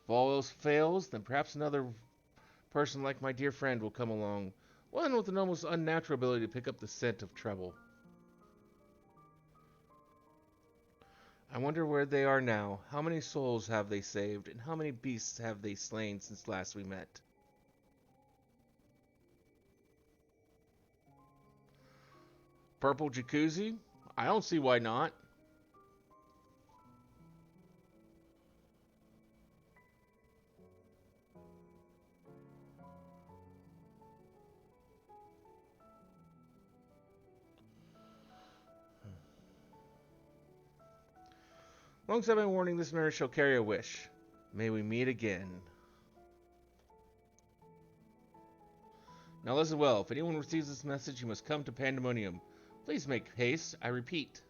S1: If all else fails, then perhaps another person like my dear friend will come along, one with an almost unnatural ability to pick up the scent of trouble. I wonder where they are now. How many souls have they saved, and how many beasts have they slain since last we met? Purple jacuzzi? I don't see why not. Alongside my warning, this mirror shall carry a wish. May we meet again. Now listen well. If anyone receives this message, you must come to Pandæmonium. Please make haste. I repeat.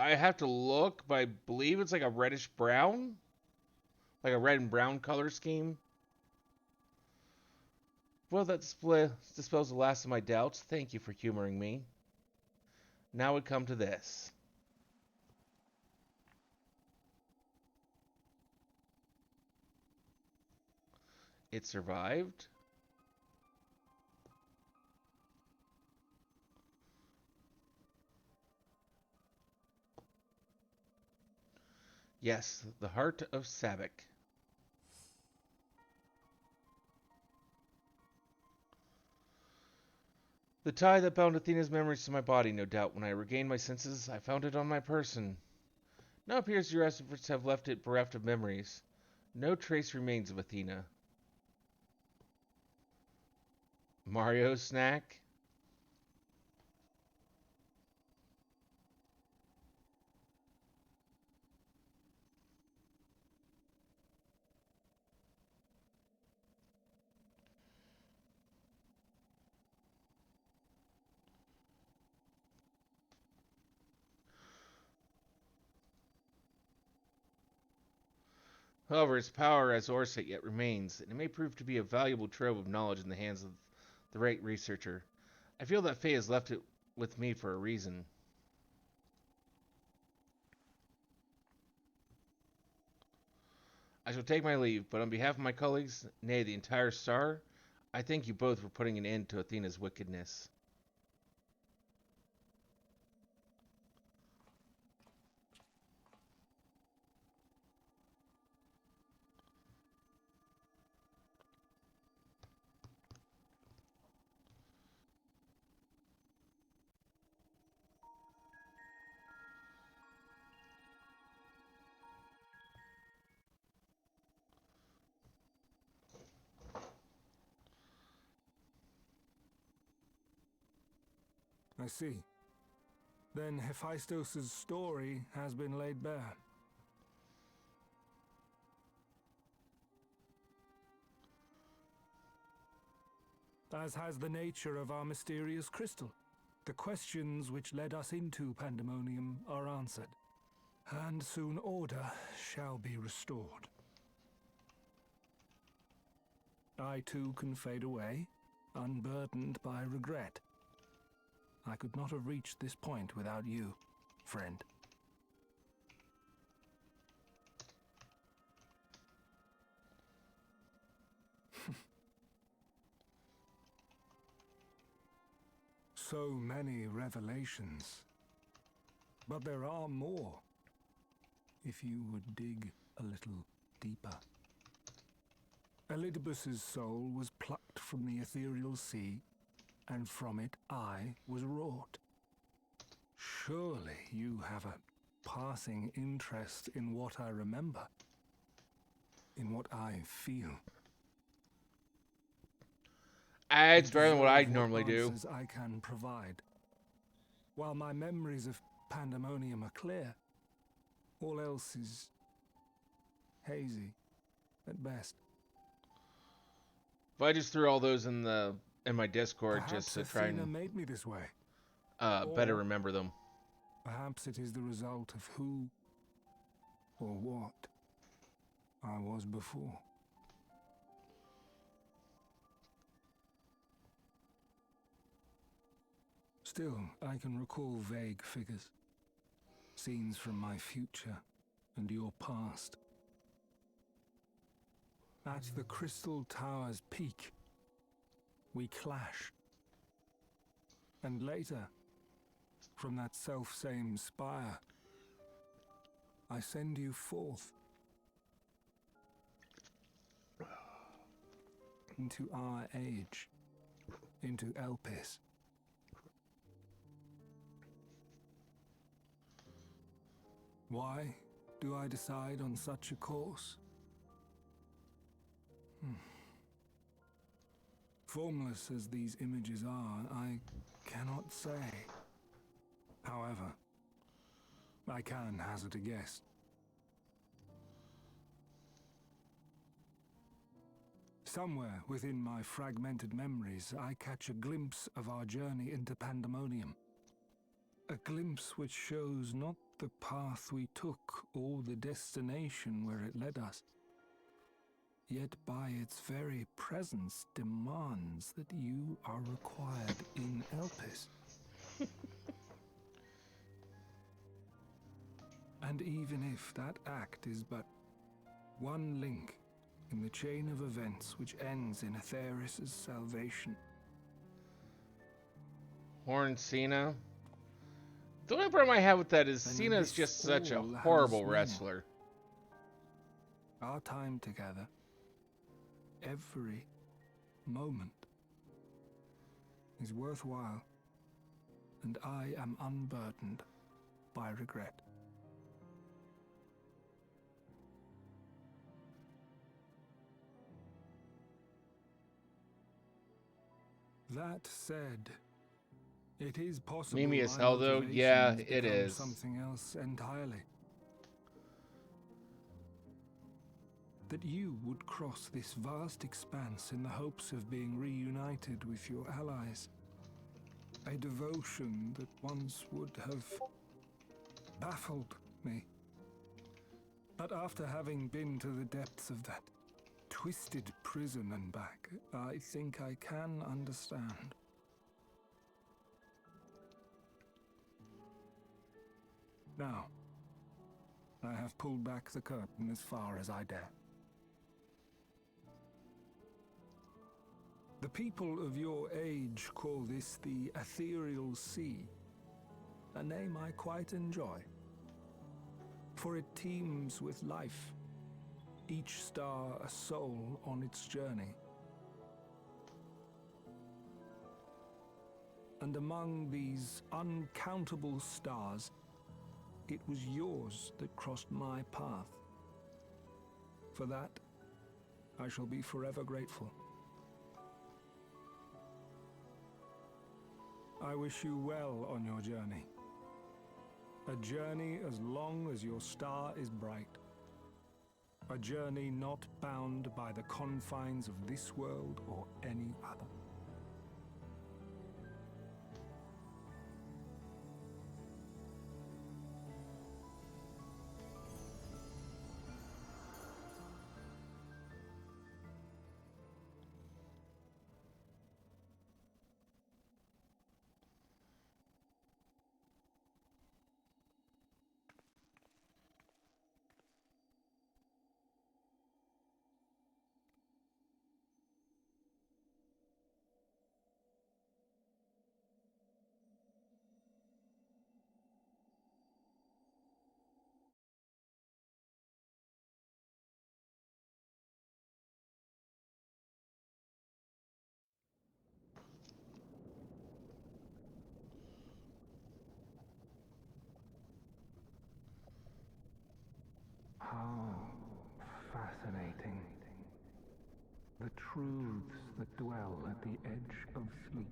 S1: I have to look, but I believe it's like a reddish brown. Like a red and brown color scheme. Well, that dispels the last of my doubts. Thank you for humoring me. Now we come to this. It survived. Yes, the heart of Sabbac. The tie that bound Athena's memories to my body, no doubt. When I regained my senses, I found it on my person. Now it appears your efforts have left it bereft of memories. No trace remains of Athena. Mario snack? However, its power as Orsett yet remains, and it may prove to be a valuable trove of knowledge in the hands of the right researcher. I feel that Faye has left it with me for a reason. I shall take my leave, but on behalf of my colleagues, nay, the entire Star, I thank you both for putting an end to Athena's wickedness.
S4: I see. Then Hephaestus' story has been laid bare. As has the nature of our mysterious crystal. The questions which led us into Pandæmonium are answered, and soon order shall be restored. I too can fade away, unburdened by regret. I could not have reached this point without you, friend. So many revelations. But there are more, if you would dig a little deeper. Elidibus's soul was plucked from the ethereal sea, and from it I was wrought. Surely you have a passing interest in what I remember, in what I feel.
S1: It's better than what I normally do.
S4: Answers I can provide. While my memories of Pandæmonium are clear, all else is hazy at best.
S1: If I just threw all those in my Discord
S4: Perhaps
S1: just to try
S4: Athena
S1: and
S4: made me this way.
S1: better remember them.
S4: Perhaps it is the result of who or what I was before. Still, I can recall vague figures, scenes from my future and your past. At the Crystal Tower's peak, we clash. And later, from that self-same spire, I send you forth into our age, into Elpis. Why do I decide on such a course? Formless as these images are, I cannot say. However, I can hazard a guess. Somewhere within my fragmented memories, I catch a glimpse of our journey into Pandæmonium. A glimpse which shows not the path we took or the destination where it led us, yet by its very presence demands that you are required in Elpis. And even if that act is but one link in the chain of events which ends in Atheris' salvation.
S1: Horn Cena. The only problem I have with that is
S4: then
S1: Cena's
S4: this
S1: just such a
S4: all has
S1: horrible
S4: meaning.
S1: wrestler.
S4: Our time together, every moment, is worthwhile, and I am unburdened by regret. That said, it is possible
S1: Mimi as
S4: my
S1: hell, though. Yeah,
S4: motivations
S1: it
S4: become
S1: is.
S4: something else entirely. That you would cross this vast expanse in the hopes of being reunited with your allies. A devotion that once would have baffled me. But after having been to the depths of that twisted prison and back, I think I can understand. Now, I have pulled back the curtain as far as I dare. The people of your age call this the Ethereal Sea, a name I quite enjoy, for it teems with life, each star a soul on its journey. And among these uncountable stars, it was yours that crossed my path. For that, I shall be forever grateful. I wish you well on your journey. A journey as long as your star is bright. A journey not bound by the confines of this world or any other. How fascinating. The truths that dwell at the edge of sleep.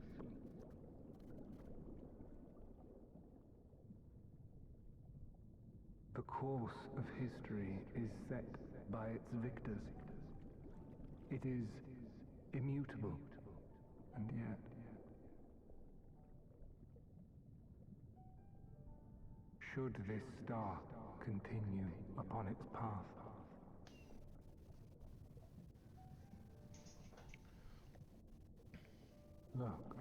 S4: The course of history is set by its victors. It is immutable, and yet should this star continue upon its path, look,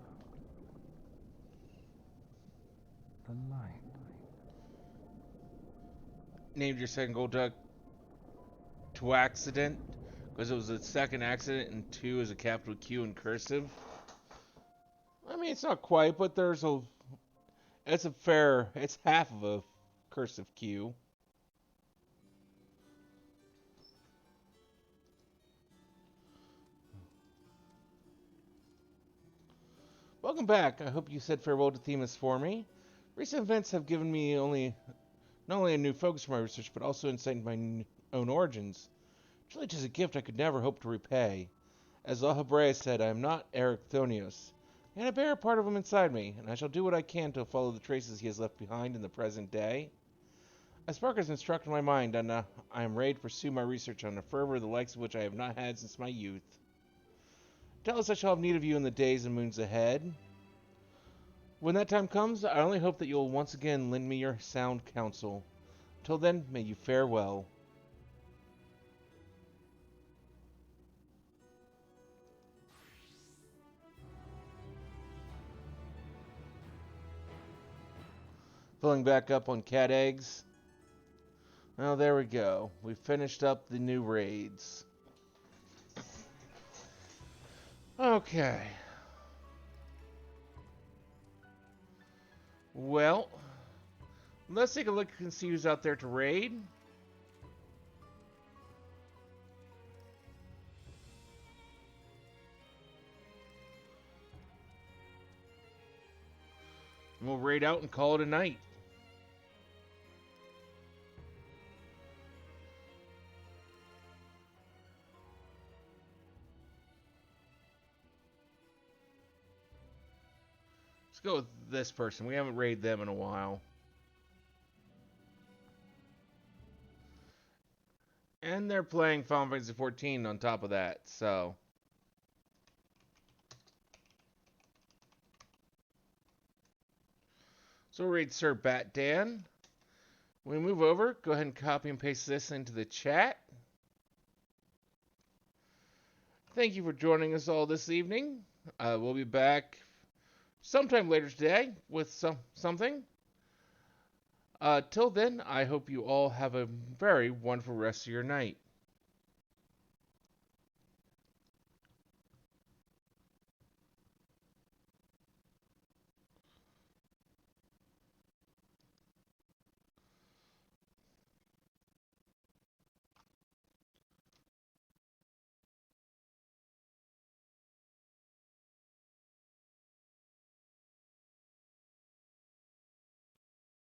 S4: the light.
S1: Named your second gold duck to accident because it was a second accident and 2 is a capital Q in cursive. I mean, it's not quite, but it's half of a cursive Q. Welcome back. I hope you said farewell to Themis for me. Recent events have given me only Not only a new focus for my research, but also insight into my own origins. Truly, 'tis a gift I could never hope to repay. As Alhambra said, I am not Eric Thonios, and I bear a part of him inside me, and I shall do what I can to follow the traces he has left behind in the present day. A spark has been struck in my mind, and I am ready to pursue my research on a fervor the likes of which I have not had since my youth. Doubtless I shall have need of you in the days and moons ahead. When that time comes, I only hope that you will once again lend me your sound counsel. Till then, may you fare well. Filling back up on cat eggs. Well, there we go. We finished up the new raids. Okay. Well, let's take a look and see who's out there to raid. And we'll raid out and call it a night. Let's go with this person. We haven't raided them in a while. And they're playing Final Fantasy XIV on top of that, so... So we'll raid Sir Bat Dan. When we move over, go ahead and copy and paste this into the chat. Thank you for joining us all this evening. We'll be back sometime later today with something. Till then, I hope you all have a very wonderful rest of your night.